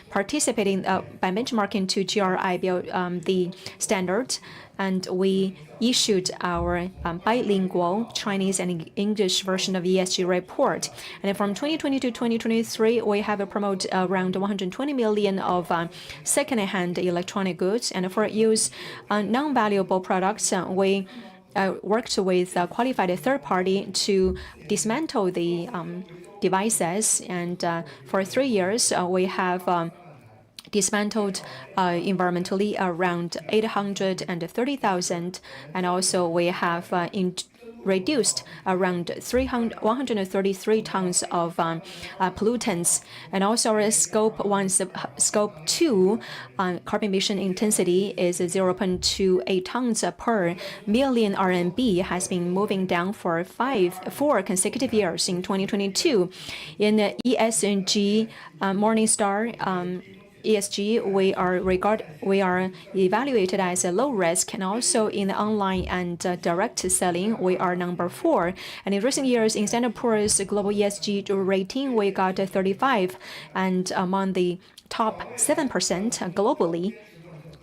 participating by benchmarking to GRI the standard, and we issued our bilingual Chinese and English version of ESG report. And from 2020 to 2023, we have promoted around 120 million of second-hand electronic goods. And for use non-valuable products, we worked with a qualified third party to dismantle the devices. And for 3 years, we have dismantled environmentally around 830,000, and also we have reduced around 133 tons of pollutants. And also our scope 1, scope 2 carbon emission intensity is 0.28 tons per million RMB, has been moving down for 4 consecutive years. In 2022, in the ESG Morningstar ESG, we are evaluated as a low risk, and also in the online and direct selling, we are number 4. And in recent years, in Standard & Poor's global ESG rating, we got 35, and among the top 7% globally.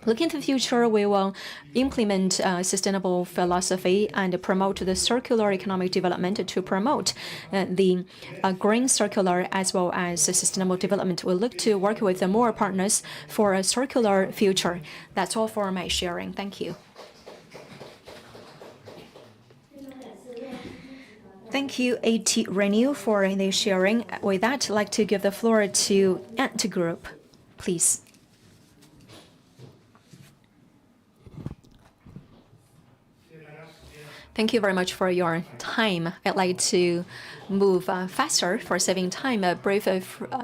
Looking to the future, we will implement sustainable philosophy and promote the circular economic development to promote the green circular as well as sustainable development. We'll look to work with more partners for a circular future. That's all for my sharing. Thank you. Thank you, AT Renew, for the sharing. With that, I'd like to give the floor to Ant Group, please. Thank you very much for your time. I'd like to move faster for saving time. A brief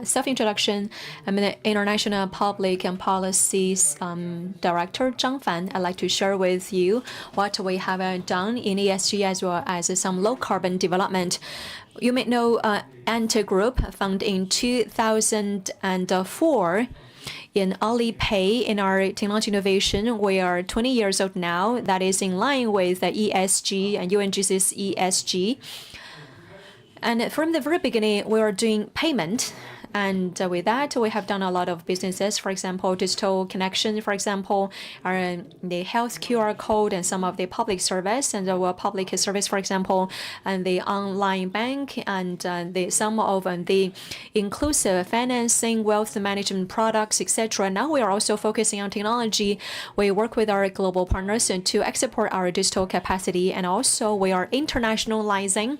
self-introduction. I'm the International Public and Policies Director, Zhang Fan. I'd like to share with you what we have done in ESG as well as some low-carbon development. You may know Ant Group, founded in 2004. In Alipay, in our technology innovation, we are 20 years old now. That is in line with the ESG and UNGC's ESG. And from the very beginning, we are doing payment. And with that, we have done a lot of businesses. For example, digital connection, for example, the health QR code and some of the public service and our public service, for example, and the online bank and some of the inclusive financing, wealth management products, etc. Now we are also focusing on technology. We work with our global partners to export our digital capacity, and also we are internationalizing.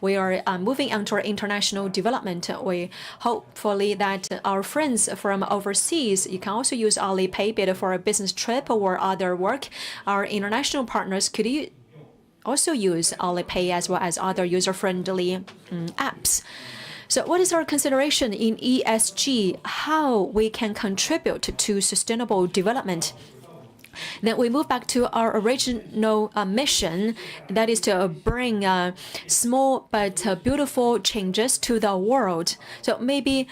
We are moving on to our international development. We hopefully that our friends from overseas, you can also use Alipay, be it for a business trip or other work. Our international partners could also use Alipay as well as other user-friendly apps. So what is our consideration in ESG? How we can contribute to sustainable development? Then we move back to our original mission, that is to bring small but beautiful changes to the world. So maybe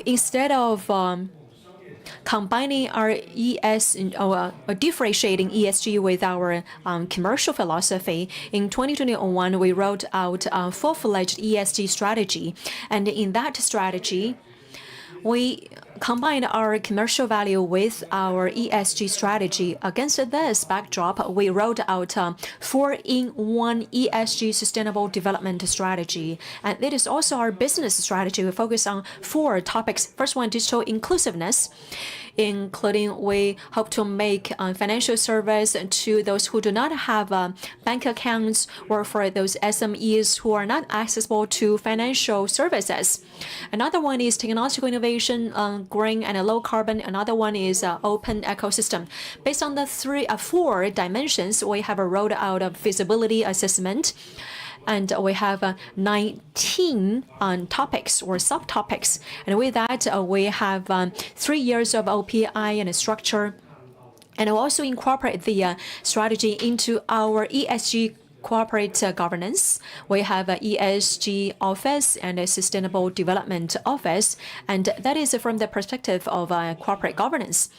instead of combining our differentiating ESG with our commercial philosophy, in 2021 we rolled out a full-fledged ESG strategy, and in that strategy, we combined our commercial value with our ESG strategy. Against this backdrop, we rolled out a 4-in-1 ESG sustainable development strategy. And it is also our business strategy. We focus on 4 topics. First one, digital inclusiveness, including we hope to make financial service to those who do not have bank accounts, or for those SMEs who are not accessible to financial services. Another one is technological innovation, green and low carbon. Another one is open ecosystem. Based on the 4 dimensions, we have rolled out a feasibility assessment. And we have 19 topics or subtopics. And with that, we have 3 years of OPI and a structure. And we also incorporate the strategy into our ESG corporate governance. We have an ESG office and a sustainable development office. And that is from the perspective of corporate governance.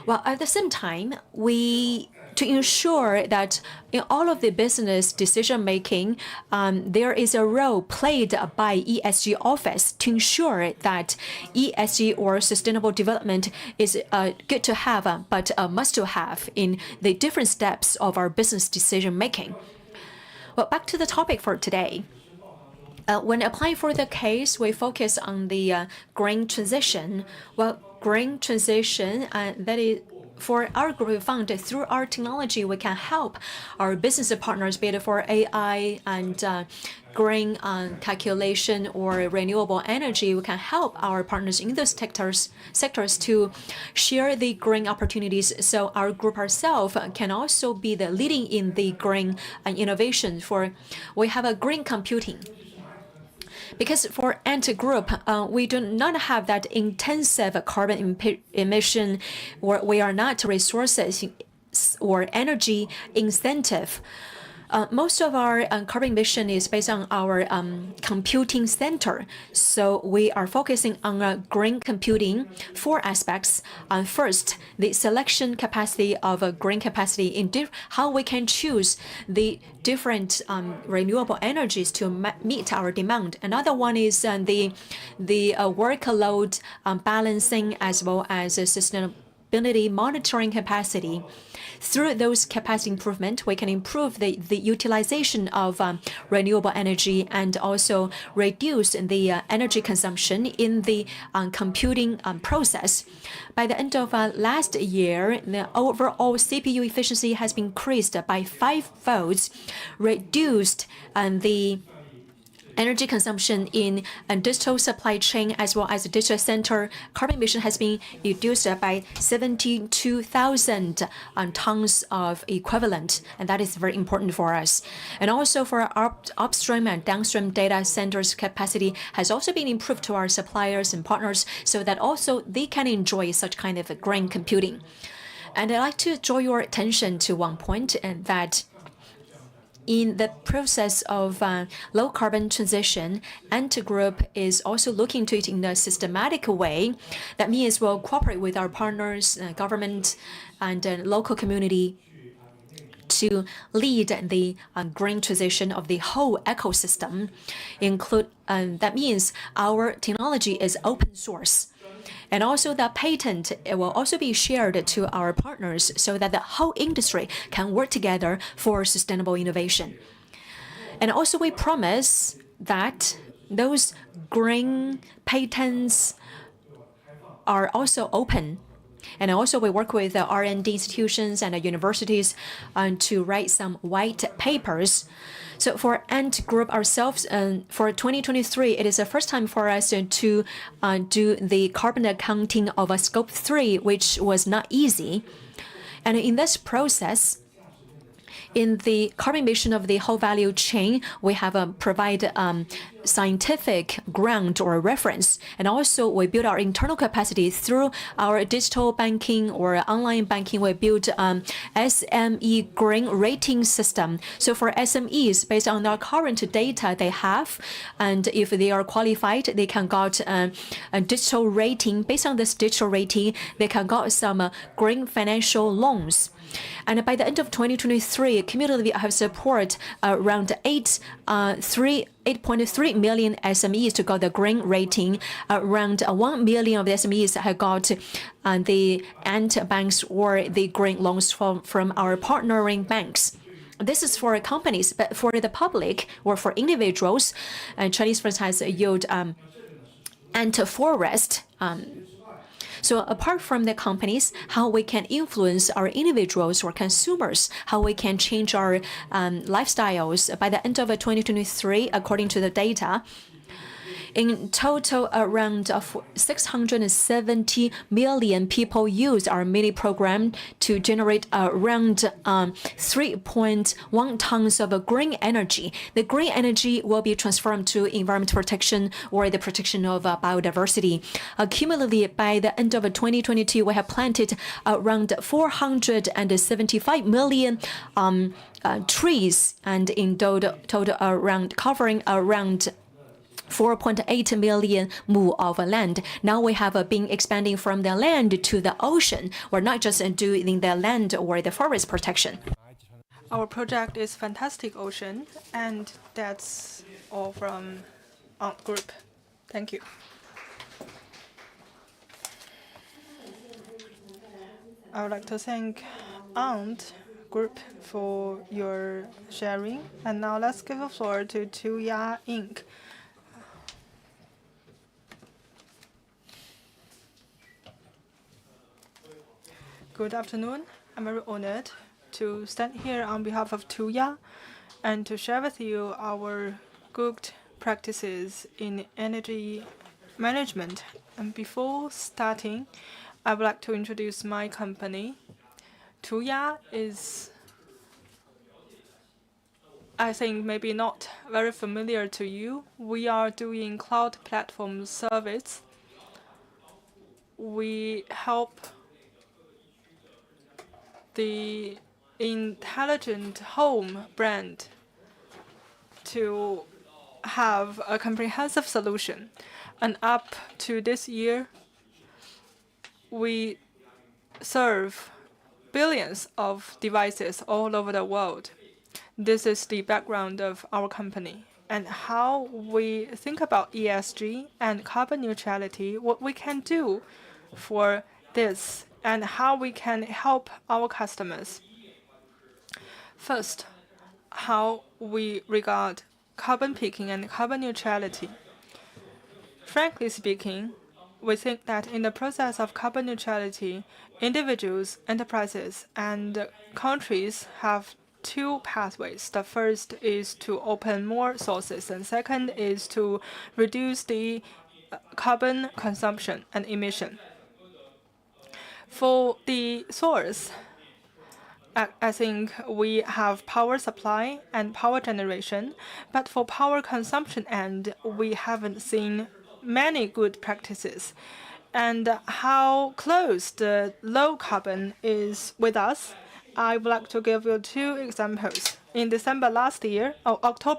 Well, at the same time, to ensure that in all of the business decision making, there is a role played by ESG office to ensure that ESG or sustainable development is good to have, but a must to have in the different steps of our business decision making. Well, back to the topic for today. When applying for the case, we focus on the green transition. Well, green transition, that is for our group fund, through our technology, we can help our business partners, be it for AI and green calculation or renewable energy. We can help our partners in those sectors to share the green opportunities. So our group ourselves can also be the leading in the green innovation. We have a green computing. Because for Ant Group, we do not have that intensive carbon emission, or we are not resources or energy incentive. Most of our carbon emission is based on our computing center. So we are focusing on green computing, 4 aspects. First, the selection capacity of green capacity in how we can choose the different renewable energies to meet our demand. Another one is the workload balancing as well as sustainability monitoring capacity. Through those capacity improvement, we can improve the utilization of renewable energy and also reduce the energy consumption in the computing process. By the end of last year, the overall CPU efficiency has been increased by 5-fold, reduced the energy consumption in a digital supply chain as well as digital center. Carbon emission has been reduced by 72,000 tons of equivalent, and that is very important for us. And also for our upstream and downstream data centers capacity has also been improved to our suppliers and partners so that also they can enjoy such kind of green computing. And I'd like to draw your attention to one point, and that in the process of low carbon transition, Ant Group is also looking to it in a systematic way. That means we'll cooperate with our partners, government, and local community to lead the green transition of the whole ecosystem. That means our technology is open source. And also the patent will also be shared to our partners so that the whole industry can work together for sustainable innovation. And also we promise that those green patents are also open. And also we work with R&D institutions and universities to write some white papers. So for Ant Group ourselves, for 2023, it is the first time for us to do the carbon accounting of a scope 3, which was not easy. And in this process, in the carbon emission of the whole value chain, we have provide scientific ground or reference, and also we build our internal capacity through our digital banking or online banking. We build SME green rating system. So for SMEs, based on the current data they have, and if they are qualified, they can get a digital rating. Based on this digital rating, they can get some green financial loans. And by the end of 2023, cumulatively have support around 8.3 million SMEs to get the green rating. Around 1 million of the SMEs have got the Ant banks or the green loans from our partnering banks. This is for companies, but for the public or for individuals, Chinese First has used Ant Forest. So apart from the companies, how we can influence our individuals or consumers, how we can change our lifestyles. By the end of 2023, according to the data, in total, around 670 million people use our mini program to generate around 3.1 tons of green energy. The green energy will be transformed to environment protection or the protection of biodiversity. Cumulatively, by the end of 2022, we have planted around 475 million trees, and in total around covering around 4.8 million mu of land. Now we have been expanding from the land to the ocean. We're not just doing the land or the forest protection. Our project is Fantastic Ocean, and that's all from Ant Group. Thank you. I would like to thank Ant Group for your sharing. And now let's give the floor to Tuya Inc. Good afternoon. I'm very honored to stand here on behalf of Tuya and to share with you our good practices in energy management. And before starting, I would like to introduce my company. Tuya is, I think, maybe not very familiar to you. We are doing cloud platform service. We help the intelligent home brand to have a comprehensive solution. And up to this year, we serve billions of devices all over the world. This is the background of our company and how we think about ESG and carbon neutrality, what we can do for this and how we can help our customers. First, how we regard carbon peaking and carbon neutrality. Frankly speaking, we think that in the process of carbon neutrality, individuals, enterprises, and countries have two pathways. The first is to open more sources, and second is to reduce the carbon consumption and emission. For the source, I think we have power supply and power generation, but for power consumption end, we haven't seen many good practices. And how close the low carbon is with us, I would like to give you two examples. In October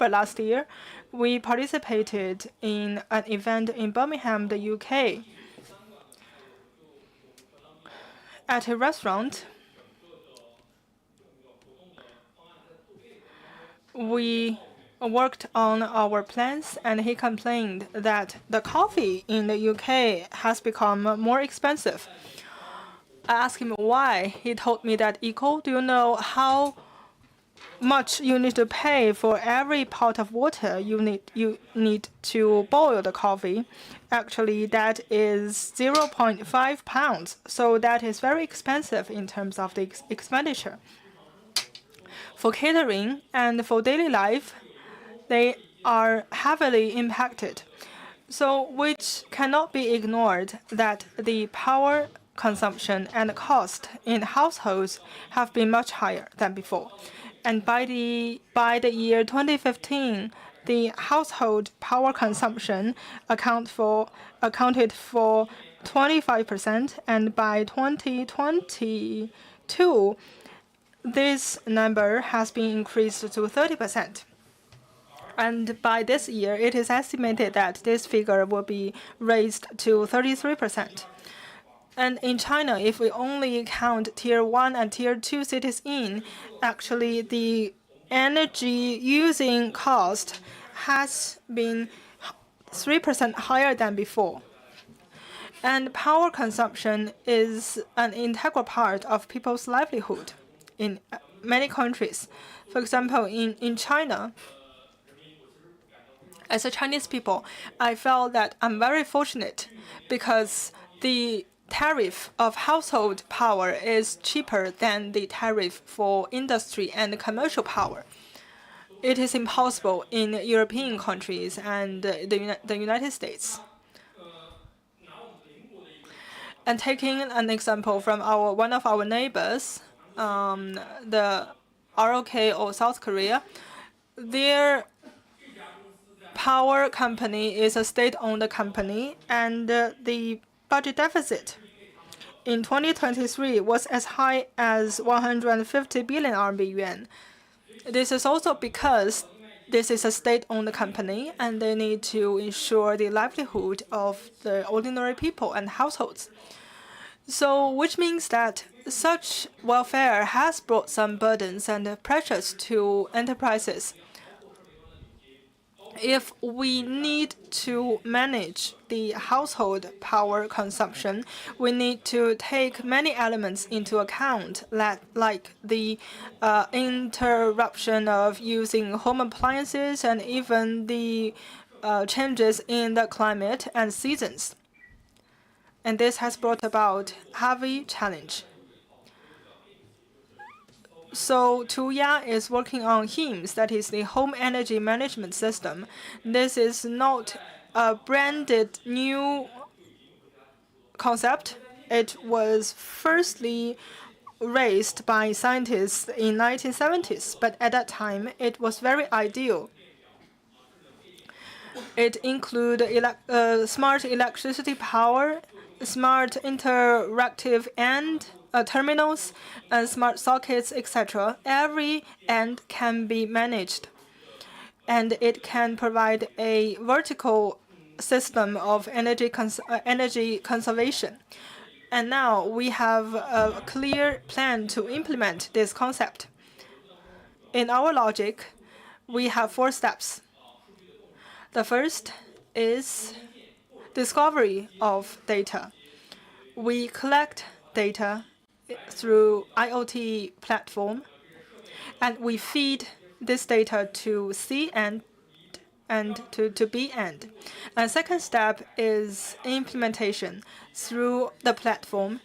last year, we participated in an event in Birmingham, the UK. At a restaurant, we worked on our plans, and he complained that the coffee in the UK has become more expensive. I asked him why. He told me that, do you know how much you need to pay for every pot of water you need to boil the coffee? Actually, that is 0.5 pounds. So that is very expensive in terms of the expenditure. For catering and for daily life, they are heavily impacted. So which cannot be ignored that the power consumption and cost in households have been much higher than before. And by the year 2015, the household power consumption accounted for 25%, and by 2022, this number has been increased to 30%. And by this year, it is estimated that this figure will be raised to 33%. And in China, if we only count Tier 1 and Tier 2 cities in, actually the energy using cost has been 3% higher than before. And power consumption is an integral part of people's livelihood in many countries. For example, in China, as a Chinese people, I felt that I'm very fortunate because the tariff of household power is cheaper than the tariff for industry and commercial power. It is impossible in European countries and the United States. And taking an example from one of our neighbors, the ROK or South Korea, their power company is a state-owned company, and the budget deficit in 2023 was as high as 150 billion RMB yuan. This is also because this is a state-owned company, and they need to ensure the livelihood of the ordinary people and households. So, which means that such welfare has brought some burdens and pressures to enterprises. If we need to manage the household power consumption, we need to take many elements into account, like the interruption of using home appliances and even the changes in the climate and seasons. And this has brought about heavy challenge. So Tuya is working on HEMS, that is the Home Energy Management System. This is not a branded new concept. It was firstly raised by scientists in 1970s, but at that time it was very ideal. It includes smart electricity power, smart interactive and terminals, and smart sockets, etc. Every end can be managed, and it can provide a vertical system of energy conservation. And now we have a clear plan to implement this concept. In our logic, we have 4 steps. The first is discovery of data. We collect data through IoT platform, and we feed this data to C end and to B end. And second step is implementation. Through the platform,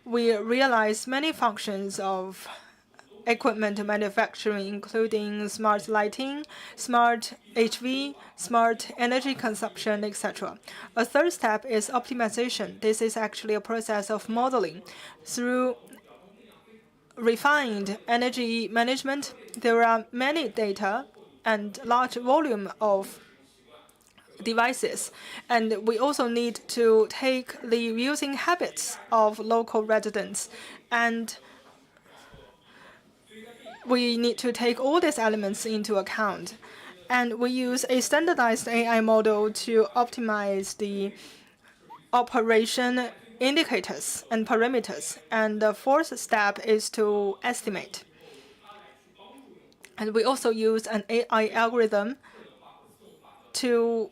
we realize many functions of equipment manufacturing, including smart lighting, smart HV, smart energy consumption, etc. A third step is optimization. This is actually a process of modeling. Through refined energy management, there are many data and large volume of devices. And we also need to take the using habits of local residents, and we need to take all these elements into account. And we use a standardized AI model to optimize the operation indicators and parameters. And the fourth step is to estimate. And we also use an AI algorithm to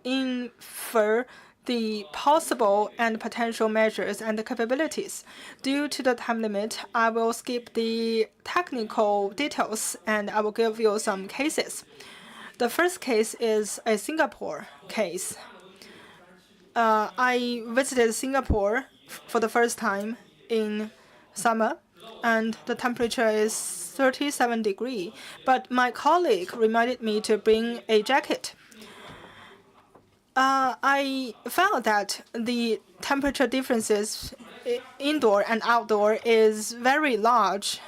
infer the possible and potential measures and capabilities. Due to the time limit, I will skip the technical details and I will give you some cases. The first case is a Singapore case. I visited Singapore for the first time in summer, and the temperature is 37 degrees. But my colleague reminded me to bring a jacket. I found that the temperature differences indoor and outdoor is very large,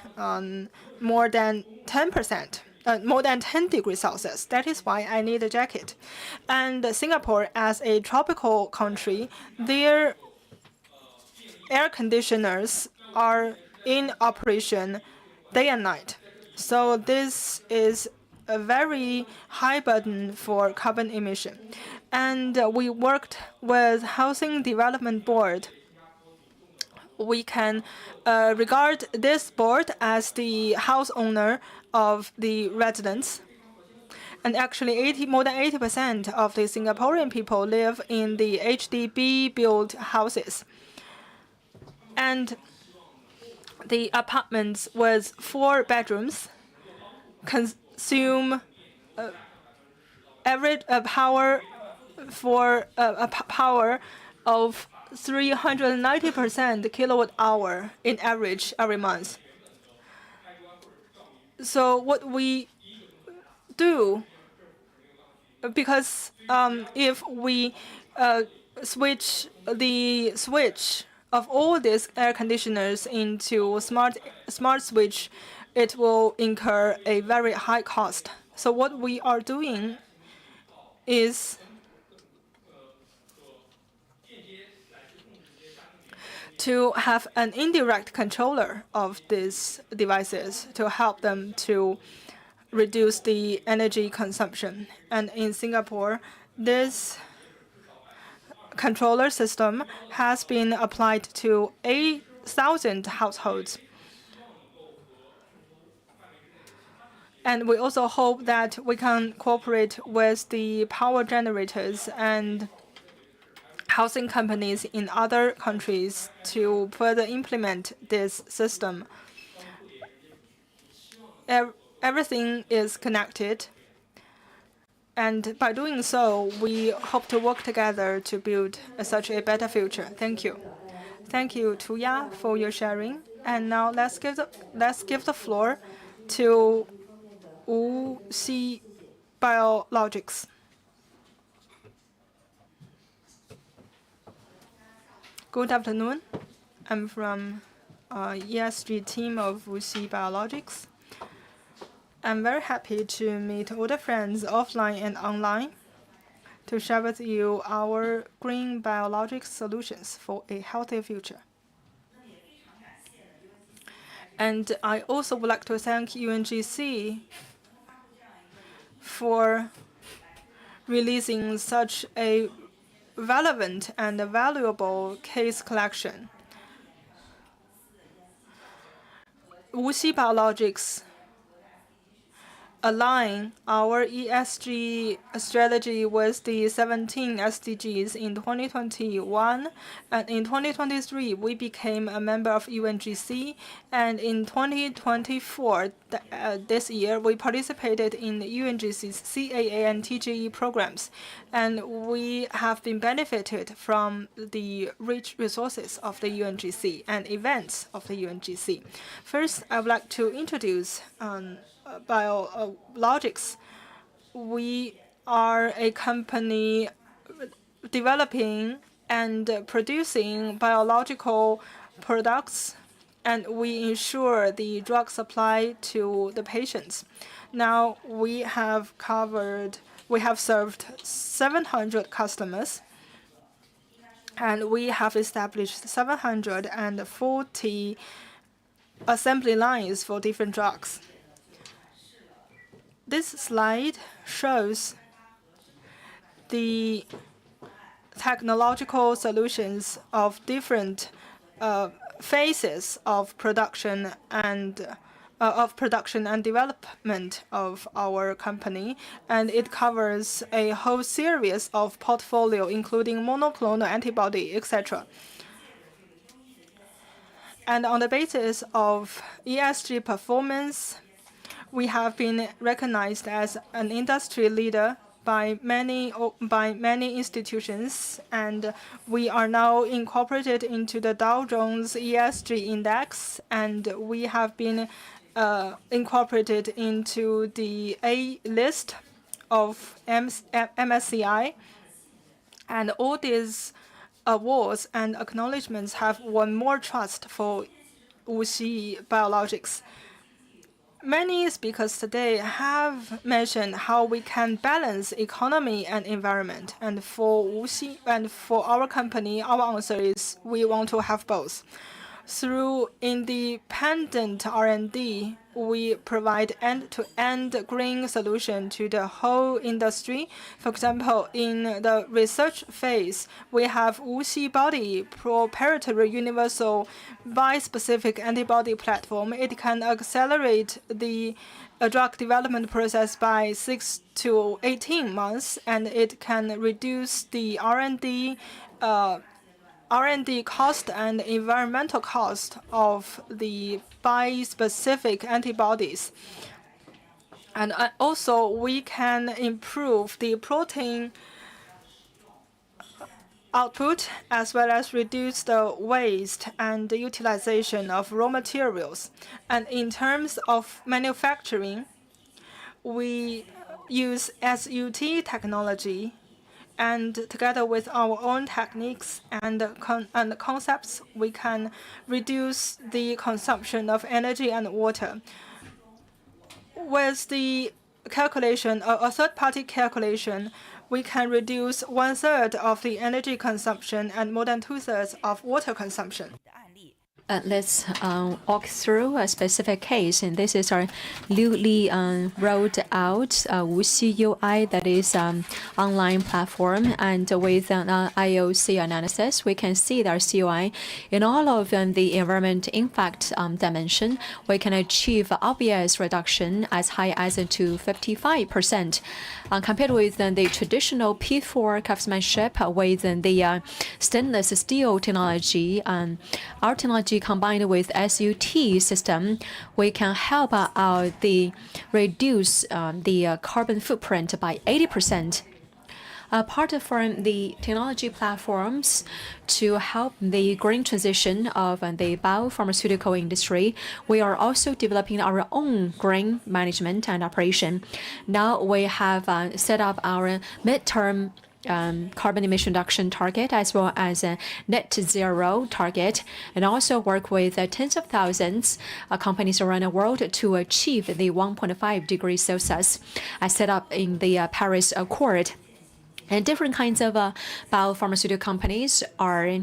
more than 10%. More than 10 degrees Celsius. That is why I need a jacket. And Singapore, as a tropical country, their air conditioners are in operation day and night. So this is a very high burden for carbon emission. And we worked with Housing Development Board. We can regard this board as the house owner of the residents. And actually, more than 80% of the Singaporean people live in the HDB-built houses. And the apartments with 4 bedrooms consume average power for power of 390% kilowatt hour in average every month. So what we do, because if we switch the switch of all these air conditioners into smart switch, it will incur a very high cost. So what we are doing is to have an indirect controller of these devices to help them to reduce the energy consumption. And in Singapore, this controller system has been applied to 8,000 households. And we also hope that we can cooperate with the power generators and housing companies in other countries to further implement this system. Everything is connected, and by doing so, we hope to work together to build such a better future. Thank you. Thank you, Tuya, for your sharing. And now let's give the floor to Wuxi Biologics. Good afternoon. I'm from ESG team of Wuxi Biologics. I'm very happy to meet all the friends offline and online to share with you our green biologics solutions for a healthy future. And I also would like to thank UNGC for releasing such a relevant and valuable case collection. Wuxi Biologics align our ESG strategy with the 17 SDGs in 2021. And in 2023, we became a member of UNGC. And in 2024, this year, we participated in UNGC's CAA and TGE programs. And we have been benefited from the rich resources of the UNGC and events of the UNGC. First, I would like to introduce biologics. We are a company developing and producing biological products, and we ensure the drug supply to the patients. Now we have served 700 customers, and we have established 740 assembly lines for different drugs. This slide shows the technological solutions of different phases of production and development of our company, and it covers a whole series of portfolio, including monoclonal antibody, etc. And on the basis of ESG performance, we have been recognized as an industry leader by many institutions, and we are now incorporated into the Dow Jones ESG Index, and we have been incorporated into the A list of MSCI. And all these awards and acknowledgments have won more trust for WuXi Biologics. Many speakers today have mentioned how we can balance economy and environment. And for WuXi and for our company, our answer is we want to have both. Through independent R&D, we provide end-to-end green solution to the whole industry. For example, in the research phase, we have WuXi Body proprietary universal bispecific antibody platform. It can accelerate the drug development process by 6 to 18 months, and it can reduce the R&D cost and environmental cost of the bispecific antibodies. And also, we can improve the protein output as well as reduce the waste and utilization of raw materials. And in terms of manufacturing, we use SUT technology, and together with our own techniques and concepts, we can reduce the consumption of energy and water. With the calculation, a third-party calculation, we can reduce 1/3 of the energy consumption and more than 2/3 of water consumption. Let's walk through a specific case, and this is our newly rolled out WuXi UI, that is online platform, and with an IOC analysis, we can see that our CUI in all of the environment impact dimension, we can achieve obvious reduction as high as to 55%. Compared with the traditional P4 craftsmanship with the stainless steel technology, our technology combined with SUT system, we can help reduce the carbon footprint by 80%. Apart from the technology platforms to help the green transition of the biopharmaceutical industry, we are also developing our own green management and operation. Now we have set up our midterm carbon emission reduction target as well as a net zero target, and also work with tens of thousands companies around the world to achieve the 1.5 degrees Celsius as set up in the Paris Accord. And different kinds of biopharmaceutical companies are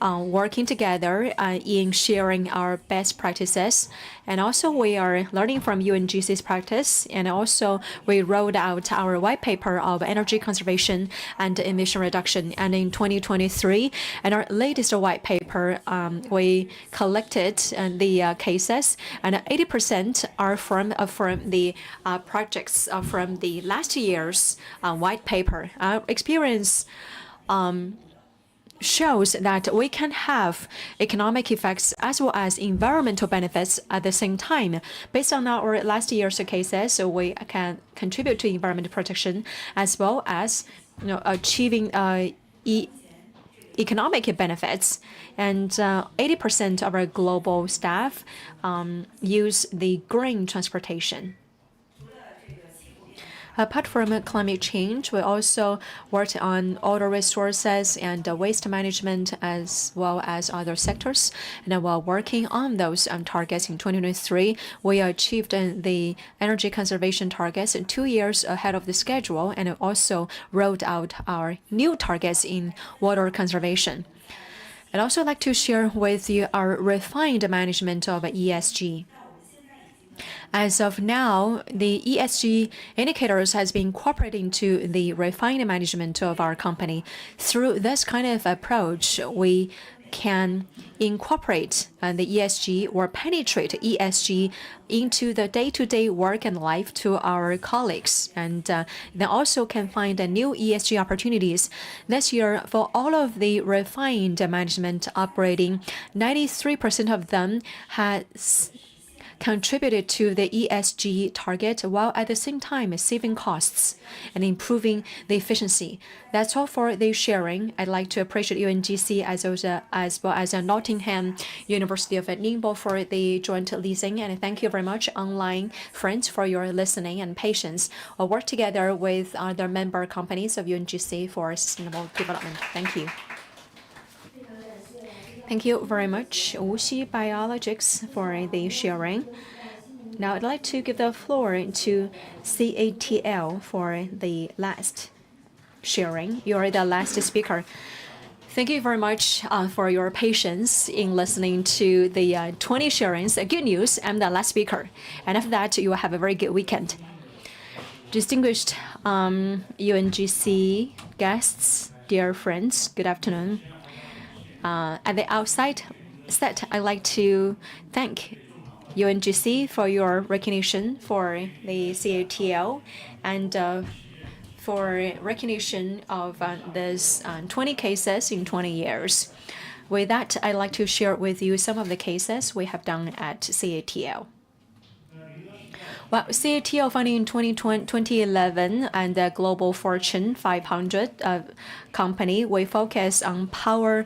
working together in sharing our best practices. And also we are learning from UNGC's practice. And also we rolled out our white paper of energy conservation and emission reduction. And in 2023, in our latest white paper, we collected the cases, and 80% are from the projects from the last year's white paper. Our experience shows that we can have economic effects as well as environmental benefits at the same time. Based on our last year's cases, so we can contribute to environmental protection as well as achieving economic benefits. And 80% of our global staff use the green transportation. Apart from climate change, we also worked on water resources and waste management as well as other sectors. And while working on those targets in 2023, we achieved the energy conservation targets 2 years ahead of the schedule, and also rolled out our new targets in water conservation. I'd also like to share with you our refined management of ESG. As of now, the ESG indicators has been incorporated into the refined management of our company. Through this kind of approach, we can incorporate the ESG or penetrate ESG into the day-to-day work and life to our colleagues, and they also can find new ESG opportunities. This year, for all of the refined management operating, 93% of them has contributed to the ESG target while at the same time saving costs and improving the efficiency. That's all for the sharing. I'd like to appreciate UNGC as well as Nottingham University of Ningbo for the joint leasing, and thank you very much, online friends, for your listening and patience. We'll work together with other member companies of UNGC for sustainable development. Thank you. Thank you very much, Wuxi Biologics, for the sharing. Now I'd like to give the floor to CATL for the last sharing. You're the last speaker. Thank you very much for your patience in listening to the 20 sharings. Good news, I'm the last speaker. And after that, you will have a very good weekend. Distinguished UNGC guests, dear friends, good afternoon. At the outset, I'd like to thank UNGC for your recognition for the CATL and for recognition of this 20 cases in 20 years. With that, I'd like to share with you some of the cases we have done at CATL. Well, CATL founded in 2011 and the Global Fortune 500 company. We focus on power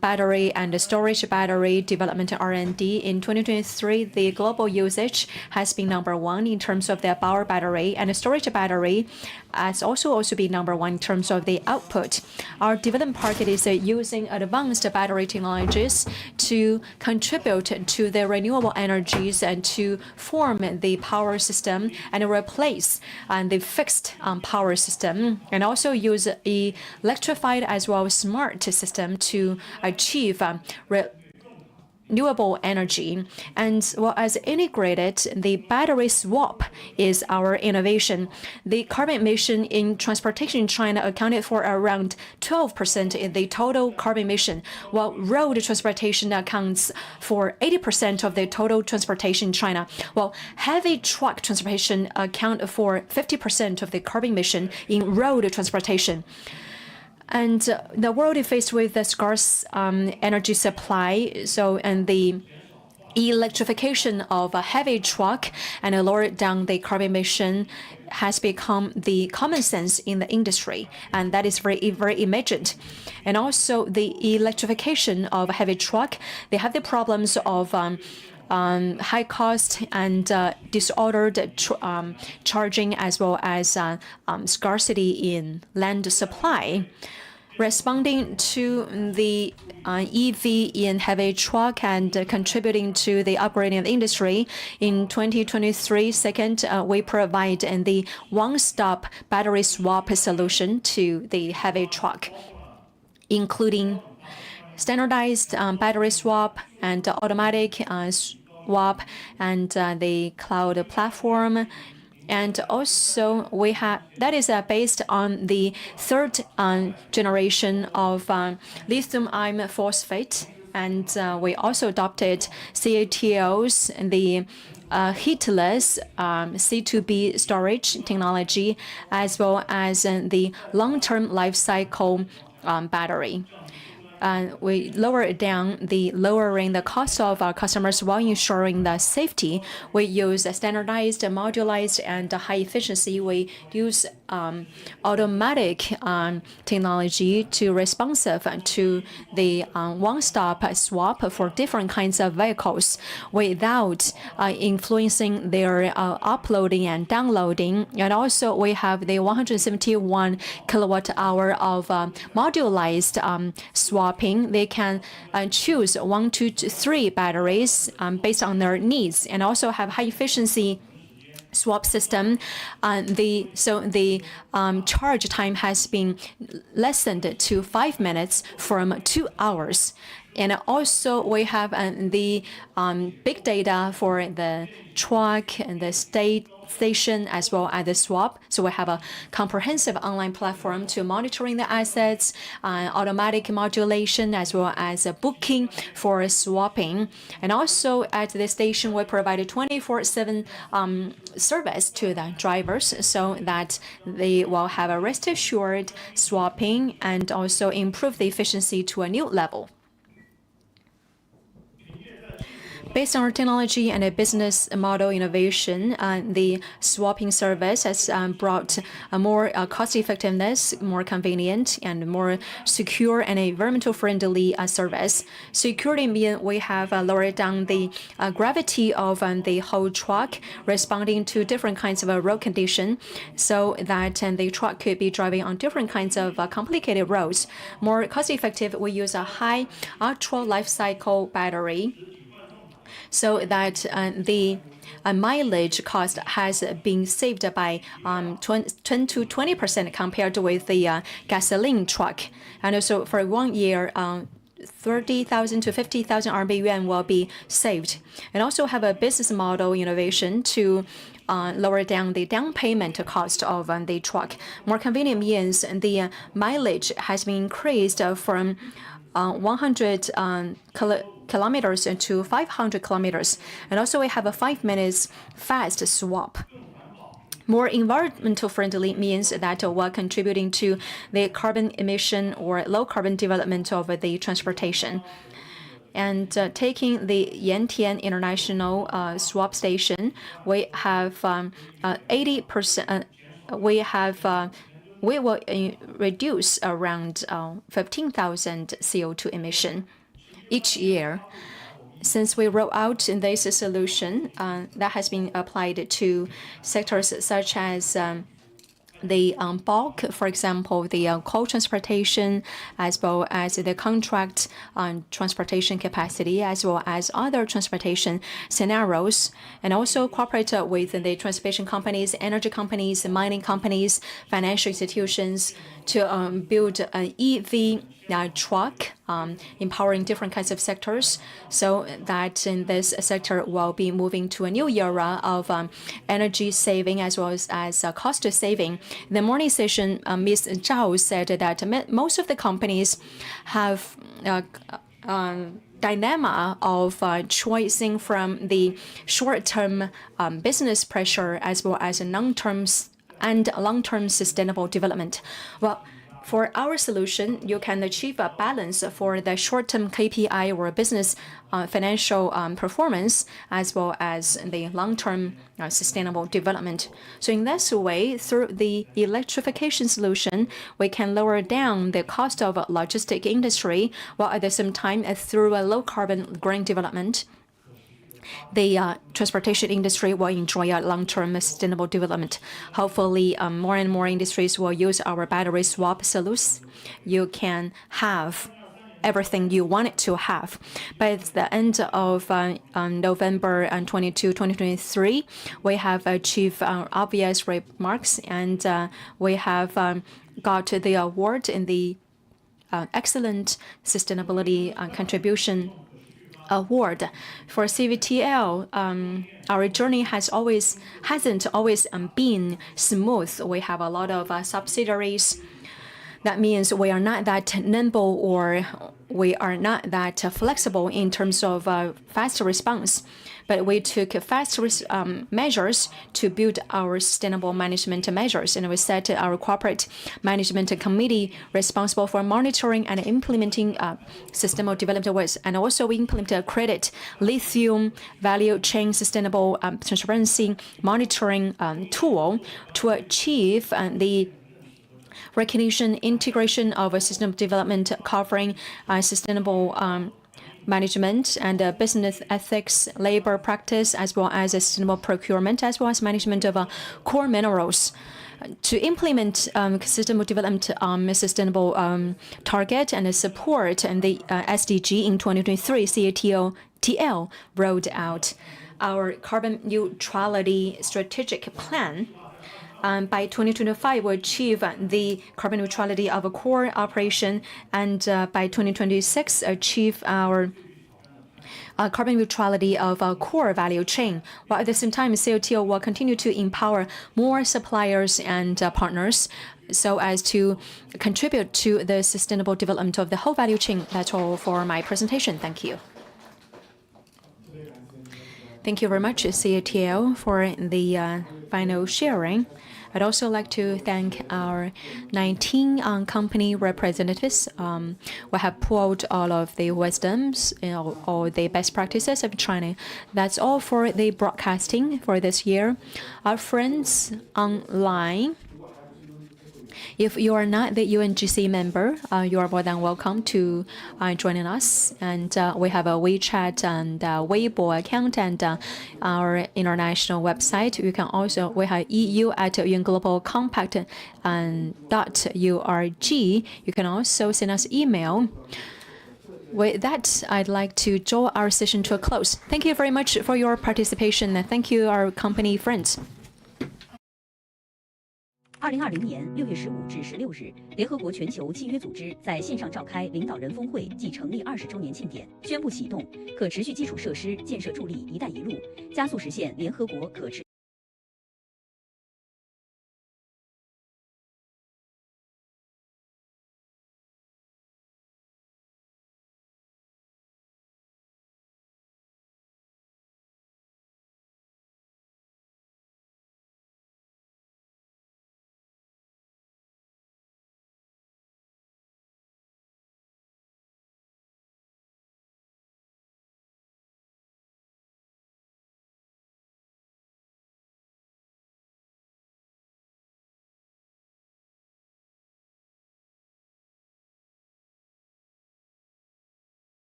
battery and storage battery development R&D. In 2023, the global usage has been #1 in terms of the power battery, and the storage battery has also been #1 in terms of the output. Our development target is using advanced battery technologies to contribute to the renewable energies and to form the power system and replace the fixed power system, and also use electrified as well as smart system to achieve renewable energy. And well, as integrated, the battery swap is our innovation. The carbon emission in transportation in China accounted for around 12% in the total carbon emission, while road transportation accounts for 80% of the total transportation in China, while heavy truck transportation account for 50% of the carbon emission in road transportation. And the world is faced with the scarce energy supply, and the electrification of a heavy truck and lower down the carbon emission has become the common sense in the industry, and that is very, very immediate. And also the electrification of a heavy truck, they have the problems of high cost and disordered charging, as well as scarcity in land supply. Responding to the EV in heavy truck and contributing to the upgrading of the industry, in 2023, second, we provide the one-stop battery swap solution to the heavy truck, including standardized battery swap and automatic swap and the cloud platform. And also we have that is based on the third generation of lithium iron phosphate, and we also adopted CATL's the heatless C2B storage technology, as well as the long-term life cycle battery. We lower down lowering the cost of our customers while ensuring the safety. We use a standardized, modularized, and high efficiency. We use automatic technology to responsive to the one-stop swap for different kinds of vehicles without influencing their uploading and downloading. And also we have the 171 kilowatt hour of modularized swapping. They can choose 1, 2, 3 batteries based on their needs, and also have high efficiency swap system. The charge time has been lessened to 5 minutes from 2 hours. And also we have the big data for the truck and the station as well as the swap. So we have a comprehensive online platform to monitoring the assets, automatic modulation, as well as booking for swapping. And also at the station, we provide a 24/7 service to the drivers so that they will have a rest assured swapping and also improve the efficiency to a new level. Based on our technology and a business model innovation, the swapping service has brought a more cost effectiveness, more convenient, and more secure and environmental friendly service. Security means we have lowered down the gravity of the whole truck, responding to different kinds of road condition, so that the truck could be driving on different kinds of complicated roads. More cost effective, we use a high ultra life cycle battery, so that the mileage cost has been saved by 10 to 20% compared with the gasoline truck. And also for 1 year, 30,000 to 50,000 RMB yuan will be saved. And also have a business model innovation to lower down the down payment cost of the truck. More convenient means the mileage has been increased from 100 kilometers to 500 kilometers. And also we have a 5 minutes fast swap. More environmental friendly means that we're contributing to the carbon emission or low carbon development of the transportation. And taking the Yantian International Swap Station, we have 80%. We will reduce around 15,000 CO2 emission each year. Since we roll out this solution, that has been applied to sectors such as the bulk, for example, the coal transportation, as well as the contract transportation capacity, as well as other transportation scenarios, and also cooperate with the transportation companies, energy companies, mining companies, financial institutions to build an EV truck, empowering different kinds of sectors, so that in this sector will be moving to a new era of energy saving as well as cost saving. In the morning session, Ms. Zhao said that most of the companies have dilemma of choosing from the short-term business pressure as well as long-term and long-term sustainable development. Well, for our solution, you can achieve a balance for the short-term KPI or business financial performance, as well as the long-term sustainable development. So in this way, through the electrification solution, we can lower down the cost of logistic industry, while at the same time, through a low-carbon green development, the transportation industry will enjoy a long-term sustainable development. Hopefully, more and more industries will use our battery swap solution. You can have everything you wanted to have. By the end of November 22, 2023, we have achieved obvious remarks, and we have got the award in the Excellent Sustainability Contribution Award. For CVTL, our journey hasn't always been smooth. We have a lot of subsidiaries. That means we are not that nimble or we are not that flexible in terms of fast response. But we took fast measures to build our sustainable management measures, and we set our corporate management committee responsible for monitoring and implementing sustainable development works. And also we implemented a credit, lithium, value chain sustainable transparency monitoring tool to achieve the recognition, integration of a sustainable development covering sustainable management and business ethics, labor practice, as well as sustainable procurement, as well as management of core minerals. To implement sustainable development sustainable target and support and the SDG in 2023, CATL rolled out our carbon neutrality strategic plan. By 2025, we'll achieve the carbon neutrality of a core operation, and by 2026, achieve our carbon neutrality of our core value chain. While at the same time, CATL will continue to empower more suppliers and partners so as to contribute to the sustainable development of the whole value chain. That's all for my presentation. Thank you. Thank you very much, CATL, for the final sharing. I'd also like to thank our 19 company representatives who have pulled all of the wisdoms, all the best practices of China. That's all for the broadcasting for this year. Our friends online, if you are not the UNGC member, you are more than welcome to join us. And we have a WeChat and Weibo account and our international website. You can also, we have EU@UNGlobalCompact.org. You can also send us email. With that, I'd like to draw our session to a close. Thank you very much for your participation, and thank you, our company friends. 2020年6月15至16日，联合国全球契约组织在线上召开领导人峰会暨成立20周年庆典，宣布启动可持续基础设施建设助力“一带一路”，加速实现联合国可持续